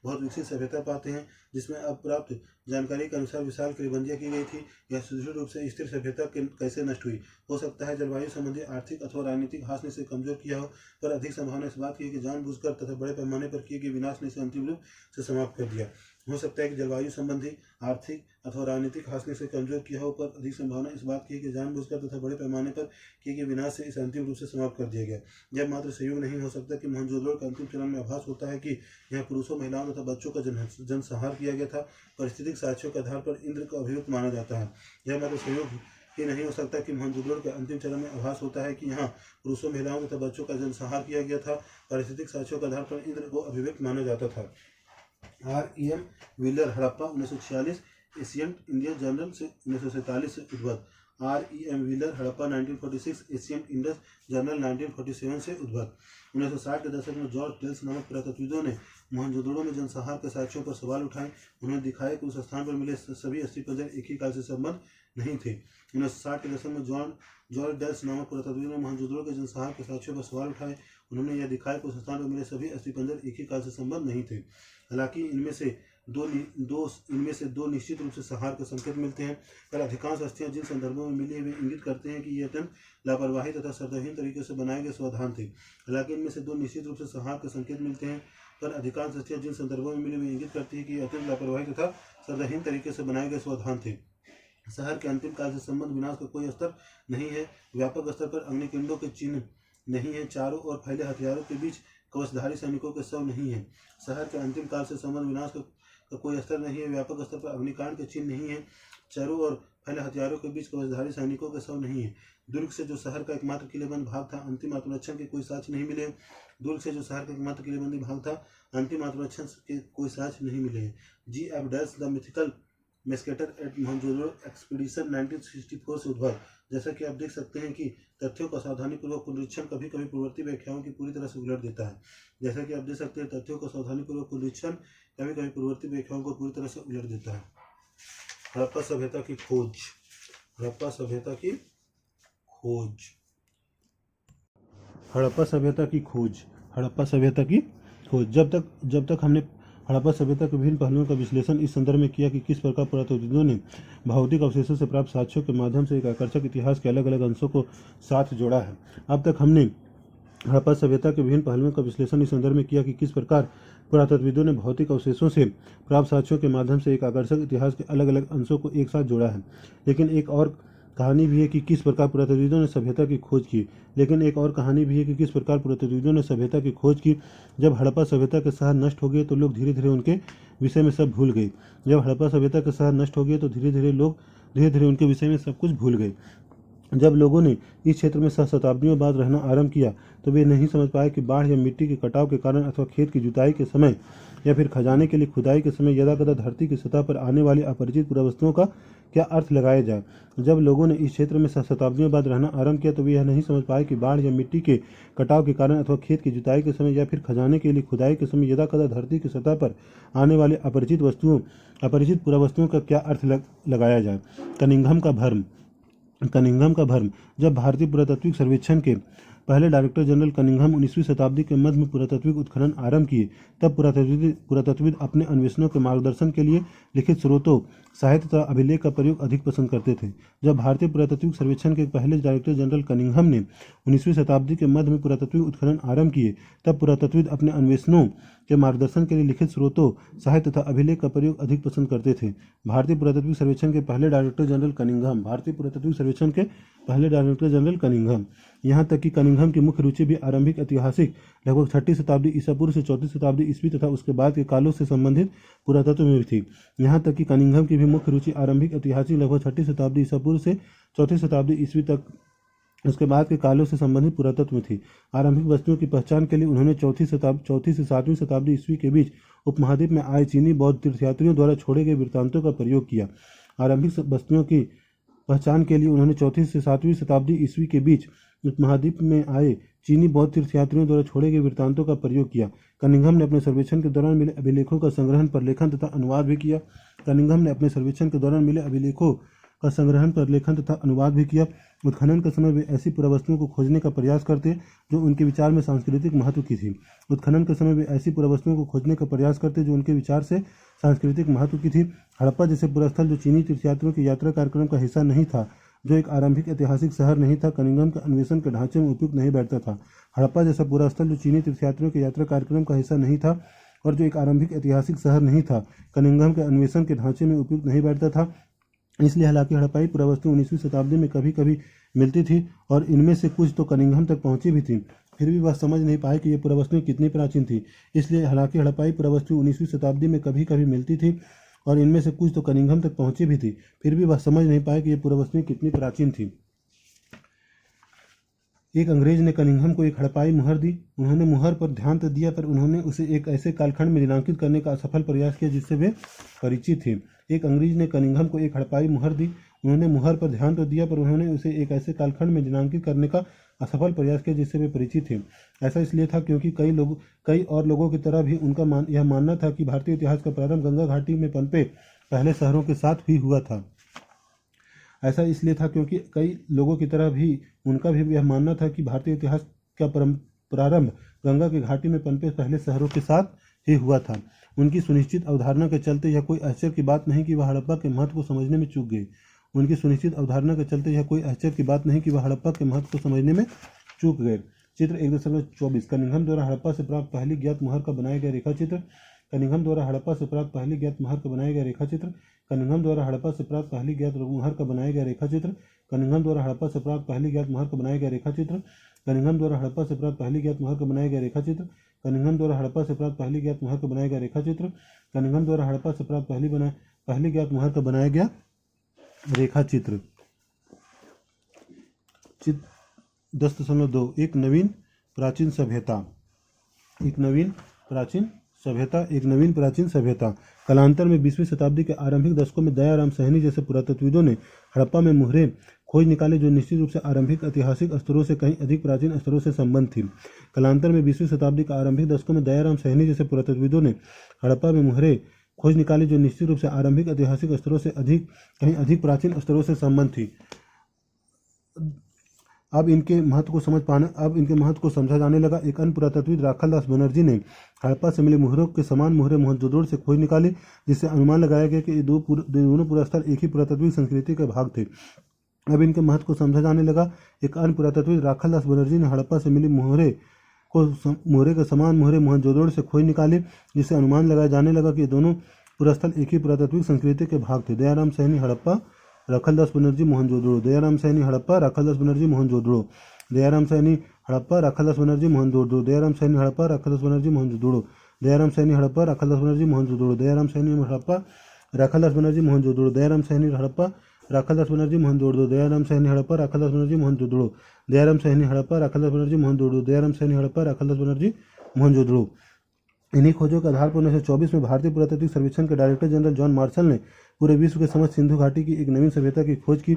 बहुत विकसित सभ्यता पाते हैं जिसमें अप्राप्त जानकारी के अनुसार विशाल किलेबंदियाँ की गई थी। यह सुदृढ़ रूप से स्थिर सभ्यता कैसे नष्ट हुई? हो सकता है जलवायु संबंधी आर्थिक अथवा राजनीतिक हास ने इसे कमजोर किया हो, पर अधिक संभावना इस बात की है कि जानबूझकर तथा बड़े पैमाने पर किए गए विनाश ने इसे अंतिम रूप से समाप्त कर दिया। हो सकता है कि जलवायु संबंधी आर्थिक अथवा राजनीतिक हास ने इसे कमजोर किया हो, पर अधिक संभावना इस बात की है कि जानबूझकर तथा बड़े पैमाने पर किए गए विनाश से इसे अंतिम रूप से समाप्त कर दिया गया। यह मात्र संयोग नहीं हो सकता कि मोहनजोदड़ो के अंतिम चरण में आभास होता है कि यहाँ पुरुषों, महिलाओं तथा बच्चों का जनसंहार किया गया था। परिस्थितिक साक्ष्यों के आधार पर इंद्र को अभियुक्त माना जाता है। यह मात्र संयोग ही नहीं हो सकता कि मोहनजोदड़ो के अंतिम चरण में आभास होता है कि यहाँ पुरुषों, महिलाओं तथा बच्चों का जनसंहार किया गया था। परिस्थितिक साक्ष्यों के आधार पर इंद्र को अभिव्यक्त माना जाता था। R.E.M. Wheeler, Harappa 1946, ancient India journal से 1947 से उद्भव। R.E.M. Wheeler, Harappa 1946, ancient Indus journal 1947 से उद्भव। 1960 के दशक में जॉर्ज डेल्स नामक पुरातत्वविदों ने मोहनजोदड़ो में जनसंहार के साक्ष्यों पर सवाल उठाए। उन्होंने दिखाया कि उस स्थान पर मिले सभी अस्थिपंजर एक ही काल से संबद्ध नहीं थे। 1960 के दशक में जॉर्ज डेल्स नामक पुरातत्वविदों ने मोहनजोदड़ो के जनसंहार के साक्ष्यों पर सवाल उठाए। उन्होंने यह दिखाया कि उस स्थान पर मिले सभी अस्थिपंजर एक ही काल से संबद्ध नहीं थे। हालांकि इनमें से दो निश्चित रूप से संहार के संकेत मिलते हैं, पर अधिकांश अस्थियां जिन संदर्भों में मिली है वे इंगित करते हैं कि ये अत्यंत लापरवाही तथा श्रद्धाहीन तरीके से बनाए गए स्वाधान थे। हालांकि इनमें से दो निश्चित रूप से संहार के संकेत मिलते हैं, पर अधिकांश अस्थियां जिन संदर्भों में मिली वे इंगित करती है कि ये अत्यंत लापरवाही तथा श्रद्धाहीन तरीके से बनाए गए स्वाधान थे। शहर के अंतिम काल से संबंध विनाश का कोई स्तर नहीं है। व्यापक स्तर पर अग्निकांडों के चिन्ह नहीं है। चारों ओर फैले हथियारों के बीच कवचधारी सैनिकों के शव नहीं है। शहर के अंतिम काल से संबंध विनाश का कोई स्तर नहीं है। व्यापक स्तर पर अग्निकांड के चिन्ह नहीं है। चारों ओर फैले हथियारों के बीच कवचधारी सैनिकों के शव नहीं है। दुर्ग से जो शहर का एकमात्र किलेबंद भाग था, अंतिम आत्मरक्षण के कोई साक्ष्य नहीं मिले। दुर्ग से जो शहर का एकमात्र किलेबंदी भाग था, अंतिम आत्मरक्षण के कोई साक्ष्य नहीं मिले हैं। G.F. Dales the mythical massacre at Mohenjodaro expedition 1964 से उद्भव। जैसा कि आप देख सकते हैं कि तथ्यों का सावधानीपूर्वक पुनरीक्षण कभी कभी पूर्ववर्ती व्याख्याओं की पूरी तरह से उलट देता है। जैसा कि आप देख सकते हैं, तथ्यों का सावधानीपूर्वक पुनरीक्षण कभी कभी पूर्ववर्ती व्याख्याओं को पूरी तरह से उलट देता है। हड़प्पा सभ्यता की खोज। हड़प्पा सभ्यता की खोज। हड़प्पा सभ्यता की खोज। हड़प्पा सभ्यता की खोज। जब तक हमने हड़प्पा सभ्यता के विभिन्न पहलुओं का विश्लेषण इस संदर्भ में किया कि किस प्रकार पुरातत्वविदों ने भौतिक अवशेषों से प्राप्त साक्ष्यों के माध्यम से एक आकर्षक इतिहास के अलग अलग अंशों को साथ जोड़ा है। अब तक हमने हड़प्पा सभ्यता के विभिन्न पहलुओं का विश्लेषण इस संदर्भ में किया कि किस प्रकार पुरातत्वविदों ने भौतिक अवशेषों से प्राप्त साक्ष्यों के माध्यम से एक आकर्षक इतिहास के अलग अलग अंशों को एक साथ जोड़ा है। लेकिन एक और कहानी भी है कि किस प्रकार पुरातत्वविदों ने सभ्यता की खोज की। जब हड़प्पा सभ्यता के शहर नष्ट हो गए तो लोग धीरे धीरे उनके विषय में सब भूल गए। उनके विषय में सब कुछ भूल गए। जब लोगों ने इस क्षेत्र में शताब्दियों बाद रहना आरंभ किया तो वे नहीं समझ पाए कि बाढ़ या मिट्टी के कटाव के कारण अथवा खेत की जुताई के समय या फिर खजाने के लिए खुदाई के समय यदाकदा धरती की सतह पर आने वाली अपरिचित पुरावस्तुओं का क्या अर्थ लगाया जाए। जब लोगों ने इस क्षेत्र में शताब्दियों बाद रहना आरंभ किया तो वे यह नहीं समझ पाए कि बाढ़ या मिट्टी के कटाव के कारण अथवा खेत की जुताई के समय या फिर खजाने के लिए खुदाई के समय यदाकदा धरती की सतह पर आने वाली अपरिचित पुरावस्तुओं का क्या अर्थ लगाया जाए। कनिंघम का भ्रम। जब भारतीय पुरातात्विक सर्वेक्षण के पहले डायरेक्टर जनरल कनिंघम 19वीं शताब्दी के मध्य में पुरातात्विक उत्खनन आरंभ किए, तब पुरातत्वविद अपने अन्वेषणों के मार्गदर्शन के लिए लिखित स्रोतों, साहित्य तथा अभिलेख का प्रयोग अधिक पसंद करते थे। जब भारतीय पुरातात्विक सर्वेक्षण के पहले डायरेक्टर जनरल कनिंघम ने 19वीं शताब्दी के मध्य में पुरातात्विक उत्खनन आरंभ किए, तब पुरातत्वविद अपने अन्वेषणों के मार्गदर्शन के लिए लिखित स्रोतों, साहित्य तथा अभिलेख का प्रयोग अधिक पसंद करते थे। भारतीय पुरातत्विक सर्वेक्षण के पहले डायरेक्टर जनरल कनिंघम। यहाँ तक कि कनिंघम की मुख्य रुचि भी आरंभिक ऐतिहासिक लगभग 6ठी शताब्दी ईसा पूर्व से 4ठी शताब्दी ईस्वी तथा उसके बाद के कालों से संबंधित पुरातत्व में थी। लगभग 6ठी शताब्दी ईसा पूर्व से 4ठी शताब्दी ईस्वी तक उसके बाद के कालों से संबंधित पुरातत्व में थी। आरंभिक वस्तुओं की पहचान के लिए उन्होंने 4ठी से 7वीं शताब्दी ईस्वी के बीच उपमहाद्वीप में आए चीनी बौद्ध तीर्थयात्रियों द्वारा छोड़े गए वृत्तांतों का प्रयोग किया। आरंभिक वस्तुओं की पहचान के लिए उन्होंने 4ठी से 7वीं शताब्दी ईस्वी के बीच उपमहाद्वीप में आए चीनी बौद्ध तीर्थयात्रियों द्वारा छोड़े गए वृत्तांतों का प्रयोग किया। कनिंघम ने अपने सर्वेक्षण के दौरान मिले अभिलेखों का संग्रहण पर लेखन तथा अनुवाद भी किया। उत्खनन के समय वे ऐसी पुरावस्तुओं को खोजने का प्रयास करते जो उनके विचार में सांस्कृतिक महत्व की थी। हड़प्पा जैसे पुरास्थल जो चीनी तीर्थयात्रियों के यात्रा कार्यक्रम का हिस्सा नहीं था, जो एक आरंभिक ऐतिहासिक शहर नहीं था, कनिंघम के अन्वेषण के ढांचे में उपयुक्त नहीं बैठता था। हड़प्पा जैसा पुरास्थल जो चीनी तीर्थयात्रियों के यात्रा कार्यक्रम का हिस्सा नहीं था और जो एक आरंभिक ऐतिहासिक शहर नहीं था, कनिंघम के अन्वेषण के ढांचे में उपयुक्त नहीं बैठता था। इसलिए हालांकि हड़प्पाई पुरावस्तु 19वीं शताब्दी में कभी कभी मिलती थी और इनमें से कुछ तो कनिंघम तक पहुंची भी थी, फिर भी वह समझ नहीं पाए कि ये पुरावस्तुएं कितनी प्राचीन थी। इसलिए हालांकि हड़प्पाई पुरावस्तु 19वीं शताब्दी में कभी कभी मिलती थी और इनमें से कुछ तो कनिंघम तक पहुंची भी थी, फिर भी वह समझ नहीं पाए कि ये पुरावस्तुएं कितनी प्राचीन थी। एक अंग्रेज ने कनिंघम को एक हड़प्पाई मुहर दी। उन्होंने मुहर पर ध्यान तो दिया, पर उन्होंने उसे एक ऐसे कालखंड में दिनांकित करने का असफल प्रयास किया जिससे वे परिचित थे। एक अंग्रेज ने कनिंघम को एक हड़प्पाई मुहर दी। उन्होंने मुहर पर ध्यान तो दिया, पर उन्होंने उसे एक ऐसे कालखंड में दिनांकित करने का असफल प्रयास किया जिससे वे परिचित थे। ऐसा इसलिए था क्योंकि कई और लोगों की तरह भी उनका यह मानना था कि भारतीय इतिहास का प्रारंभ गंगा घाटी में पनपे पहले शहरों के साथ ही हुआ था। ऐसा इसलिए था क्योंकि कई लोगों की तरह भी उनका भी यह मानना था कि भारतीय इतिहास का प्रारंभ गंगा की घाटी में पनपे पहले शहरों के साथ ही हुआ था। उनकी सुनिश्चित अवधारणा के चलते यह कोई आश्चर्य की बात नहीं कि वह हड़प्पा के महत्व को समझने में चूक गए। चित्र 1.24 कनिंघम द्वारा हड़प्पा से प्राप्त पहली ज्ञात मुहर का बनाया गया रेखाचित्र। कनिंघम द्वारा हड़प्पा से प्राप्त पहली ज्ञात मुहर का बनाया गया रेखाचित्र। कनिंघम द्वारा हड़प्पा से प्राप्त पहली ज्ञात मुहर का बनाया गया रेखाचित्र। कनिंघम द्वारा हड़प्पा से प्राप्त पहली ज्ञात मुहर का बनाया गया रेखाचित्र। कनिंघम द्वारा हड़प्पा से प्राप्त पहली ज्ञात मुहर का बनाया गया रेखाचित्र। कनिंघम द्वारा हड़प्पा से प्राप्त पहली ज्ञात मुहर का बनाया गया रेखाचित्र। कनिंघम द्वारा हड़प्पा से प्राप्त पहली ज्ञात मुहर का बनाया गया रेखाचित्र। 10.2 एक नवीन प्राचीन सभ्यता। कालांतर में 20वीं शताब्दी के आरंभिक दशकों में दयाराम सहनी जैसे पुरातत्वविदों ने हड़प्पा में मुहरें खोज निकाले जो निश्चित रूप से आरंभिक ऐतिहासिक स्तरों से कहीं अधिक प्राचीन स्तरों से संबंध थी। कालांतर में 20वीं शताब्दी के आरंभिक दशकों में दयाराम सहनी जैसे पुरातत्वविदों ने हड़प्पा में मुहरें खोज निकाली जो निश्चित रूप से आरंभिक ऐतिहासिक स्तरों से कहीं अधिक प्राचीन स्तरों से संबंध थी। अब इनके महत्व को समझा जाने लगा। एक अन्य पुरातत्वविद राखालदास बनर्जी ने हड़प्पा से मिले मुहरों के समान मुहरें मोहनजोदड़ो से खोज निकाली, जिससे अनुमान लगाया गया कि ये दोनों पुरास्थल एक ही पुरातत्विक संस्कृति के भाग थे। अब इनके महत्व को समझा जाने लगा। एक अन्य पुरातत्वविद राखालदास बनर्जी ने हड़प्पा से मिली मोहरे के समान मोहरे मोहनजोदड़ो से खोज निकाले, जिससे अनुमान लगाया जाने लगा कि ये दोनों पुरास्थल एक ही पुरातात्विक संस्कृति के भाग थे। दयाराम सैनी हड़प्पा, राखालदास बनर्जी मोहनजोदड़ो। दयाराम सैनी हड़प्पा, राखालदास बनर्जी मोहनजोदड़ो। दयाराम सैनी हड़प्पा, राखालदास बनर्जी मोहनजोदड़ो। दयाराम सैनी हड़प्पा, राखालदास बनर्जी मोहनजोदड़ो। दयाराम सैनी हड़प्पा, राखालदास बनर्जी मोहनजोदड़ो। दयाराम सैनी हड़प्पा, राखालदास बनर्जी मोहनजोदड़ो। दयाराम सैनी हड़प्पा, राखालदास बनर्जी मोहनजोदड़ो। दयाराम सैनी हड़प्पा, राखालदास बनर्जी मोहनजोदड़ो। दयाराम सैनी हड़प्पा, राखालदास बनर्जी मोहनजोदड़ो। दयाराम सैनी हड़प्पा, राखालदास बनर्जी मोहनजोदड़ो। इन्हीं खोजों के आधार पर 1924 में भारतीय पुरातात्विक सर्वेक्षण के डायरेक्टर जनरल जॉन मार्शल ने पूरे विश्व के समक्ष सिंधु घाटी की एक नवीन सभ्यता की खोज की।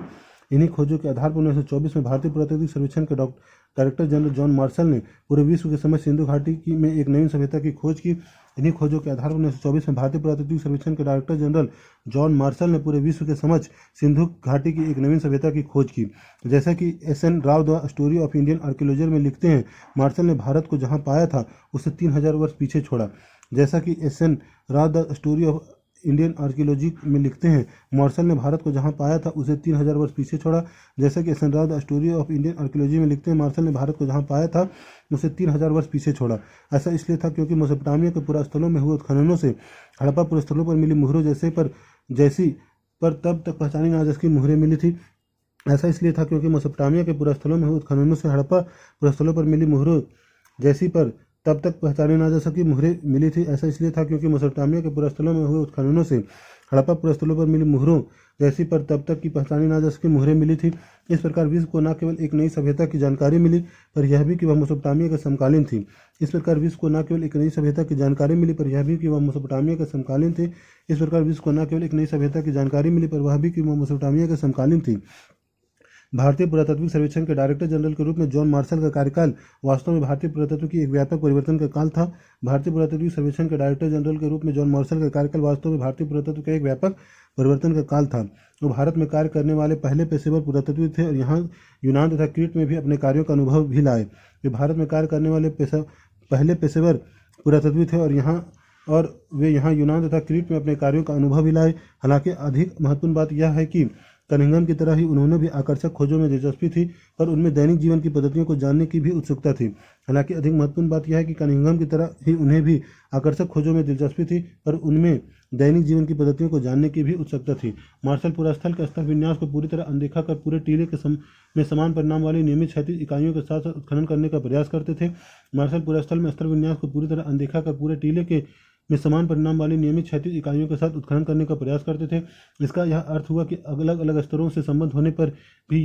इन्हीं खोजों के आधार पर 1924 में भारतीय पुरातात्विक सर्वेक्षण के डायरेक्टर जनरल जॉन मार्शल ने पूरे विश्व के समक्ष सिंधु घाटी में एक नवीन सभ्यता की खोज की। इन्हीं खोजों के आधार पर 1924 में भारतीय पुरातात्विक सर्वेक्षण के डायरेक्टर जनरल जॉन मार्शल ने पूरे विश्व के समक्ष सिंधु घाटी की एक नवीन सभ्यता की खोज की। जैसा कि SN. Rao the story of Indian archaeology में लिखते हैं, मार्शल ने भारत को जहां पाया था उससे 3000 वर्ष पीछे छोड़ा। जैसा कि SN. Rao the story of Indian archaeology में लिखते हैं, मार्शल ने भारत को जहां पाया था उसे 3000 वर्ष पीछे छोड़ा। जैसा कि SN. Rao the story of Indian archaeology में लिखते हैं, मार्शल ने भारत को जहां पाया था उसे 3000 वर्ष पीछे छोड़ा। ऐसा इसलिए था क्योंकि मेसोपोटामिया के पुरास्थलों में हुए उत्खननों से हड़प्पा पुरास्थलों पर मिली मुहरों जैसी पर तब तक पहचानी ना जा सकी मुहरें मिली थी। ऐसा इसलिए था क्योंकि मेसोपोटामिया के पुरास्थलों में हुए उत्खननों से हड़प्पा पुरास्थलों पर मिली मुहरों जैसी पर तब तक पहचानी ना जा सकी मुहरें मिली थी। ऐसा इसलिए था क्योंकि मेसोपोटामिया के पुरास्थलों में हुए उत्खननों से हड़प्पा पुरास्थलों पर मिली मुहरों जैसी पर तब तक की पहचानी ना जा सकी मुहरें मिली थी। इस प्रकार विश्व को न केवल एक नई सभ्यता की जानकारी मिली, पर यह भी कि वह मेसोपोटामिया के समकालीन थी। इस प्रकार विश्व को न केवल एक नई सभ्यता की जानकारी मिली, पर यह भी कि वह मेसोपोटामिया के समकालीन थी। इस प्रकार विश्व को न केवल एक नई सभ्यता की जानकारी मिली, पर वह भी कि वह मेसोपोटामिया के समकालीन थी। भारतीय पुरातात्विक सर्वेक्षण के डायरेक्टर जनरल के रूप में जॉन मार्शल का कार्यकाल वास्तव में भारतीय पुरातत्व की एक व्यापक परिवर्तन का काल था। भारतीय पुरातात्विक सर्वेक्षण के डायरेक्टर जनरल के रूप में जॉन मार्शल का कार्यकाल वास्तव में भारतीय पुरातत्व का एक व्यापक परिवर्तन का काल था। वो भारत में कार्य करने वाले पहले पेशेवर पुरातत्वविद थे और यहाँ यूनान तथा क्रीट में भी अपने कार्यों का अनुभव भी लाए। वे भारत में कार्य करने वाले पहले पेशेवर पुरातत्वविद थे और वे यहाँ यूनान तथा क्रीट में अपने कार्यों का अनुभव भी लाए। हालांकि अधिक महत्वपूर्ण बात यह है कि कनिंघम की तरह ही उन्होंने भी आकर्षक खोजों में दिलचस्पी थी, पर उनमें दैनिक जीवन की पद्धतियों को जानने की भी उत्सुकता थी। हालांकि अधिक महत्वपूर्ण बात यह है कि कनिंघम की तरह ही उन्हें भी आकर्षक खोजों में दिलचस्पी थी, पर उनमें दैनिक जीवन की पद्धतियों को जानने की भी उत्सुकता थी। मार्शल पुरास्थल के स्तर विन्यास को पूरी तरह अनदेखा कर पूरे टीले में समान परिणाम वाली नियमित क्षैतिज इकाइयों के साथ साथ उत्खनन करने का प्रयास करते थे। मार्शल पुरास्थल में स्तर विन्यास को पूरी तरह अनदेखा कर पूरे टीले में समान परिणाम वाली नियमित क्षैतिज इकाइयों के साथ उत्खनन करने का प्रयास करते थे। इसका यह अर्थ हुआ कि अलग अलग स्तरों से संबंध होने पर भी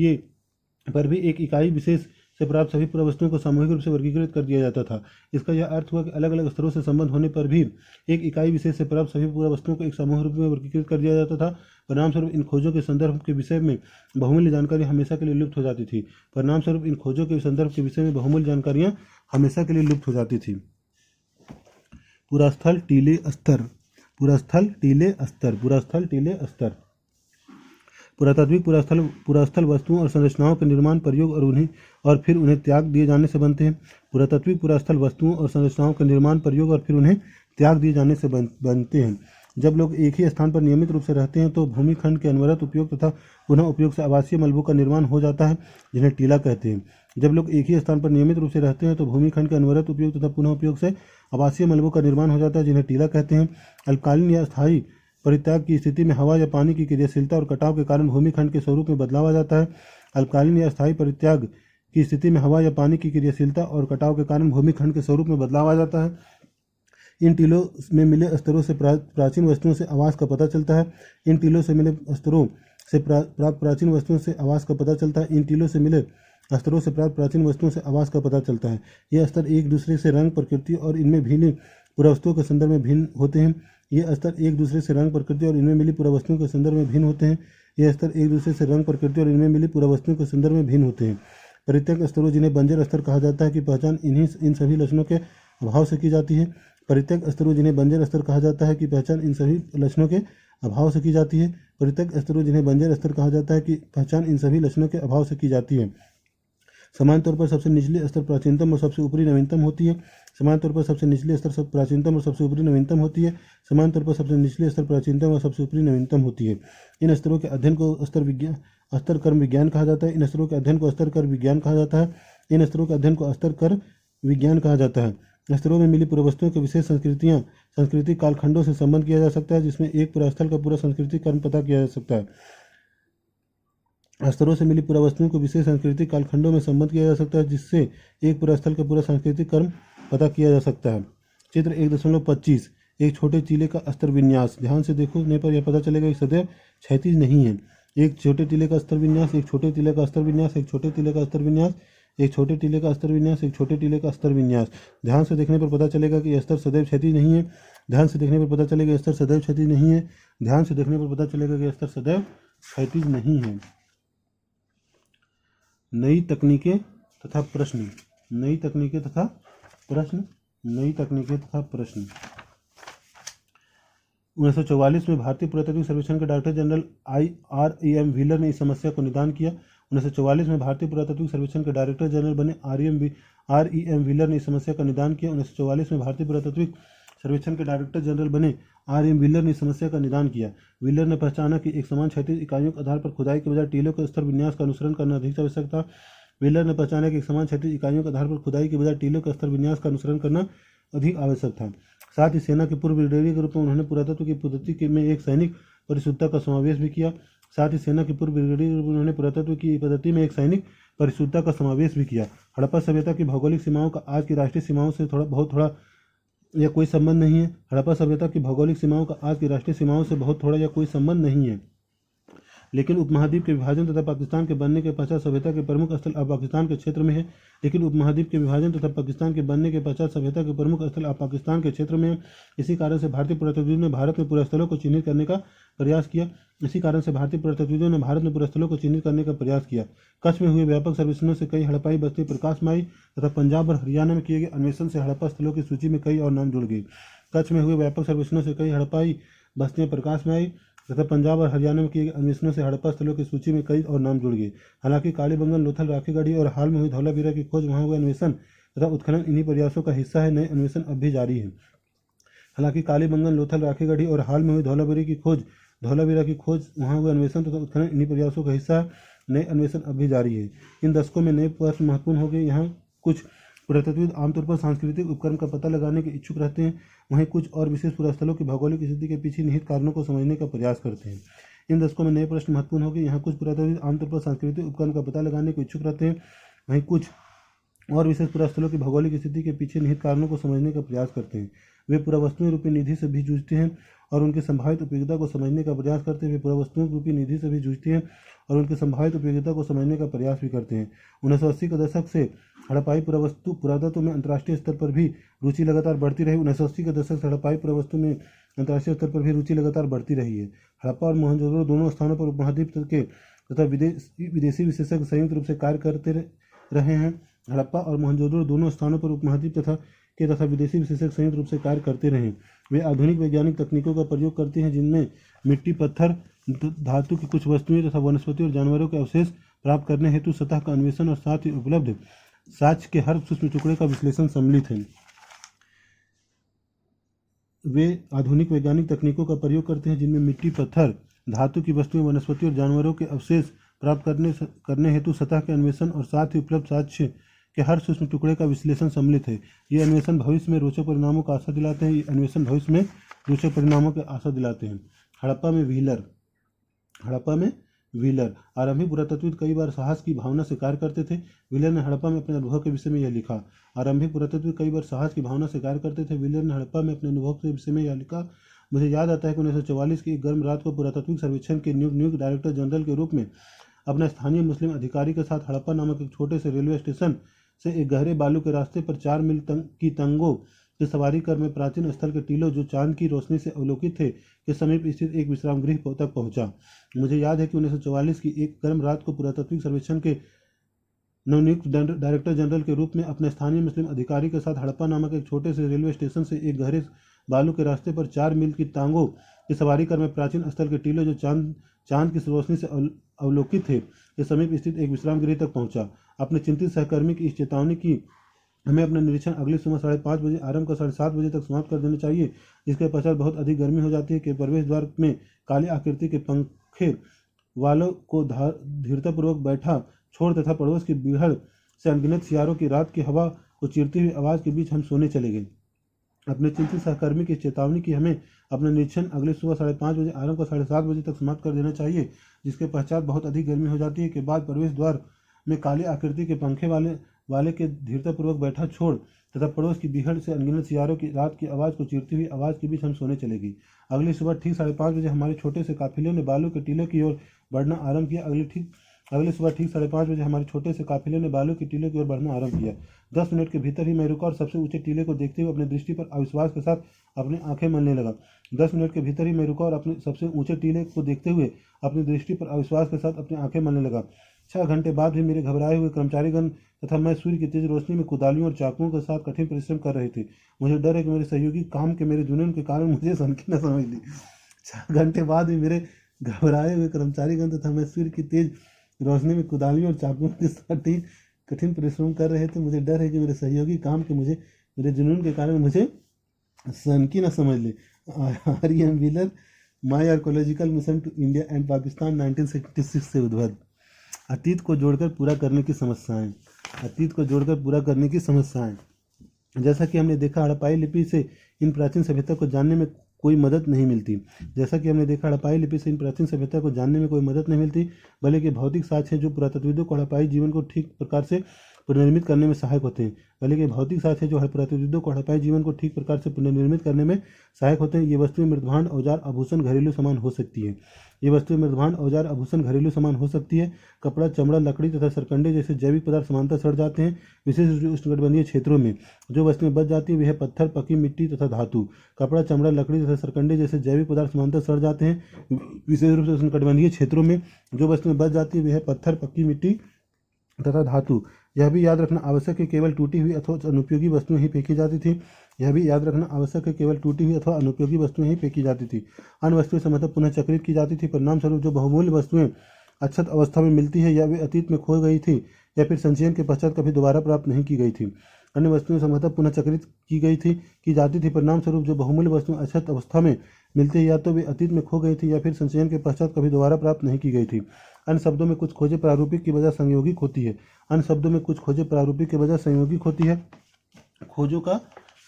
एक इकाई विशेष से प्राप्त सभी पुरावस्तुओं को सामूहिक रूप से वर्गीकृत कर दिया जाता था। इसका यह अर्थ हुआ कि अलग अलग स्तरों से संबंध होने पर भी एक इकाई विशेष से प्राप्त सभी पुरावस्तुओं को एक सामूहिक रूप में वर्गीकृत कर दिया जाता था। परिणामस्वरूप इन खोजों के संदर्भ के विषय में बहुमूल्य जानकारी हमेशा के लिए लुप्त हो जाती थी। परिणामस्वरूप इन खोजों के संदर्भ के विषय में बहुमूल्य जानकारियाँ हमेशा के लिए लुप्त हो जाती थी। पुरास्थल टीले स्तर। पुरास्थल टीले स्तर। पुरास्थल टीले स्तर पुरातात्विक पुरास्थल वस्तुओं और संरचनाओं के निर्माण, प्रयोग और फिर उन्हें त्याग दिए जाने से बनते हैं। पुरातात्विक पुरास्थल वस्तुओं और संरचनाओं के निर्माण, प्रयोग और फिर उन्हें त्याग दिए जाने से बनते हैं। जब लोग एक ही स्थान पर नियमित रूप से रहते हैं तो भूमिखंड के अनवरत उपयोग तथा पुनः उपयोग से आवासीय मलबों का निर्माण हो जाता है, जिन्हें टीला कहते हैं। जब लोग एक ही स्थान पर नियमित रूप से रहते हैं तो भूमिखंड के अनवरत उपयोग तथा पुनः उपयोग से आवासीय मलबों का निर्माण हो जाता है, जिन्हें टीला कहते हैं। अल्पकालीन या स्थायी परित्याग की स्थिति में हवा या पानी की क्रियाशीलता और कटाव के कारण भूमिखंड के स्वरूप में बदलाव आ जाता है। अल्पकालीन या स्थायी परित्याग की स्थिति में हवा या पानी की क्रियाशीलता और कटाव के कारण भूमिखंड के स्वरूप में बदलाव आ जाता है। इन टीलों में मिले स्तरों से प्राचीन वस्तुओं से आवास का पता चलता है। इन टीलों से मिले स्तरों से प्राप्त प्राचीन वस्तुओं से आवास का पता चलता है। इन टीलों से मिले स्तरों से प्राप्त प्राचीन वस्तुओं से आवास का पता चलता है। यह स्तर एक दूसरे से रंग, प्रकृति और इनमें भिन्न पुरावस्तुओं के संदर्भ में भिन्न होते हैं। यह स्तर एक दूसरे से रंग, प्रकृति और इनमें मिली पुरावस्तुओं के संदर्भ में भिन्न होते हैं। यह स्तर एक दूसरे से रंग, प्रकृति और इनमें मिली पुरावस्तुओं के संदर्भ में भिन्न होते हैं। परित्यक्त स्तरों, जिन्हें बंजर स्तर कहा जाता है, की पहचान इन सभी लक्षणों के अभाव से की जाती है। परित्यक्त स्तरों, जिन्हें बंजर स्तर कहा जाता है, की पहचान इन सभी लक्षणों के अभाव से की जाती है। परित्यक्त स्तरों, जिन्हें बंजर स्तर कहा जाता है, की पहचान इन सभी लक्षणों के अभाव से की जाती है। समान तौर पर सबसे निचले स्तर प्राचीनतम और सबसे ऊपरी नवीनतम होती है। समान तौर पर सबसे निचले स्तर प्राचीनतम और सबसे ऊपरी नवीनतम होती है। समान तौर पर सबसे निचले स्तर प्राचीनतम और सबसे ऊपरी नवीनतम होती है। इन स्तरों के अध्ययन को स्तर कर्म विज्ञान कहा जाता है। इन स्तरों के अध्ययन को स्तर कर्म विज्ञान कहा जाता है। इन स्तरों के अध्ययन को स्तर कर्म विज्ञान कहा जाता है। स्तरों में मिली पूर्ववस्तुओं के विशेष सांस्कृतिक कालखंडों से संबंध किया जा सकता है, जिसमें एक पूरा स्थल का पूरा सांस्कृतिक कर्म पता किया जा सकता है। स्तरों से मिली पुरावस्तुओं को विशेष सांस्कृतिक कालखंडों में संबद्ध किया जा सकता है, जिससे एक पूरा स्थल का पूरा सांस्कृतिक कर्म पता किया जा सकता है। चित्र 1.25 एक छोटे टीले का अस्तर विन्यास। ध्यान से देखने पर यह पता चलेगा कि सदैव क्षैतिज नहीं है। एक छोटे टीले का अस्तर विन्यास, एक छोटे टीले का अस्तर विन्यास, एक छोटे टीले का अस्तर विन्यास, एक छोटे टीले का अस्तर विन्यास, एक छोटे टीले का अस्तर विन्यास। ध्यान से देखने पर पता चलेगा कि यह स्तर सदैव क्षैतिज नहीं है। ध्यान से देखने पर पता चलेगा यह स्तर सदैव क्षैतिज नहीं है। ध्यान से देखने पर पता चलेगा कि यह स्तर सदैव क्षैतिज नहीं है। नई तकनीकें तथा प्रश्न। नई तकनीकें तथा प्रश्न। नई तकनीकें तथा प्रश्न। 1944 में भारतीय पुरातत्व सर्वेक्षण के डायरेक्टर जनरल REM व्हीलर ने इस समस्या को निदान किया। 1944 में भारतीय पुरातत्व सर्वेक्षण के डायरेक्टर जनरल बने REM व्हीलर ने इस समस्या का निदान किया। 1944 में भारतीय पुरातत्व सर्वेक्षण के डायरेक्टर जनरल बने REM व्हीलर ने इस समस्या का निदान किया। व्हीलर ने पहचाना कि एक समान क्षैतिज इकाइयों के आधार पर खुदाई के बजाय टीलों के स्तर विन्यास का अनुसरण करना अधिक आवश्यक था। व्हीलर ने पहचाना कि एक समान क्षैतिज इकाइयों के आधार पर खुदाई के बजाय टीलों के स्तर विन्यास का अनुसरण करना अधिक आवश्यक था। साथ ही सेना के पूर्व ब्रिगेडियर के रूप में उन्होंने पुरातत्व की पद्धति में एक सैनिक परिशुद्धता का समावेश भी किया। साथ ही सेना के पूर्व ब्रिगेडियर के रूप में उन्होंने पुरातत्व की पद्धति में एक सैनिक परिशुद्धता का समावेश भी किया। हड़प्पा सभ्यता की भौगोलिक सीमाओं का आज की राष्ट्रीय सीमाओं से थोड़ा या कोई संबंध नहीं है। हड़प्पा सभ्यता की भौगोलिक सीमाओं का आज की राष्ट्रीय सीमाओं से बहुत थोड़ा या कोई संबंध नहीं है, लेकिन उपमहाद्वीप के विभाजन तथा पाकिस्तान के बनने के पश्चात सभ्यता के प्रमुख स्थल अब पाकिस्तान के क्षेत्र में है। लेकिन उपमहाद्वीप के विभाजन तथा पाकिस्तान के बनने के पश्चात सभ्यता के प्रमुख स्थल अब पाकिस्तान के क्षेत्र में है। इसी कारण से भारतीय पुरातत्वविदों ने भारत में पुरास्थलों को चिन्हित करने का प्रयास किया। कच्छ में हुए व्यापक सर्वेक्षणों से कई हड़प्पाई बस्तियां प्रकाश में आई तथा पंजाब और हरियाणा में किए गए अन्वेषण से हड़प्पा स्थलों की सूची में कई और नाम जुड़ गए। कच्छ में हुए व्यापक सर्वेक्षणों से कई हड़प्पाई बस्तियां प्रकाश में आई तथा पंजाब और हरियाणा में किए गए अन्वेषणों से हड़प्पा स्थलों की सूची में कई और नाम जुड़ गए। हालांकि कालीबंगन, लोथल, राखीगढ़ी और हाल में हुई धौलावीरा की खोज, वहां हुए अन्वेषण तथा उत्खनन इन्हीं प्रयासों का हिस्सा है। नए अन्वेषण अब भी जारी है। हालांकि कालीबंगन, लोथल, राखीगढ़ी और हाल में हुई धौलावीरा की खोज, वहां हुए अन्वेषण तथा उत्खनन इन्हीं प्रयासों का हिस्सा है। नए अन्वेषण अब भी जारी है। इन दशकों में नए प्रश्न महत्वपूर्ण हो गए। यहाँ कुछ पुरातत्वविद आमतौर पर सांस्कृतिक उपक्रम का पता लगाने के इच्छुक रहते हैं, वहीं कुछ और विशेष पुरास्थलों की भौगोलिक स्थिति के पीछे निहित कारणों को समझने का प्रयास करते हैं। इन दशकों में नए प्रश्न महत्वपूर्ण हो गए। यहाँ कुछ पुरातत्वविद आमतौर पर सांस्कृतिक उपक्रम का पता लगाने को इच्छुक रहते हैं, वहीं कुछ और विशेष पुरास्थलों की भौगोलिक स्थिति के पीछे निहित कारणों को समझने का प्रयास करते हैं। वे पुरावस्तुएं रूपी निधि से भी जूझते हैं और उनकी संभावित उपयोगिता को समझने का प्रयास करते हैं। वे पुरावस्तुओं रूपी निधि से भी जूझते हैं और उनकी संभावित उपयोगिता को समझने का प्रयास भी करते हैं। 1980 के दशक से हड़प्पाई पुरातत्व में अंतर्राष्ट्रीय स्तर पर भी रुचि लगातार बढ़ती रही। 1980 के दशक से हड़प्पाई पुरावस्तु में अंतर्राष्ट्रीय स्तर पर भी रुचि लगातार बढ़ती रही है। हड़प्पा और मोहनजोदड़ो दोनों स्थानों पर उपमहाद्वीप के तथा विदेशी विशेषज्ञ संयुक्त रूप से कार्य करते रहे हैं। हड़प्पा और मोहनजोदड़ो दोनों स्थानों पर उपमहाद्वीप तथा विदेशी विशेषज्ञ संयुक्त रूप से कार्य करते रहे। वे आधुनिक वैज्ञानिक तकनीकों का प्रयोग करते हैं, जिनमें मिट्टी, पत्थर, धातु की कुछ वस्तुएं तथा वनस्पति और जानवरों के अवशेष प्राप्त करने हेतु सतह का अन्वेषण और साथ ही उपलब्ध साक्ष्य के हर सूक्ष्म टुकड़े का विश्लेषण सम्मिलित है। वे आधुनिक वैज्ञानिक तकनीकों का प्रयोग करते हैं, जिनमें मिट्टी, पत्थर, धातु की वस्तुएं, वनस्पति और जानवरों के अवशेष प्राप्त करने हेतु सतह के अन्वेषण और साथ ही उपलब्ध साक्ष्य के हर सूक्ष्म टुकड़े का विश्लेषण सम्मिलित है। ये अन्वेषण भविष्य में रोचक परिणामों का आशा दिलाते हैं। हड़प्पा में व्हीलर आरंभिक पुरातत्वविद कई बार साहस की भावना से कार्य करते थे। व्हीलर ने हड़प्पा में अपने अनुभव के विषय में यह लिखा। मुझे याद आता है कि 1944 की एक गर्म रात को पुरातत्विक सर्वेक्षण के नियुक्त डायरेक्टर जनरल के रूप में अपने स्थानीय मुस्लिम अधिकारी के साथ हड़प्पा नामक एक छोटे से रेलवे स्टेशन से एक गहरे बालू के रास्ते पर 4 मील की तंगों की सवारी कर मैं प्राचीन स्थल के टीलों, जो चांद की रोशनी से अवलोकित थे, के समीप स्थित एक विश्राम गृह तक पहुंचा। मुझे याद है कि 1944 की एक गर्म रात को पुरातत्विक सर्वेक्षण के नवनियुक्त डायरेक्टर जनरल के रूप में अपने स्थानीय मुस्लिम अधिकारी के साथ हड़प्पा नामक एक छोटे से रेलवे स्टेशन से एक गहरे बालू के रास्ते पर 4 मील की तांगों की सवारी कर मैं प्राचीन स्थल के टीलों, जो चांद की रोशनी से अवलोकित थे, के समीप स्थित एक विश्राम गृह तक पहुंचा। अपने चिंतित सहकर्मी की इस चेतावनी की हमें अपना निरीक्षण अगली सुबह 5:30 बजे आरंभ कर 7:30 बजे तक समाप्त कर देना चाहिए, जिसके पश्चात बहुत अधिक गर्मी हो जाती है कि प्रवेश द्वार में काली आकृति के पंखे वालों को धीरतापूर्वक बैठा छोड़ तथा पड़ोस की बीहड़ से अनगिनत सियारों की रात की हवा को चीरती हुई आवाज़ के बीच हम सोने चले गए। अपने चिंतित सहकर्मी की चेतावनी की हमें अपना निरीक्षण अगले सुबह 5:30 बजे आरंभ कर 7:30 बजे तक समाप्त कर देना चाहिए, जिसके पश्चात बहुत अधिक गर्मी हो जाती है। के बाद प्रवेश द्वार में काली आकृति के पंखे वाले के धीरतापूर्वक बैठा छोड़ तथा पड़ोस की बीहड़ से अनगिनत सियारों की रात की आवाज़ को चीरती हुई आवाज़ के बीच हम सोने चले गए। अगली सुबह ठीक 5:30 बजे हमारे छोटे से काफिले ने बालू के टीले की ओर बढ़ना आरंभ किया। अगली सुबह ठीक 5:30 बजे हमारे छोटे से काफिले ने बालू के टीले की ओर बढ़ना आरंभ किया। 10 मिनट के भीतर ही मैं रुका और सबसे ऊंचे टीले को देखते हुए अपनी दृष्टि पर अविश्वास के साथ अपनी आंखें मलने लगा। 10 मिनट के भीतर ही मैं रुका और अपने सबसे ऊंचे टीले को देखते हुए अपनी दृष्टि पर अविश्वास के साथ अपनी आंखें मलने लगा। 6 घंटे बाद भी मेरे घबराए हुए कर्मचारीगण तथा मैं सूर्य की तेज रोशनी में कुदालियों और चाकुओं के साथ कठिन परिश्रम कर रहे थे। मुझे डर है कि मेरे सहयोगी काम के मेरे जुनून के कारण मुझे सनकी न समझ ली। 6 घंटे बाद भी मेरे घबराए हुए कर्मचारीगण तथा मैं सूर्य की तेज रोशनी में कुदालियों और चाकुओं के साथ कठिन परिश्रम कर रहे थे। मुझे डर है कि मेरे सहयोगी काम के मेरे जुनून के कारण मुझे सनकी न समझ ले। R.E.M. Wheeler, my archaeological mission to India and Pakistan 1966 से उद्भव। अतीत को जोड़कर पूरा करने की समस्याएं। अतीत को जोड़कर पूरा करने की समस्याएं। जैसा कि हमने देखा, हड़प्पाई लिपि से इन प्राचीन सभ्यता को जानने में कोई मदद नहीं मिलती। जैसा कि हमने देखा, हड़प्पाई लिपि से इन प्राचीन सभ्यता को जानने में कोई मदद नहीं मिलती, बल्कि भौतिक साक्ष्य हैं जो पुरातत्वविदों को हड़प्पाई जीवन को ठीक प्रकार से पुनर्निर्मित करने में सहायक होते हैं। बल्कि भौतिक साक्ष्य जो पुरातत्वविदों को हड़प्पाई जीवन को ठीक प्रकार से पुनर्निर्मित करने में सहायक होते हैं। ये वस्तुएं मृदभांड, औजार, आभूषण, घरेलू सामान हो सकती है। ये वस्तुएं मृदभांड, औजार, आभूषण, घरेलू सामान हो सकती है। कपड़ा, चमड़ा, लकड़ी तथा सरकंडे जैसे जैविक पदार्थ समानतः सड़ जाते हैं। विशेष रूप से उष्णकटिबंधीय क्षेत्रों में जो वस्तुएं बच जाती हैं वे है पत्थर, पकी मिट्टी तथा धातु। कपड़ा, चमड़ा, लकड़ी तथा सरकंडे जैसे जैविक पदार्थ समानतः सड़ जाते हैं। विशेष रूप से उष्णकटिबंधीय क्षेत्रों में जो वस्तुएं बच जाती हैं वे है पत्थर, पकी मिट्टी तथा धातु। यह भी याद रखना आवश्यक है केवल टूटी हुई अथवा अनुपयोगी वस्तुएं ही फेंकी जाती थी। यह भी याद रखना आवश्यक है केवल टूटी हुई अथवा अनुपयोगी वस्तुएं ही फेंकी जाती थी। अन्य वस्तुएं संभवतः पुनः चक्रित की जाती थी। परिणाम स्वरूप जो बहुमूल्य वस्तुएं अक्षत अवस्था में मिलती है या वे अतीत में खो गई थी या फिर संचयन के पश्चात कभी दोबारा प्राप्त नहीं की गई थी। अन्य वस्तुएं संभवतः पुनः चक्रित की जाती थी। परिणाम स्वरूप जो बहुमूल्य वस्तुएं अक्षत अवस्था में मिलती है या तो वे अतीत में खो गई थी या फिर संचयन के पश्चात कभी दोबारा प्राप्त नहीं की गई थी। अन्य शब्दों में कुछ खोजें प्रारूपिक की बजाय संयोगिक होती है। अन्य शब्दों में कुछ खोजें प्रारूपिक के बजाय संयोगिक होती है। खोजों का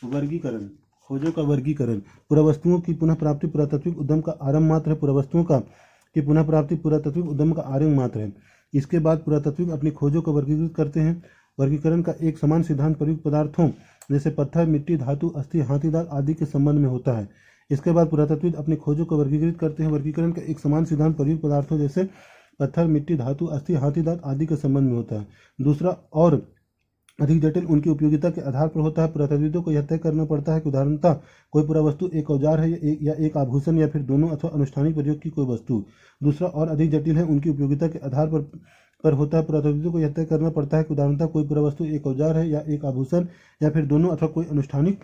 वर्गीकरण। पुरावस्तुओं की पुनः प्राप्ति पुरातात्विक उद्यम का आरंभ मात्र है। पुरावस्तुओं की पुनः प्राप्ति पुरातात्विक उद्यम का आरंभ मात्र है। इसके बाद पुरातात्विक अपनी खोजों को वर्गीकृत करते हैं। वर्गीकरण का एक समान सिद्धांत प्रयुक्त पदार्थों जैसे पत्थर, मिट्टी, धातु, अस्थि, हाथीदांत आदि के संबंध में होता है। इसके बाद पुरातत्वविद अपनी खोजों को वर्गीकृत करते हैं। वर्गीकरण का एक समान सिद्धांत प्रयुक्त पदार्थों जैसे पत्थर, मिट्टी, धातु, अस्थि, हाथीदांत आदि के संबंध में होता है। दूसरा और अधिक जटिल उनकी उपयोगिता के आधार पर होता है। पुरातत्वविदों को यह तय करना पड़ता है कि उदाहरणतः कोई पुरावस्तु एक औजार है या एक आभूषण या फिर दोनों अथवा अनुष्ठानिक प्रयोग की कोई वस्तु। दूसरा और अधिक जटिल है उनकी उपयोगिता के आधार पर होता है। पुरातत्वविदों को यह तय करना पड़ता है कि उदाहरणतः कोई पुरावस्तु एक औजार है या एक आभूषण या फिर दोनों अथवा कोई अनुष्ठानिक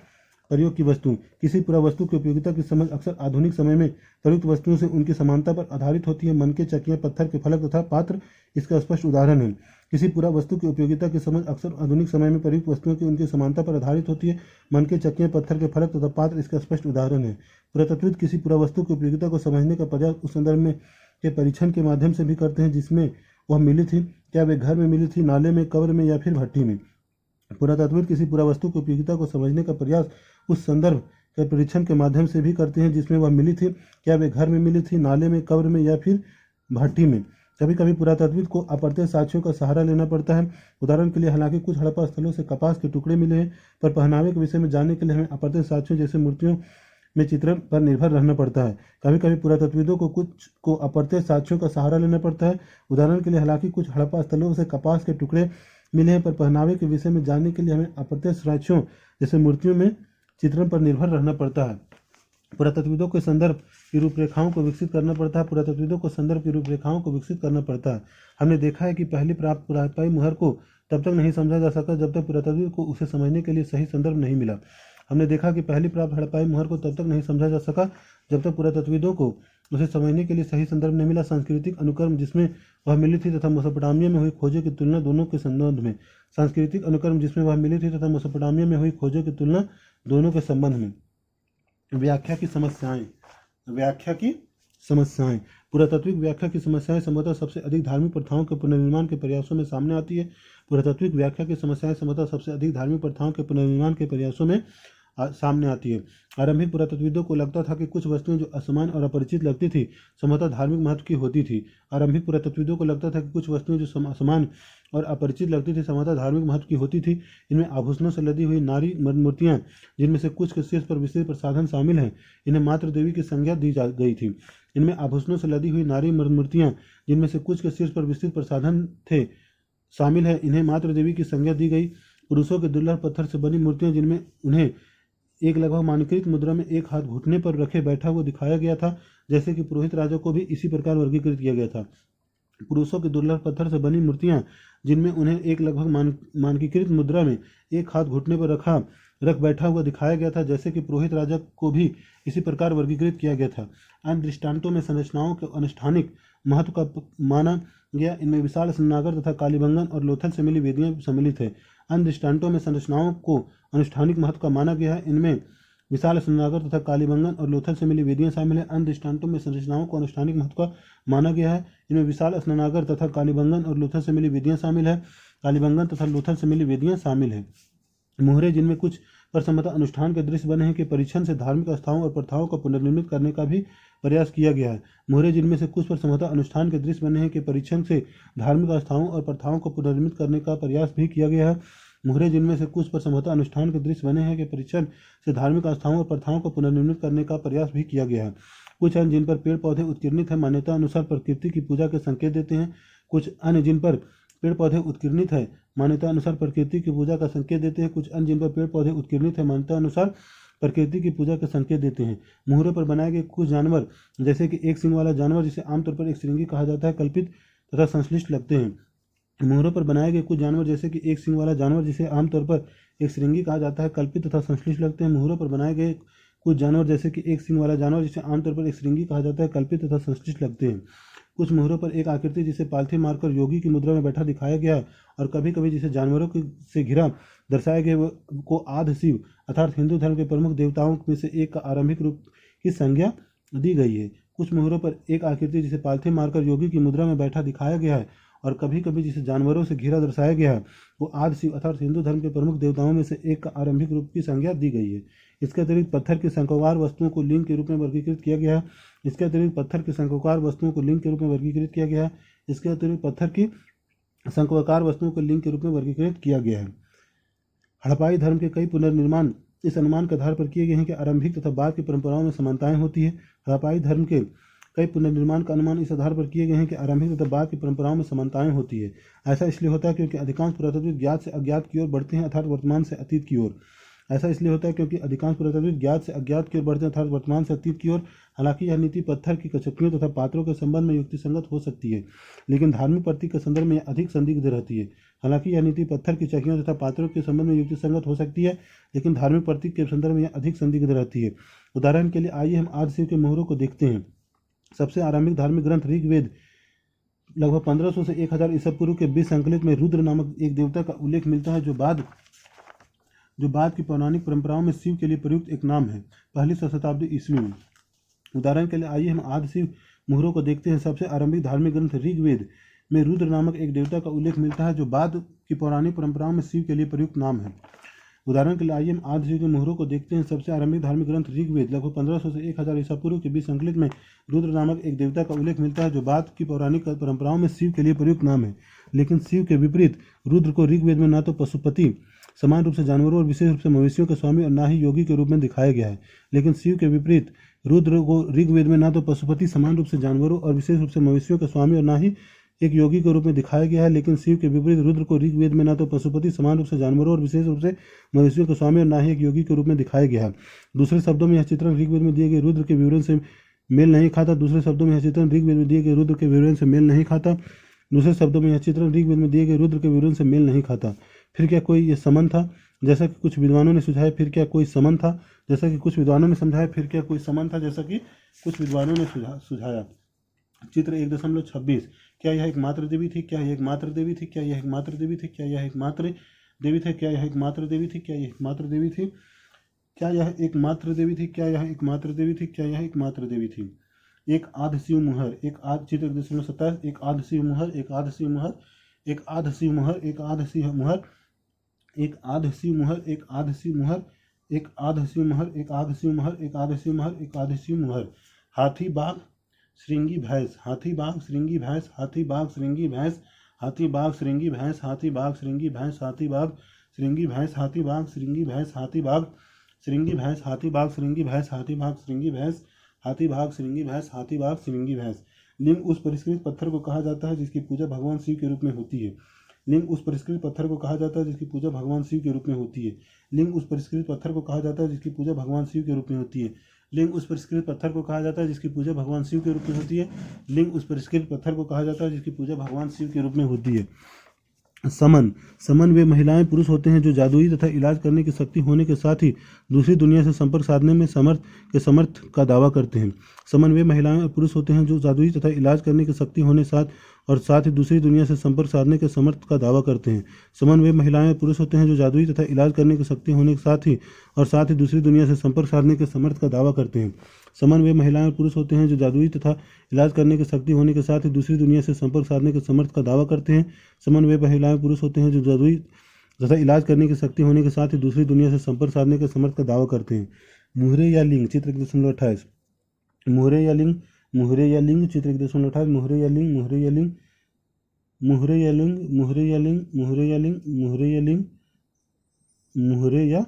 प्रयोग की वस्तु। किसी पुरावस्तु की उपयोगिता की समझ अक्सर आधुनिक समय में प्रयुक्त वस्तुओं से उनकी समानता पर आधारित होती है। मनके, चक्कियां, पत्थर के फलक तथा पात्र इसका स्पष्ट उदाहरण है। किसी पुरावस्तु की उपयोगिता की समझ अक्सर आधुनिक समय में प्रयुक्त वस्तुओं की उनकी समानता पर आधारित होती है। मनके, चक्कियां, पत्थर के फलक तथा पात्र इसका स्पष्ट उदाहरण है। पुरातत्वविद किसी पुरावस्तु की उपयोगिता को समझने का प्रयास उस संदर्भ में के परीक्षण के माध्यम से भी करते हैं जिसमें वह मिली थी। क्या वे घर में मिली थी, नाले में, कब्र में या फिर भट्टी में। पुरातत्वविद किसी पुरावस्तु की उपयोगिता को समझने का प्रयास उस संदर्भ के परीक्षण के माध्यम से भी करते हैं जिसमें वह मिली थी। क्या वे घर में मिली थी, नाले में, कब्र में या फिर भट्टी में। कभी कभी पुरातत्वविद को अप्रत्यक्ष साक्ष्यों का सहारा लेना पड़ता है। उदाहरण के लिए, हालांकि कुछ हड़प्पा स्थलों से कपास के टुकड़े मिले हैं, पर पहनावे के विषय में जानने के लिए हमें अप्रत्यक्ष साक्ष्यों जैसे मूर्तियों में चित्रण पर निर्भर रहना पड़ता है। कभी कभी पुरातत्वविदों को अप्रत्यक्ष साक्ष्यों का सहारा लेना पड़ता है। उदाहरण के लिए, हालांकि कुछ हड़प्पा स्थलों से कपास के टुकड़े मिले हैं, पर पहनावे के विषय में जानने के लिए हमें अप्रत्यक्ष साक्ष्यों जैसे मूर्तियों में चित्रण पर निर्भर रहना पड़ता है। पुरातत्वविदों के संदर्भ की रूपरेखाओं को विकसित करना पड़ता है। पुरातत्वविदों को संदर्भ की रूपरेखाओं को विकसित करना पड़ता है। हमने देखा है कि पहली प्राप्त पुरातत्वीय मुहर को तब तक नहीं समझा जा सका जब तक पुरातत्वविद को उसे समझने के लिए सही संदर्भ नहीं मिला। हमने देखा कि पहली प्राप्त हड़प्पाई मुहर को तब तक नहीं समझा जा सका जब तक पुरातत्वविदों को उसे समझने के लिए सही संदर्भ नहीं मिला। सांस्कृतिक अनुक्रम जिसमें वह मिली थी तथा मेसोपोटामिया में हुई खोजों की तुलना दोनों के संबंध में। सांस्कृतिक अनुक्रम जिसमें वह मिली थी तथा मेसोपोटामिया में हुई खोजों की तुलना दोनों के संबंध में। व्याख्या की समस्याएं। व्याख्या की समस्याएं। पुरातात्विक व्याख्या की समस्याएं संभवतः सबसे अधिक धार्मिक प्रथाओं के पुनर्निर्माण के प्रयासों में सामने आती है। पुरातात्विक व्याख्या की समस्याएं संभवतः सबसे अधिक धार्मिक प्रथाओं के पुनर्निर्माण के प्रयासों में सामने आती है। आरंभिक पुरातत्वविदों को लगता था कि कुछ वस्तुएं जो असमान और अपरिचित लगती थी संभवतः धार्मिक महत्व की होती थी। आरंभिक पुरातत्वविदों को लगता था कि कुछ वस्तुएं जो असमान और अपरिचित लगती थी संभवतः धार्मिक महत्व की होती थी। इनमें आभूषणों से लदी हुई नारी मूर्तियां, जिनमें से कुछ के शीर्ष पर विशेष प्रसाधन शामिल हैं, इन्हें मातृ देवी की संज्ञा दी जा गई थी। इनमें आभूषणों से लदी हुई नारी मूर्तियां, जिनमें से कुछ के शीर्ष पर विस्तृत प्रसाधन थे शामिल है, इन्हें मातृ देवी की संज्ञा दी गई। पुरुषों के दुर्लभ पत्थर से बनी मूर्तियां, जिनमें उन्हें एक लगभग मानकीकृत मुद्रा में एक हाथ घुटने पर रखे बैठा हुआ दिखाया गया था, जैसे कि पुरोहित राजा को भी इसी प्रकार वर्गीकृत किया गया था। पुरुषों के दुर्लभ पत्थर से बनी मूर्तियां, जिनमें उन्हें एक लगभग मानकीकृत मुद्रा में एक हाथ घुटने पर रख बैठा हुआ दिखाया गया था, जैसे कि पुरोहित राजा को भी इसी प्रकार वर्गीकृत किया गया था। अन्य दृष्टांतों में संरचनाओं के अनुष्ठानिक महत्व का माना गया। इनमें विशाल स्नानागार तथा कालीबंगन और लोथल से मिली वेदियां सम्मिलित है। अन्य दृष्टांतों में संरचनाओं को अनुष्ठानिक महत्व का माना गया है। इनमें विशाल स्नानागार तथा कालीबंगन और लोथल से मिली वेदियां शामिल है। अन्य दृष्टांतों में संरचनाओं को अनुष्ठानिक महत्व का माना गया है। इनमें विशाल स्नानागार तथा कालीबंगन और लोथल से मिली वेदियां शामिल है। कालीबंगन तथा लोथल से मिली वेदियां शामिल है। मोहरे, जिनमें कुछ पर संभवतः अनुष्ठान के दृश्य बने हैं, के परीक्षण से धार्मिक आस्थाओं और प्रथाओं को पुनर्निर्मित करने का भी प्रयास किया गया है। मोहरे, जिनमें से कुछ पर संभवतः अनुष्ठान के दृश्य बने हैं, के परीक्षण से धार्मिक आस्थाओं और प्रथाओं को पुनर्निर्मित करने का प्रयास भी किया गया है। मोहरे, जिनमें से कुछ पर संभवतः अनुष्ठान के दृश्य बने हैं, के परीक्षण से धार्मिक आस्थाओं और प्रथाओं को पुनर्निर्मित करने का प्रयास भी किया गया है। कुछ अन्य जिन पर पेड़ पौधे उत्कीर्णित है, मान्यता अनुसार प्रकृति की पूजा के संकेत देते हैं। कुछ अन्य जिन पर पेड़ पौधे उत्कीर्णित है, मान्यता अनुसार प्रकृति की पूजा का संकेत देते हैं। कुछ अन्य जिन पर पेड़ पौधे उत्कीर्णित है, मान्यता अनुसार प्रकृति की पूजा के संकेत देते हैं। मोहरे पर बनाए गए कुछ जानवर, जैसे कि एक सींग वाला जानवर जिसे आमतौर पर एक श्रृंगी कहा जाता है, कल्पित तथा संश्लिष्ट लगते हैं। मोहरों पर बनाए गए कुछ जानवर, जैसे कि एक सींग वाला जानवर जिसे आमतौर पर एक श्रृंगी कहा जाता है, कल्पित तथा संश्लिष्ट लगते हैं। मोहरों पर बनाए गए कुछ जानवर, जैसे कि एक सींग वाला जानवर जिसे आमतौर पर एक श्रृंगी कहा जाता है, कल्पित तथा संश्लिष्ट लगते हैं। कुछ मोहरों पर एक आकृति जिसे पालथी मारकर योगी की मुद्रा में बैठा दिखाया गया है, और कभी कभी जिसे जानवरों से घिरा दर्शाया गया को आदि शिव अर्थात हिंदू धर्म के प्रमुख देवताओं में से एक का आरंभिक रूप की संज्ञा दी गई है। कुछ मोहरों पर एक आकृति जिसे पालथी मारकर योगी की मुद्रा में बैठा दिखाया गया है, और कभी कभी जिसे जानवरों से घिरा दर्शाया गया है, वो आदि शिव अर्थात हिंदू धर्म के प्रमुख देवताओं में से एक का आरंभिक रूप की संज्ञा दी गई है। इसके अतिरिक्त पत्थर की शंक्वाकार वस्तुओं को लिंग के रूप में वर्गीकृत किया गया है। इसके अतिरिक्त पत्थर की शंक्वाकार वस्तुओं को लिंग के रूप में वर्गीकृत किया गया है। इसके अतिरिक्त पत्थर की शंक्वाकार वस्तुओं को लिंग के रूप में वर्गीकृत किया गया है। हड़प्पाई धर्म के कई पुनर्निर्माण इस अनुमान के आधार पर किए गए हैं कि आरंभिक तथा बाद की परंपराओं में समानताएं होती है। हड़प्पाई धर्म के कई पुनर्निर्माण का अनुमान इस आधार पर किए गए हैं कि आरंभिक तथा बाद की परंपराओं में समानताएं होती है। ऐसा इसलिए होता है क्योंकि अधिकांश पुरातत्वविद ज्ञात से अज्ञात की ओर बढ़ते हैं, अर्थात वर्तमान से अतीत की ओर। ऐसा इसलिए होता है क्योंकि अधिकांश पुरातत्वविद ज्ञात से अज्ञात की ओर बढ़ते हैं, अर्थात वर्तमान से अतीत की ओर। हालांकि यह नीति पत्थर की कचक्रियों तथा पात्रों के संबंध में युक्तिसंगत हो सकती है, लेकिन धार्मिक प्रतीक के संदर्भ में अधिक संदिग्ध रहती है। हालांकि यह नीति पत्थर की चक्कियों तथा पात्रों के संबंध में युक्तिसंगत हो सकती है, लेकिन धार्मिक प्रतीक के संदर्भ में यह अधिक संदिग्ध रहती है। उदाहरण के लिए आइए हम आदि शिव के मोहरों को देखते हैं। सबसे आरंभिक धार्मिक ग्रंथ ऋग्वेद लगभग 1500 से 1000 ईसा पूर्व के बीच संकलित में रुद्र नामक एक देवता का उल्लेख मिलता है, जो बाद की पौराणिक परंपराओं में शिव के लिए प्रयुक्त एक नाम है, पहली शताब्दी ईस्वी में। उदाहरण के लिए आइए हम आदि शिव मोहरों को देखते हैं। सबसे आरंभिक धार्मिक ग्रंथ ऋग्वेद में रुद्र नामक एक देवता का उल्लेख मिलता है, जो बाद की पौराणिक परंपराओं में शिव के लिए प्रयुक्त नाम है। उदाहरण के लिए आइए हम आदि शिव के मोहरों को देखते हैं। सबसे आरंभिक धार्मिक ग्रंथ ऋग्वेद लगभग 1500 से 1000 ईसा पूर्व के बीच संकलित में रुद्र नामक एक देवता का उल्लेख मिलता है, जो बाद की पौराणिक परंपराओं में शिव के लिए प्रयुक्त नाम है। लेकिन शिव के विपरीत रुद्र को ऋग्वेद में न तो पशुपति समान रूप से जानवरों और विशेष रूप से मवेशियों के स्वामी और न ही योगी के रूप में दिखाया गया है। लेकिन शिव के विपरीत रुद्र को ऋग्वेद में न तो पशुपति समान रूप से जानवरों और विशेष रूप से मवेशियों के स्वामी और न ही एक योगी के रूप में दिखाया गया है। लेकिन शिव के विपरीत रुद्र को ऋग्वेद में न तो पशुपति समान रूप से जानवरों और विशेष रूप से मवेशियों के स्वामी और न ही एक योगी के रूप में दिखाया गया है। दूसरे शब्दों में यह चित्रण ऋग्वेद में दिए गए रुद्र के विवरण से मेल नहीं खाता। दूसरे शब्दों में यह चित्रण ऋग्वेद में दिए गए रुद्र के विवरण से मेल नहीं खाता। दूसरे शब्दों में यह चित्रण ऋग्वेद में दिए गए रुद्र के विवरण से मेल नहीं खाता। फिर क्या कोई यह समन था, जैसा कि कुछ विद्वानों ने सुझाया? फिर क्या कोई समन था, जैसा कि कुछ विद्वानों ने समझाया? फिर क्या कोई समन था, जैसा कि कुछ विद्वानों ने सुझाया? चित्र 1.26 क्या यह एक मात्र देवी थी? क्या यह एक मात्र देवी थी? क्या यह एक मात्र देवी थी? क्या यह एक मात्र देवी थी? क्या यह एक मात्र देवी थी? क्या यह एक मात्र देवी थी? क्या यह एक मात्र देवी थी? क्या यह एक मात्र देवी थी? क्या यह एक मात्र देवी थी? एक आध शिव मुहर, एक आध चित्र 1.27 एक आध शिव मुहर, एक आध शिव मुहर, एक आध शिव मुहर, एक आध शिव मुहर, एक आध शिव मुहर, एक आध शिव मुहर, एक आध शिव मुहर, एक आध शिव मुहर, एक आध शिव मुहर, एक आध शिव मुहर। हाथी बाघ श्रृंगी भैंस, हाथी बाघ श्रृंगी भैंस, हाथी बाघ श्रृंगी भैंस, हाथी बाघ श्रृंगी भैंस, हाथी बाघ श्रृंगी भैंस, हाथी बाघ श्रृंगी भैंस, हाथी बाघ श्रृंगी भैंस, हाथी बाघ श्रृंगी भैंस, हाथी बाघ श्रृंगी भैंस, हाथी बाघ श्रृंगी भैंस, हाथी बाघ श्रृंगी भैंस, हाथी बाघ श्रृंगी भैंस। लिंग उस परिष्कृत पत्थर को कहा जाता है जिसकी पूजा भगवान शिव के रूप में होती है। लिंग उस परिष्कृत पत्थर को कहा जाता है जिसकी पूजा भगवान शिव के रूप में होती है। लिंग उस परिष्कृत पत्थर को कहा जाता है जिसकी पूजा भगवान शिव के रूप में होती है। लिंग उस परिष्कृत पत्थर को कहा जाता है जिसकी पूजा भगवान शिव के रूप में होती है। लिंग उस परिष्कृत पत्थर को कहा जाता है जिसकी पूजा भगवान शिव के रूप में होती है। समन, समन वे महिलाएं पुरुष होते हैं जो जादुई तथा इलाज करने की शक्ति होने के साथ ही दूसरी दुनिया से संपर्क साधने में समर्थ का दावा करते हैं। समन वे महिलाएं और पुरुष होते हैं जो जादुई तथा इलाज करने की शक्ति होने साथ ही दूसरी दुनिया से संपर्क साधने के समर्थ का दावा करते हैं। समन वे महिलाएं और पुरुष होते हैं जो जादुई तथा इलाज करने की शक्ति होने के साथ ही दूसरी दुनिया से संपर्क साधने के समर्थ का दावा करते हैं। समन वे महिलाएं और पुरुष होते हैं जो जादुई तथा इलाज करने की शक्ति होने के साथ ही दूसरी दुनिया से संपर्क साधने के समर्थ का दावा करते हैं। समन वे महिलाएं पुरुष होते हैं जो जादुई तथा इलाज करने की शक्ति होने के साथ ही दूसरी दुनिया से संपर्क साधने के समर्थ का दावा करते हैं। मुहरे या लिंग चित्र 1.28 मुहरे या लिंग, मुहरे या लिंग चित्र 1.28 मुहरे या लिंग, मुहरे या लिंग, मुहरे या लिंग, मुहरे या लिंग, मुहरे या लिंग, मुहरे या लिंग, मुहरे या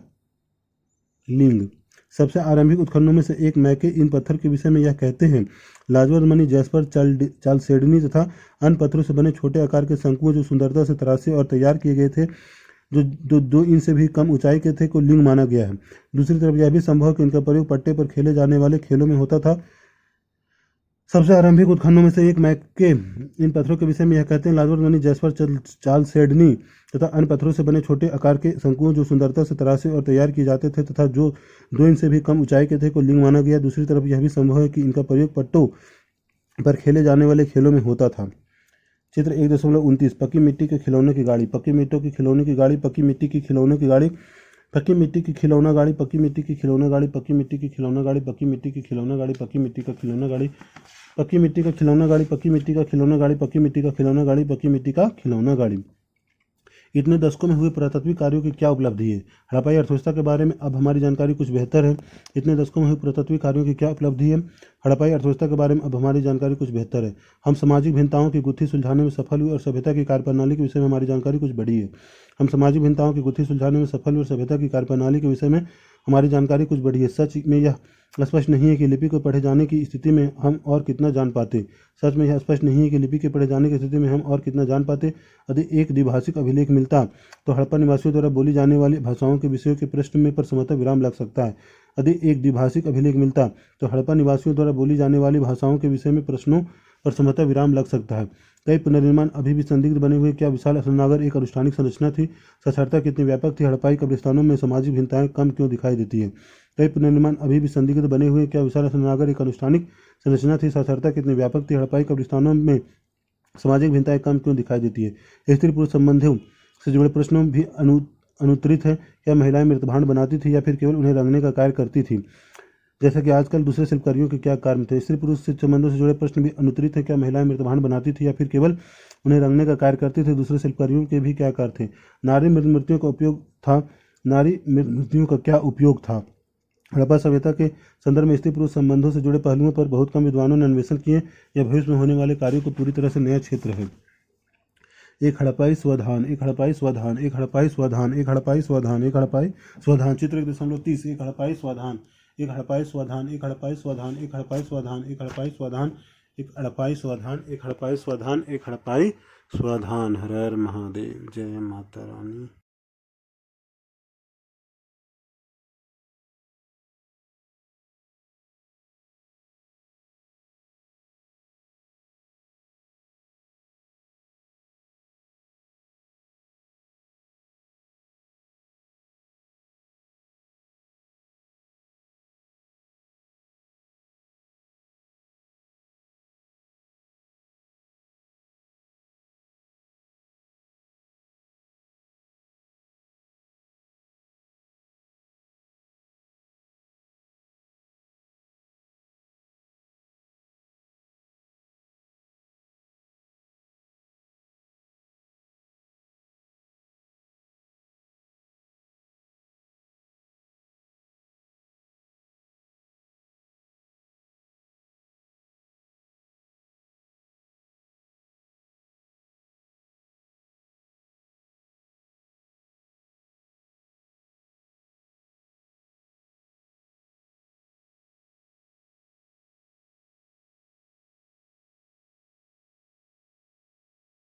लिंग। सबसे आरंभिक उत्खननों में से एक मैके इन पत्थर के विषय में यह कहते हैं। लाजवत मणि, जैस्पर, चालसेडनी तथा अन्य पत्थरों से बने छोटे आकार के शंकुओं जो सुंदरता से तराशे और तैयार किए गए थे, जो 2 इंच से भी कम ऊंचाई के थे, को लिंग माना गया है। दूसरी तरफ यह भी संभव है कि इनका प्रयोग पट्टे पर खेले जाने वाले खेलों में होता था। सबसे आरंभिक उत्खननों में से एक मैके इन पत्थरों के विषय में यह कहते हैं। लाजवत मणि, जैस्पर, चालसेडनी तथा अन्य पत्थरों से बने छोटे आकार के शंकुओं जो सुंदरता से तराशे और तैयार किए जाते थे तथा जो 2 इंच से भी कम ऊंचाई के थे, को लिंग माना गया। दूसरी तरफ यह भी संभव है कि इनका प्रयोग पट्टों पर खेले जाने वाले खेलों में होता था। चित्र 1.29 पक्की मिट्टी के खिलौने की गाड़ी, पक्की मिट्टी की खिलौने की गाड़ी, पक्की मिट्टी की खिलौने की गाड़ी, पक्की मिट्टी की खिलौना गाड़ी, पक्की मिट्टी की खिलौना गाड़ी, पक्की मिट्टी की खिलौना गाड़ी, पक्की मिट्टी की खिलौना गाड़ी, पक्की मिट्टी का खिलौना गाड़ी, पक्की मिट्टी का खिलौना गाड़ी, पक्की मिट्टी का खिलौना गाड़ी, पक्की मिट्टी का खिलौना गाड़ी, पक्की मिट्टी का खिलौना गाड़ी। इतने दशकों में हुए पुरातात्विक कार्यों की क्या उपलब्धि है? हड़प्पाई अर्थव्यवस्था के बारे में अब हमारी जानकारी कुछ बेहतर है। इतने दशकों में हुए पुरातात्विक कार्यों की क्या उपलब्धि है? हड़प्पाई अर्थव्यवस्था के बारे में अब हमारी जानकारी कुछ बेहतर है। हम सामाजिक भिन्नताओं की गुत्थी सुलझाने में सफल हुए और सभ्यता की कार्यप्रणाली के विषय में हमारी जानकारी कुछ बड़ी है। हम सामाजिक भिन्नताओं की गुत्थी सुलझाने में सफल हुए और सभ्यता की कार्यप्रणाली के विषय में हमारी जानकारी कुछ बड़ी है। सच में यह स्पष्ट नहीं है कि लिपि को पढ़े जाने की स्थिति में हम और कितना जान पाते। सच में यह स्पष्ट नहीं है कि लिपि के पढ़े जाने की स्थिति में हम और कितना जान पाते। यदि एक द्विभाषिक अभिलेख मिलता तो हड़प्पा निवासियों द्वारा बोली जाने वाली भाषाओं के विषयों के प्रश्न में पर समतः विराम लग सकता है। यदि एक द्विभाषिक अभिलेख मिलता तो हड़प्पा निवासियों द्वारा बोली जाने वाली भाषाओं के विषय में प्रश्नों पर समतः विराम लग सकता है। कई पुनर्निर्माण अभी भी संदिग्ध बने हुए। क्या विशाल असलनागर एक अनुष्ठानिक संरचना थी? साक्षरता कितनी व्यापक थी? हड़प्पाई कब्रिस्तानों में सामाजिक भिन्नताएं कम क्यों दिखाई देती है? कई पुनर्निर्माण अभी भी संदिग्ध बने हुए। क्या विशाल असलनागर एक अनुष्ठानिक संरचना थी? साक्षरता कितनी व्यापक थी? हड़प्पाई कब्रिस्तानों में सामाजिक भिन्नताएं कम क्यों दिखाई देती है? स्त्री पुरुष संबंधों से जुड़े प्रश्नों भी अनुत्तरित है। क्या महिलाएं मृतभांड बनाती थी या फिर केवल उन्हें रंगने का कार्य करती थी, जैसा कि आजकल दूसरे शिल्पकारियों के क्या कार्य थे? स्त्री पुरुष से संबंधों से जुड़े प्रश्न भी अनुत्तरित है। क्या महिलाएं मृतभांड बनाती थी या फिर केवल उन्हें रंगने का कार्य करती थी? दूसरे शिल्पकारियों के भी क्या कार्य थे? नारी मृत्युओं का उपयोग था नारी मृत्युओं का क्या उपयोग था? हड़प्पा सभ्यता के संदर्भ में स्त्री पुरुष संबंधों से जुड़े पहलुओं पर बहुत कम विद्वानों ने अन्वेषण किए। यह भविष्य में होने वाले कार्यों को पूरी तरह से नया क्षेत्र है। एक हड़प्पाई स्वधान, एक हड़प्पाई स्वधान, एक हड़प्पाई स्वधान, एक हड़प्पाई स्वधान, एक हड़प्पाई स्वधान। चित्र 1.30 एक हड़प्पाई स्वधान, एक हड़प्पाई स्वधान, एक हड़प्पाई स्वधान, एक हड़प्पाई स्वधान, एक हड़प्पाई स्वधान, एक हड़प्पाई स्वधान, एक हड़प्पाई स्वधान, एक हड़प्पाई स्वधान। हर हर महादेव, जय माता रानी।